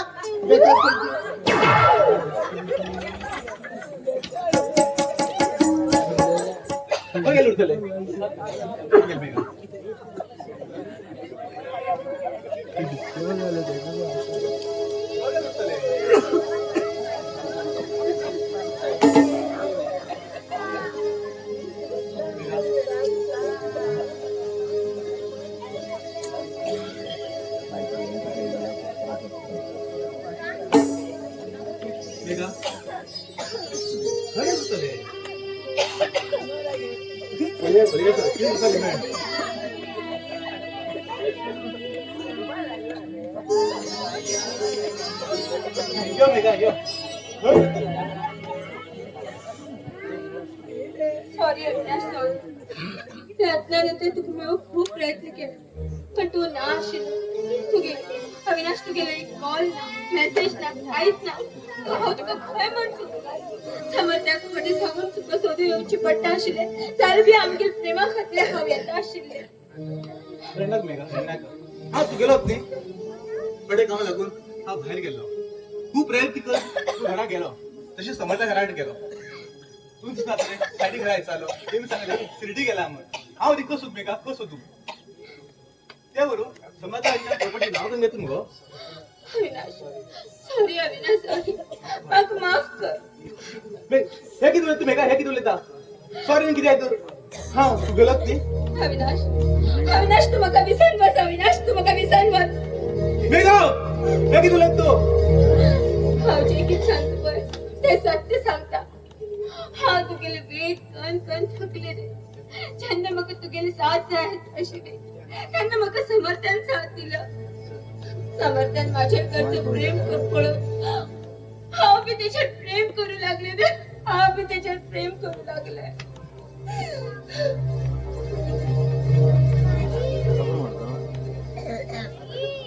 सॉरी अविनाश सॉरी प्रयत्नानंतर तुम्ही खूप प्रयत्न केले पण तू ना आशील तू गेली अविनाश तू गेला एक कॉल ना मेसेज ना काहीच ना तू हो तुका खंय म्हणतो समर्थ्याक मध्ये सांगून तुका सोदू येवची पडटा आशिल्ले जाल्यार बी आमगे प्रेमा खातीर हांव येता आशिल्ले फ्रेंडाक मेघा फ्रेंडाक हा तू गेलो न्ही कडे कामा लागून हा बाहेर गेलो खूप प्रयत्न कर तू घरा गेलो तशी समर्था घरात गेलो तू दिसता सायडी घरा चालो ते मी सांगितलं शिर्डी गेला मग हांव ती कसो मेघा कसो तू ते बरो समर्था प्रॉपर्टी नाव घेऊन घेतो मग अविनाश सॉरी अविनाश सॉरी म्हाका माफ कर हे किती उलयता मेघा हे किती उलयता सॉरी किती आहे तू हा तू गेलोत न्ही अविनाश अविनाश तू म्हाका विसरवस अविनाश तू म्हाका विसरवस मेघा हे किती उलयता तू हांव जे कितें सांगता पळय ते सत्य सांगता हांव तुगेले वेट कन कन थकले रे जेन्ना म्हाका तुगेले साथ जाय आशिल्ली तेन्ना म्हाका समर्थन साथ दिलं समर्थन माझ्या कडचं प्रेम पळोवन हांव बी तेचेर प्रेम करू लागले रे हांव बी तेचेर प्रेम करू लागले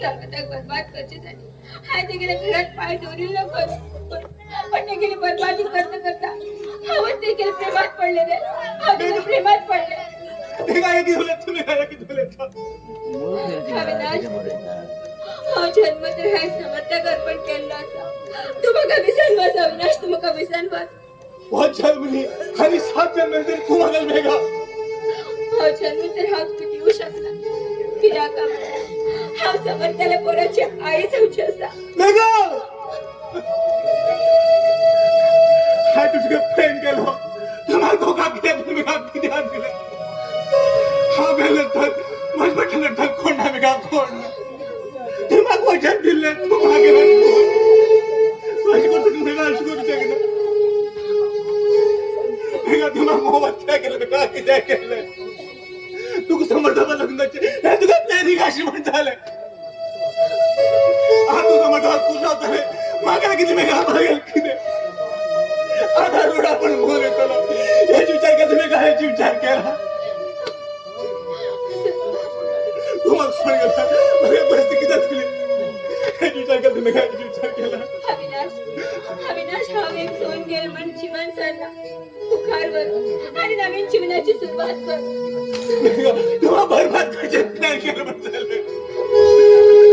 सांगता बरबाद करण्यासाठी हाय ते गेले घरात पाय दोरील पण ते गेले बरबादी करता हवं ते गेले प्रेमात पडले रे हा ते प्रेमात पडले ते काय घेऊन तुम्ही काय घेऊन अविनाश हा जन्म तर हाय समर्थ अर्पण केला असा तुम्हाला विसरवास अविनाश तुम्हाला विसरवास बहुत जन्मली आणि 7 जन्मानंतर तुम्हाला वेगळा हा जन्म तर हा किती येऊ शकला किरा का हा समर्थाला पोराची आई जाऊची असा वेगळा हाय तुझे प्रेम केलं तुम्हाला धोका किती तुम्ही किती हात दिले हा बेल तर मजबूत तर कोण ना वेगळा कोण तुम्हाला वचन दिले तुम्हाला गेलं माझी गोष्ट तुम्ही वेगळा शिकवू शकत वेगळा तुम्हाला मोहब्बत काय केलं वेगळा किती केलं तू समर्थाला लग्नाचे हे तुझा प्रेरी काशी म्हणत झालं हा तू समर्थाला खुश होता रे मागायला किती वेगळा मागेल किती आता रोड आपण बोल येतो याची विचार केला तुम्ही काय याची विचार केला तुम्हाला सोड गेला माझ्या परिस्थिती झाली याची विचार केला तुम्ही काय विचार केला अविनाश हा एक सोन गेल मन जीवन सरला बुखारवर आणि नवीन जीवनाची सुरुवात कर तुम्हाला बरबाद करायचे प्लॅन केलं पण झालं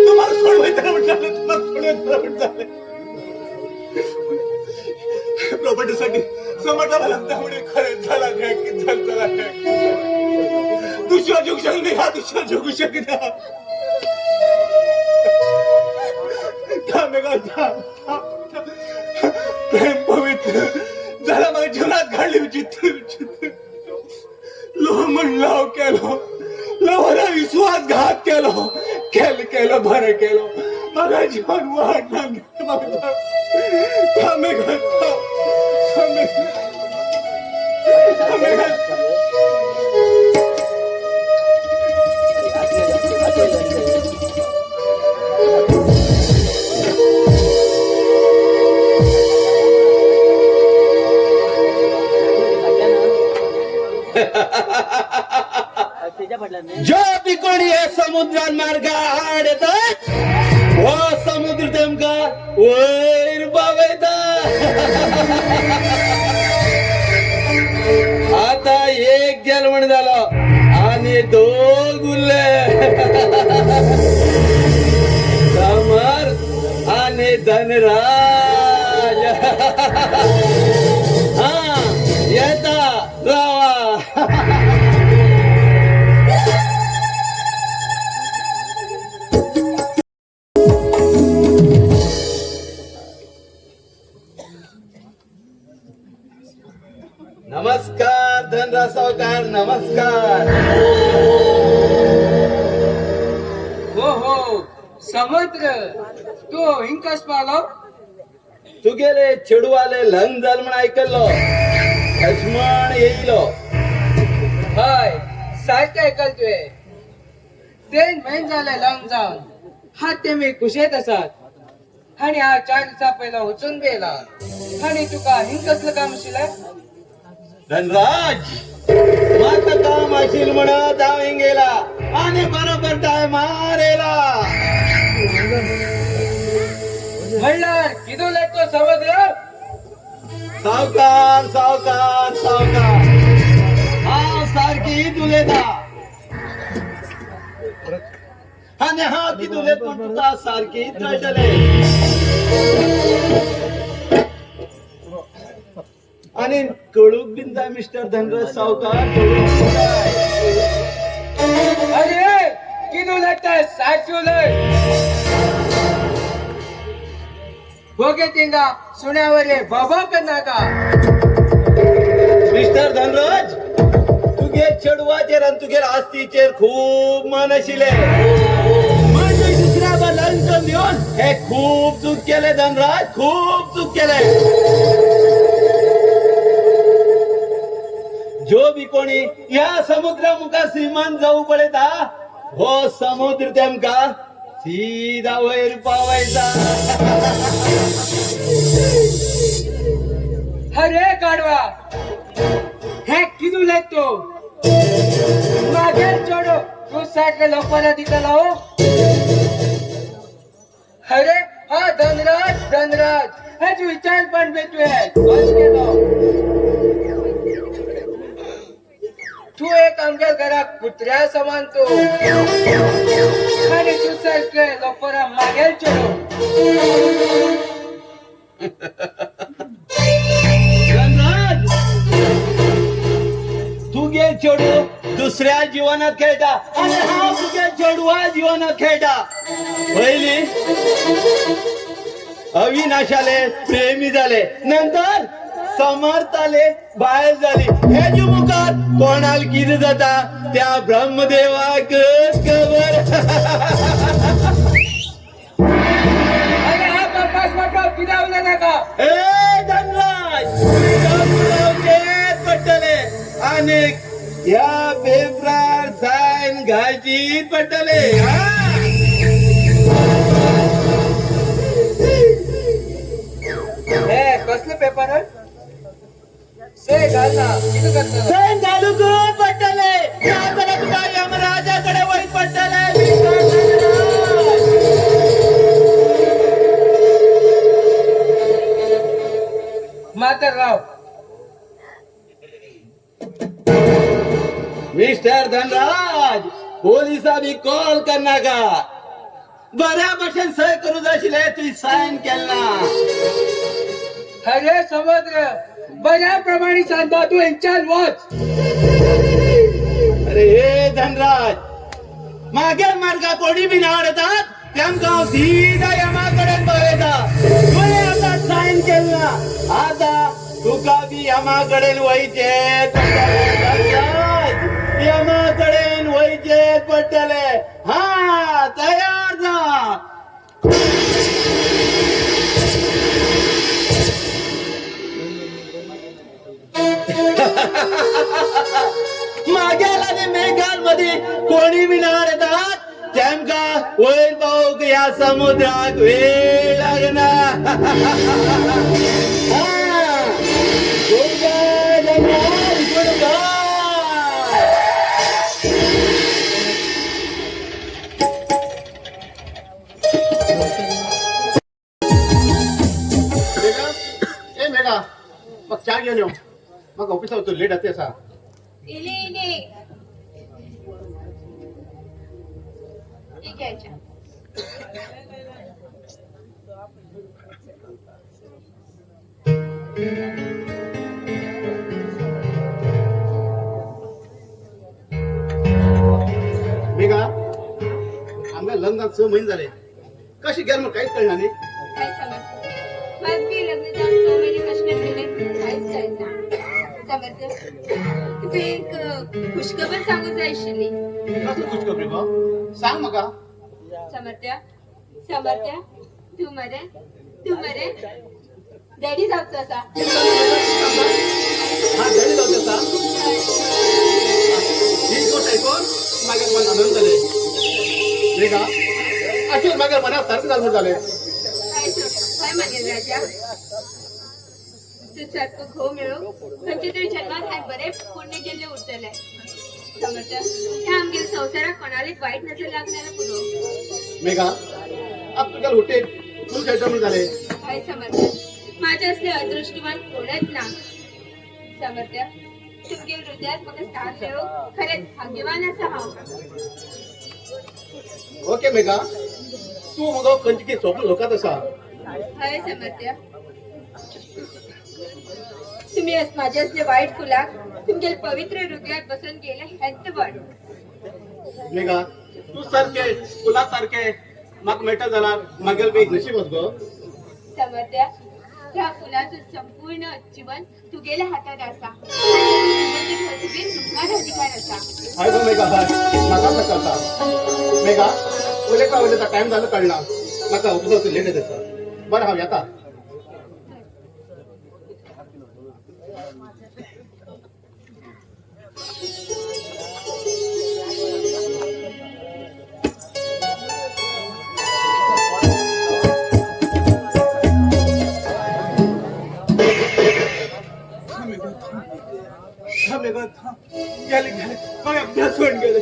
तुम्हाला सोडवायचं पण झालं तुम्हाला सोडवायचं पण झालं प्रॉपर्टीसाठी समर्थाला लागल्यामुळे खरं झाला नाही झाला दुसरा जगू शकत नाही हा दुसरा जगू शकत प्रेम पवित्र झाला माझ्या जीवनात घडली विचित्र लोह म्हण लाव केलो लोहरा विश्वासघात केलो केलं बरं केलं माझं जीवन वाढलं थांबे घालता जो भी कोणी हे समुद्रात मार्ग आडत व समुद्र तेमका वैर बावयता आता एक जन्मण झालं आणि 2 उरले समर आणि धनराज हा येता रावा नमस्कार धनराज सावकार नमस्कार हो समुद्र तू हिंकस पालो तू गेले चेडूवाले लंग झाल म्हणून ऐकलो लक्ष्मण येईलो हय सारखे ऐकलतोय ते मेन झाले लंग जाऊन हा ते मी कुशेत असत आणि हा 4 दिवसा पहिला उचून गेला आणि तुका हिंकसलं काम शिला धनराज माझं काम असेल म्हणत धावून गेला आणि बरोबर टाइम मारेला म्हणलं किदू लेतो समुद्र सावकार सावकार सावकार हा सारखी तुलेता आणि हा की तुलेत पण तुका सारखी त्राटले आणि कळूक बिंदा मिस्टर धनराज सावकार अरे किदू लेता साचू ले भोगे तिंगा सुण्यावरे बाबा करना का मिस्टर धनराज तुगे चढवाचेर आणि तुगे आस्तीचेर खूप मन आशिले म्हणजे दुसऱ्या लंच देऊन हे खूप चूक केले धनराज खूप चूक केले जो भी कोणी या समुद्रा मुखा सीमान जाऊ पडेता हो समुद्र तेमका सीधा वैर पावायचा अरे काढवा हे किदू लेतो मागे चढो तू साठ लोकांना दिला हो अरे हा धनराज हेच विचार पण भेटूया बस केलो तू एक आमच्या घरात कुत्र्या समान तो आणि तू सारखे लोकरा मागेल चलो धनराज तू गे चेडू दुसऱ्या जीवनात खेळटा आणि हा तुझ्या चेडवा जीवनात खेळटा पहिली अविनाशाले प्रेमी झाले नंतर समर्थाले बाहेर झाली हे जी मुखार कोणाला किती जाता त्या ब्रह्मदेवाक खबर अरे हा बापास बापा पिरावला नका ए धनराज पटले आणि या पेपरार साईन घालची पटले हे कसले पेपर से घालना किती करता साईन घालू गो पटले याकडे तुला यमराजाकडे वही पटले मातरराव मिस्टर धनराज पोलिसा भी कॉल करना का बऱ्या भाषेन सही करू जाशील तुझी साईन केला अरे समुद्र बऱ्याप्रमाणे सांगता तू इंचाल वॉच अरे हे धनराज मागे मार्गा कोणी बी नावडतात त्यांका सीधा यमाकडे बघायचा तुने आता साईन केला आता तुका बी यमाकडे वयचे यमाकडे वयचे पडतले हा तयार जा मागेला आणि मेघाल मध्ये कोणी बी नाडतात त्यांका वैर पाहू या समुद्रात वेळ लागणार ए मेघा मग चहा घेऊन येऊ मग ऑफिस होतो लेट होते असा इले ठीक आहे अच्छा. मेघा आम्हाला लग्नात 6 महिने झाले कशी गेल मग काहीच कळणार नाही काय समजतं मग मी लग्न जाऊन 6 महिने कष्ट केले काहीच कळायचं समजतं तू एक खुशखबर सांगू जायशिली कसं खुश खबरी बा सांग मग समर्थ्या तू मरे डॅडी जाऊच असा हा घरी जाऊ त्याचा ही गोष्ट ऐकून माझ्या मन आनंद झाले मेघा अशी माझ्या मनात सारखं झालं झाले काय म्हणेल राजा तू सारखं खो मिळो म्हणजे तरी जन्मात हाय बरे पुण्य केले उरतले समजतं ह्या आमच्या संसारात कोणाला वाईट नजर लागणार पुरो मेघा अब तुझ्या उठे तू खेळतो झाले काय समजतं माझे असले अदृष्टवान कोणच ना समजतं तुमच्या हृदयात मग स्थान मिळो खरेच भाग्यवान असा हा ओके मेघा तू मग कंचिकी स्वप्न लोकात असा हाय समर्थ्या तुम्ही माझे असले वाईट फुलाक तुमच्या पवित्र हृदयात बसून गेले हेच बड मेघा तू सारखे तुला सारखे मग मेटा झाला मागेल मी नशीबच गो समर्थ्या त्या फुलाचं संपूर्ण जीवन तू गेल्या हातात असा अधिकार असा हाय गो मेघा हाय नका असं करता मेघा तुले का वेळेचा टाइम झालं कळणार नका उपयोग लेट येते बरं हा येता गेले मग अभ्यास होऊन गेले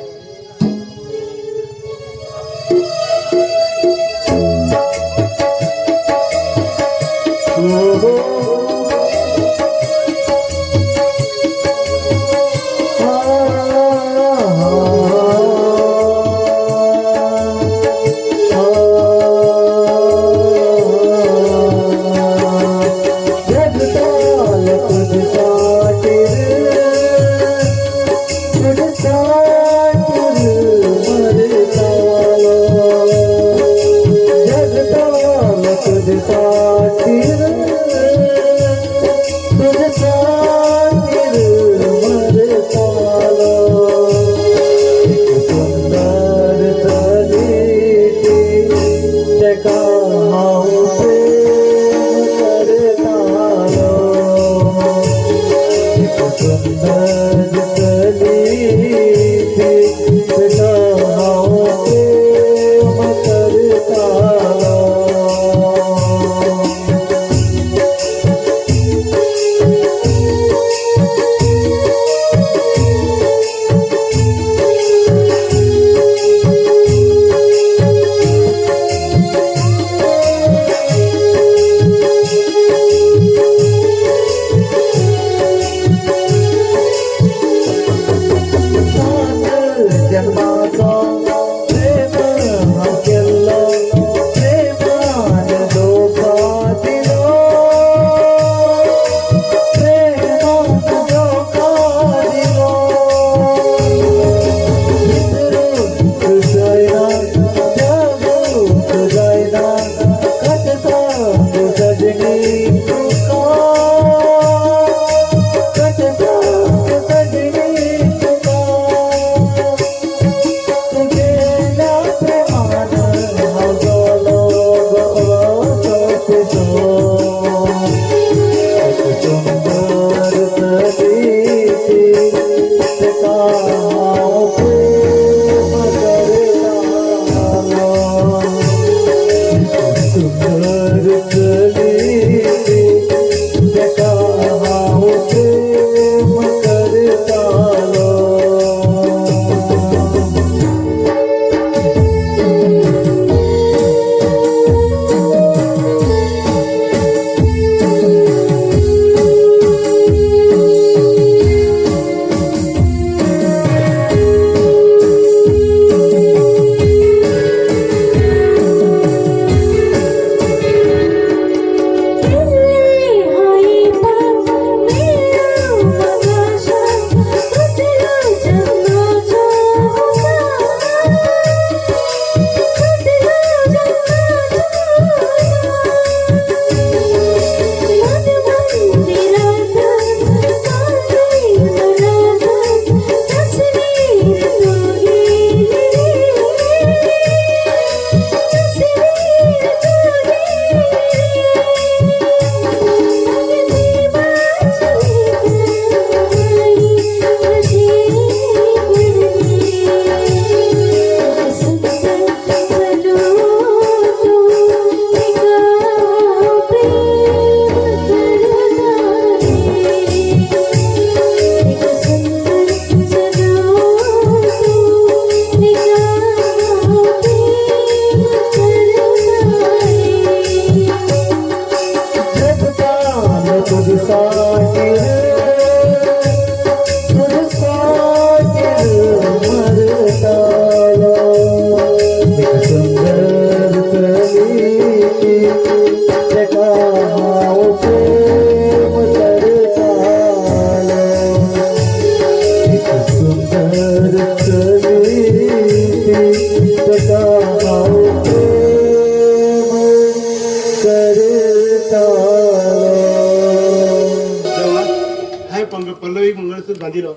पल्लवी मंगळसूत्र बांधिलो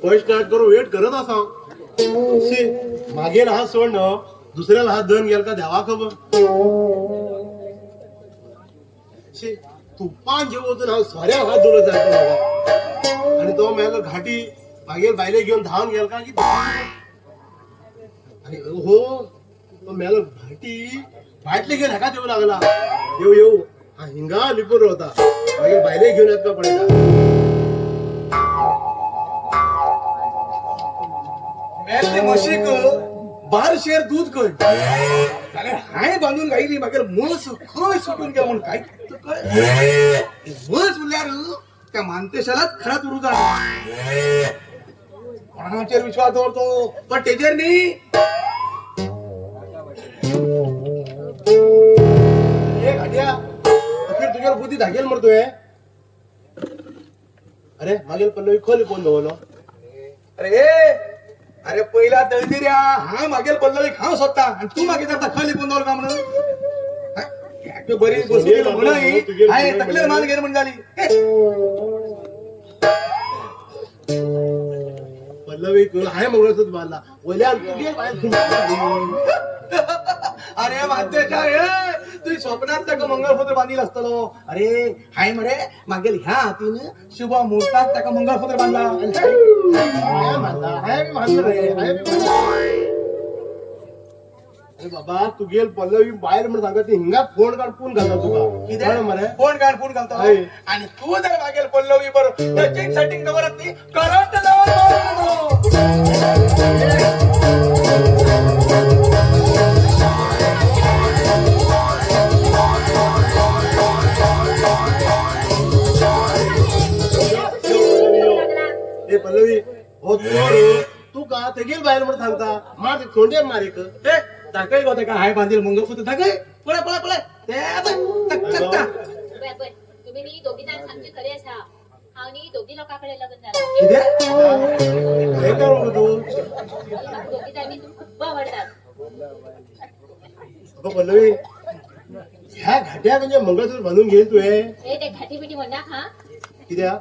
पयस स्टार्ट करून वेट करत असा मागेर हात सोड न दुसऱ्याला हात धरून गेल का देवा खबर तुपान जेव वचून हांव सोऱ्या हात धरून जाता आणि तो मेलो घाटी मागेर बायले घेऊन धावून गेल का की आणि हो तो मेलो घाटी बाटले घेऊन हाका देऊ लागला येऊ येऊ हा हिंगा लिपून होता मागीर बायले घेऊन येत का पडला मेल्ले म्हशीक 12 शेर दूध खंय जाल्यार हांवें बांदून गायली मागीर म्हस खंय सुटून गेलो म्हूण काय म्हस म्हणल्यार त्या मानतेशालाच खरात उरू जाय कोणाचेर विश्वास दवरतो पण तेजेर न्ही घाट्या अखेर तुझ्यावर बुद्धी धागेल मरतोय. अरे मागील पल्लवी खोली कोण दवरलो. अरे अरे पहिला दळदिऱ्या हा मागेल पल्लवी खाव सोदता आणि तू मागे जाता खाली पोंदवल का म्हणून बरी बसली म्हणून हाय तकलेर मान घेर म्हण झाली. पल्लवी हाय मंगळसूत्र बांधला वयल्यान अरे मानतेशा तुझी स्वप्नात ताका मंगळसूत्र बांधील असतलो. अरे हाय मरे मागेल ह्या हातीन शुभ मुहूर्तात ताका मंगळसूत्र बांधला. अरे बाबा तू गेल पल्लवी बाहेर म्हणून सांगत हिंगा फोन काढून घालता तुका कितें मरे फोन काढ फोन घालतो हय. आणि तू जर मागेल पल्लवी बरोबर टचिंग सेटिंग दवरत नी करंट दवर ए पल्लवी हो तू का ते गेल बाहेर म्हणून सांगता मार तोंडे मारिक ए ताकय गो ताका हाय बांधील मंगळसूत्र ताकय पळय पळय पळय ते टक टक टक तुम्ही नी दोघी जण सांगचे खरे असा हांव नी दोघी लोकांकडे लग्न झाला कितें हे काय म्हणतो तू दोघी जणी तुम्ही खूप आवडतात. अगं पल्लवी ह्या घाट्या म्हणजे मंगळसूत्र बांधून घेईल तू हे हे ते घाटी बिटी म्हणा हा कित्या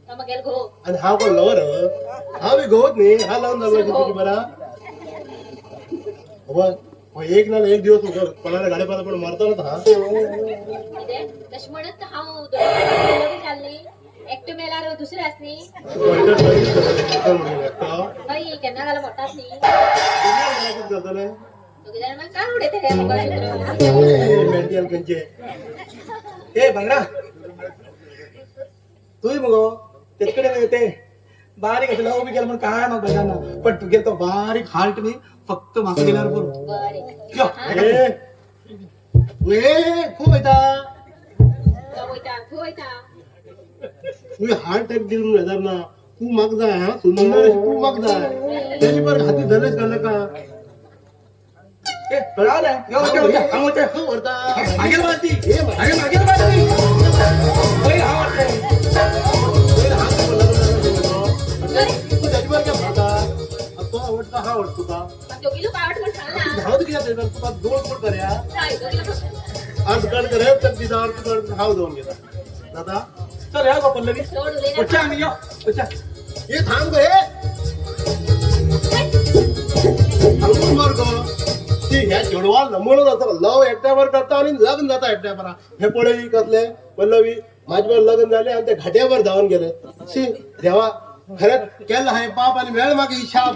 तर मग घो आणि हा कोण लवर हा बी गवत नाही हा लावून जाऊ बरा एक ना एक दिवस कोणाला गाडी पाहता पण मारतो ना हा तशी म्हणत हांव दोघी चालली एकटे मेल्यार दुसरे असली बाई केन्ना घाला मोठाच न्ही दोघी जण मग काय उडे ते मंगळसूत्र मेंटल कंचे ए भंगरा तूय मगो तेचकडे येते बारीक असे लव बी गेलं म्हणून काय मग बघा पण तू गेल तो बारीक हार्ट नी फक्त म्हाका गेल्यावर बरो बरे यो खूप येता वयता तू वयता तू हार्ट अटॅक दिल हजार ना तू माग जाय हा सुंदर तू माग जाय त्याची पण हाती धरलेच का नका ए राव यो आंगोते खूप वरता मागेल बांधती अरे मागेल बांधती ओय हा वाटते तू त्याच्यावर काय भागा तो आवडता हा आवडतो का दोघी लोक आवड म्हणून सांग ना धाव किती जाते तुका दोन कोण कर्या काय दोघी लोक अर्ध कण करे तर तिचा अर्ध कण हाव जाऊन गेला दादा चल या गो पल्लवी सोड उले बच्चा आम्ही यो बच्चा हे थांब गे थांबून मार गो ती ह्या जोडवाल नमुना जाता लव एकट्यावर करता आणि लग्न जाता एकट्यावर हे पळई कसले पल्लवी माझ्यावर लग्न झाले आणि ते घाट्यावर धावून गेले शी देवा खरंच केलं आहे पाप आणि वेळ मागे हिशाब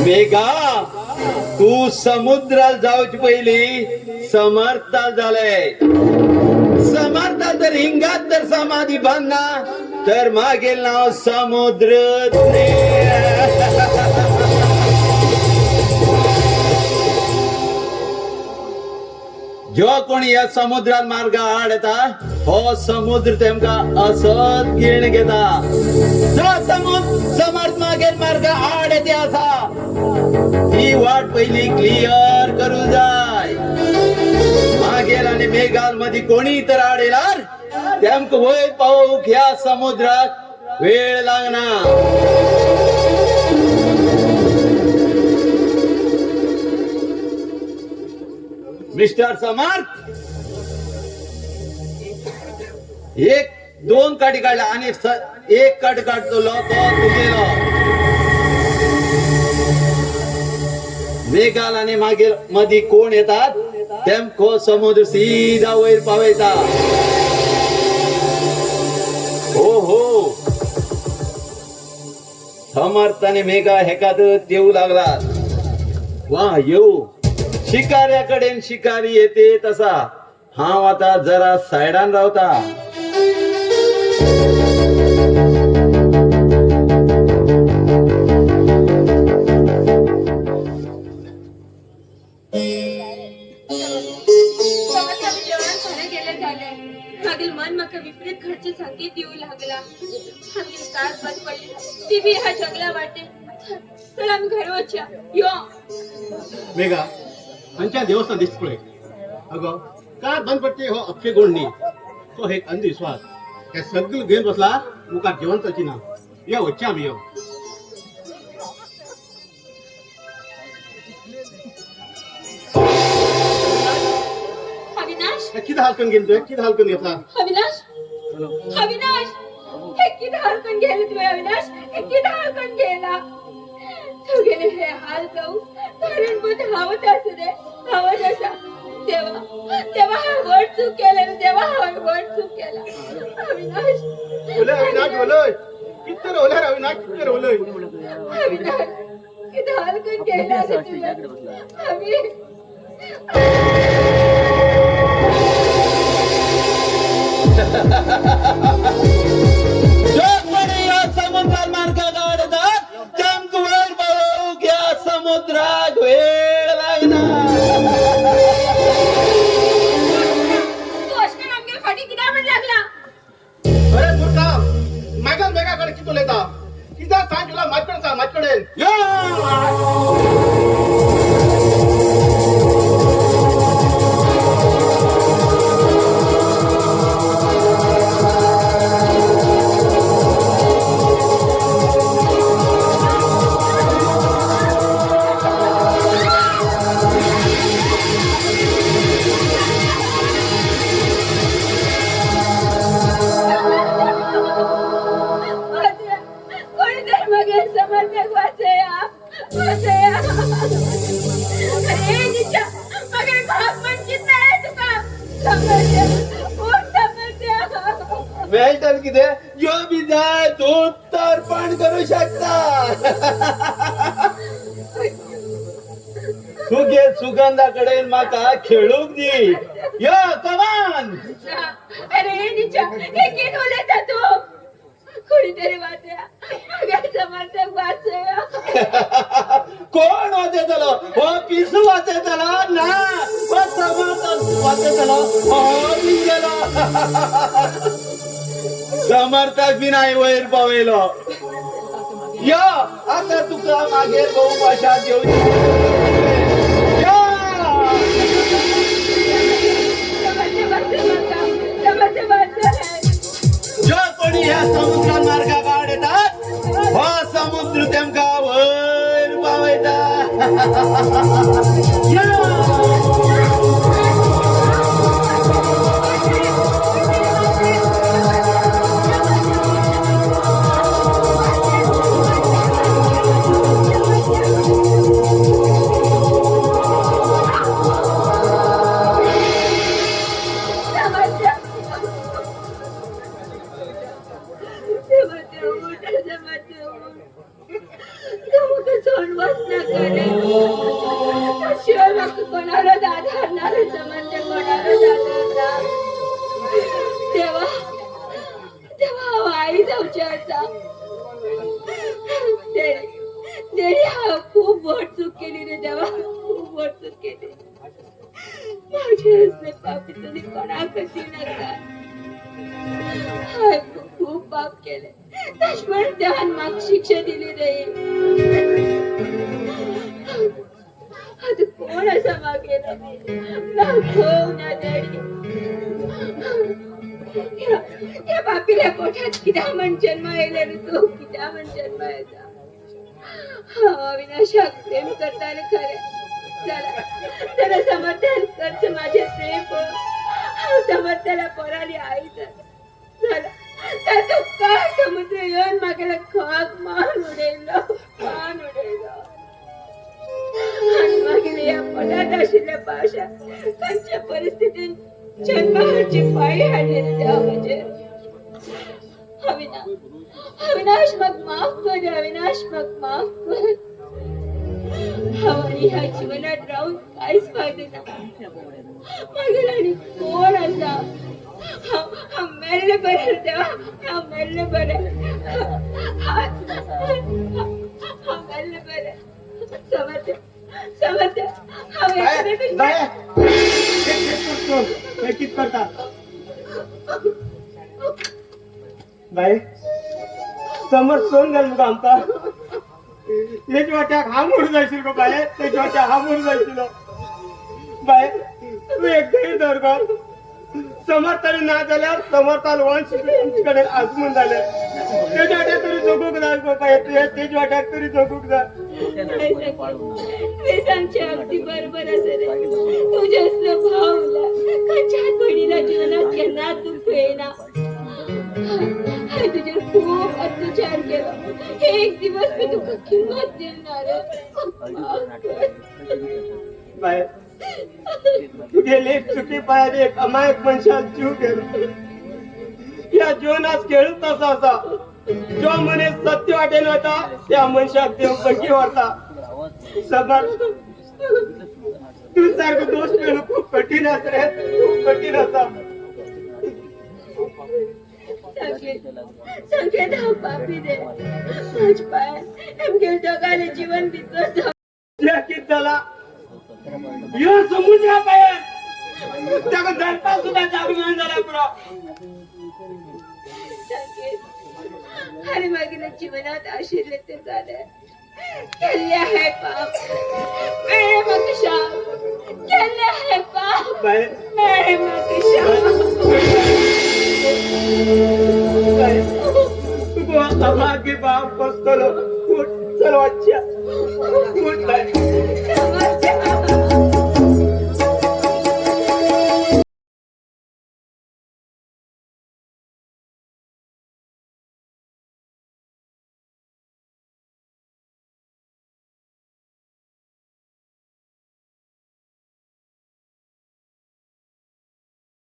मेघा तू समुद्रात जाऊची पहिली समर्था झालंय समर्था तर हिंगात तर समाधी बांधना तर मागेल नाव समुद्र जो कोणी या समुद्रात मार्ग आड येता हो समुद्र तेमका असत गिण घेता जो समर्थ मागेल मार्ग आड येते असा ही वाट पहिली क्लिअर करू जाय मागेल आणि मेघाल मध्ये कोणी तर आड येणार तेमक वयर पावूक ह्या समुद्रात वेळ लागणार. मिस्टर समर्थ एक दोन काठी काढल्या आणि एक काठी काढतो तो तुझेलो मेघाल आणि मागे मध्ये कोण येतात तेमको समुद्र सीधा वयर पावयता. हो हो समर्थ आणि मेघा हेकात येऊ लागलात. वा येऊ शिकाऱ्याकडे शिकारी येते तसा हाव आता जरा सायडान रावता. मागील मन म्हाका विपरीत घडचे संकेत येऊ लागला. आमची कार बंद पडली ती बी ह्या जंगला वाटे. तर आम्ही घर वच्या यो मेघा आमच्या देवस्थान दिसत पळय अगो कार बंद पडते हो अख्खे गोड न्ही तो एक अंधविश्वास हे सगळं घेऊन बसला मुखार जेवण करची ना या वच्चे आम्ही यो. अविनाश किती हालकन गेली तुवें किती हालकन घेतला. अविनाश अविनाश हे किती हलकन गेले तुवे अविनाश हे किती हलकन गेला. तू गेले हे हाल जाऊ कारण बुद्ध हवत असू दे हवत असा. देवा देवा हा वड चूक केला देवा हा वड चूक केला. अविनाश बोले अविनाश बोलय किती रोवल्या रे अविनाश किती रोवलय. अविनाश किती हलकन गेला तुझे अवि समुद्रात मार्ग काढतात तेमक वयर पावूक ह्या समुद्रात वेळ लागणार. तू अशा आमच्या फाटी किती म्हण लागला. अरे मूर्खा मेघा मेघाकडे किती उलयता कित्याक सांग तुला माझ्याकडे कोणीतरी मगे समर्थक वाचया वाचया. अरे निच्या मगे भाग पण किती आहे तुका समर्थक कोण समर्थक वेळटल कितें यो बी जाय तूं तर्पण करू शकता. तुगे सुगंधा कडेन म्हाका खेळूंक दी यो कमान. अरे निच्या हे किती उलयता तू कोणीतरी वाचया मगे समर्थक वाचया. कोण वाचयतलो हो पिसू वाचयतलो ना हो समर्थक वाचयतलो हो पिसलो. समर्थक बी नाही वयर पावयलो. यो आता तुका मागे भोव भाशा घेवची. जो कोणी ह्या समुद्रात मार्गा काढतात हो समुद्र तेमका वयर पावयता. कोणाला आधारणार समर्थक कोणाला आधारणार. तेव्हा तेव्हा आई जाऊच्या आता देरी हा खूप मोठ चूक केली रे देवा खूप मोठ चूक केली. माझे असले पापी तुम्ही कोणाकशी नका. हाय खूप पाप केले तशमण देवान माग शिक्षा दिली रे. आता कोण असा मागेल ना भाऊ ना या बापीला पोटात किती म्हण जन्म येले रे तू किती म्हण जन्म यायचा अविनाशाक प्रेम करताना खरे त्याला समर्थन करच माझे प्रेम समर्थाला पोराली आई झाला तर तू का समुद्र येऊन मागेला खाक मान उडेलो आणि मागेला या पोटात असलेल्या भाषा त्यांच्या परिस्थितीत जन्माची पायी हाडलेली देवा म्हणजे अविनाश मग माफ कर अविनाश मग माफ कर आणि ह्या जीवनात राहून काहीच फायदे नाही मागेला आणि कोण असा मेरले बरे देवा मेरले बरे मेरले बरे समजते हे कित करता बाय समोर सोन घाल मग आमका तेच वाट्याक हा मोड जायशील गो बाय तेच वाट्याक हा मोड जायशील बाय तू एकदाही धर गो समर्थाने ना झाल्यावर समर्थाला वंश कडे आजमून झाले तेच वाट्यात तरी जोगूक जा गो बाय तेच वाट्यात तरी जोगूक जा ते सांगचे अगदी बरोबर असे रे तुझ्या स्वभावला कच्च्या बहिणीला जीवनात केना दुःख येईना तुझे खूप अत्याचार केला एक दिवस मी तुका किंमत देणार बाय तुझे लेख चुकी पायाने एक अमायक मनशात जीव गेलो या जीवनात खेळ तसा असा जो मने सत्य वाटेल होता त्या मनशात देव बंकी होता समर तू सारखं दोष मिळणं खूप कठीण असं रे खूप कठीण असा संकेत हा पापी दे माझ पाय एम गेल जगाले जीवन दिवस त्या कित झाला यो समुद्रा पाय त्याला दरपा सुद्धा जागून झाला पुरा आणि मागील जीवनात आशीर्वाद ते झाले केले आहे पाप मेरे मकशा केले आहे पाप बाय मेरे मकशा तू आभागी बाप बसतो चल वाच्या समर्थ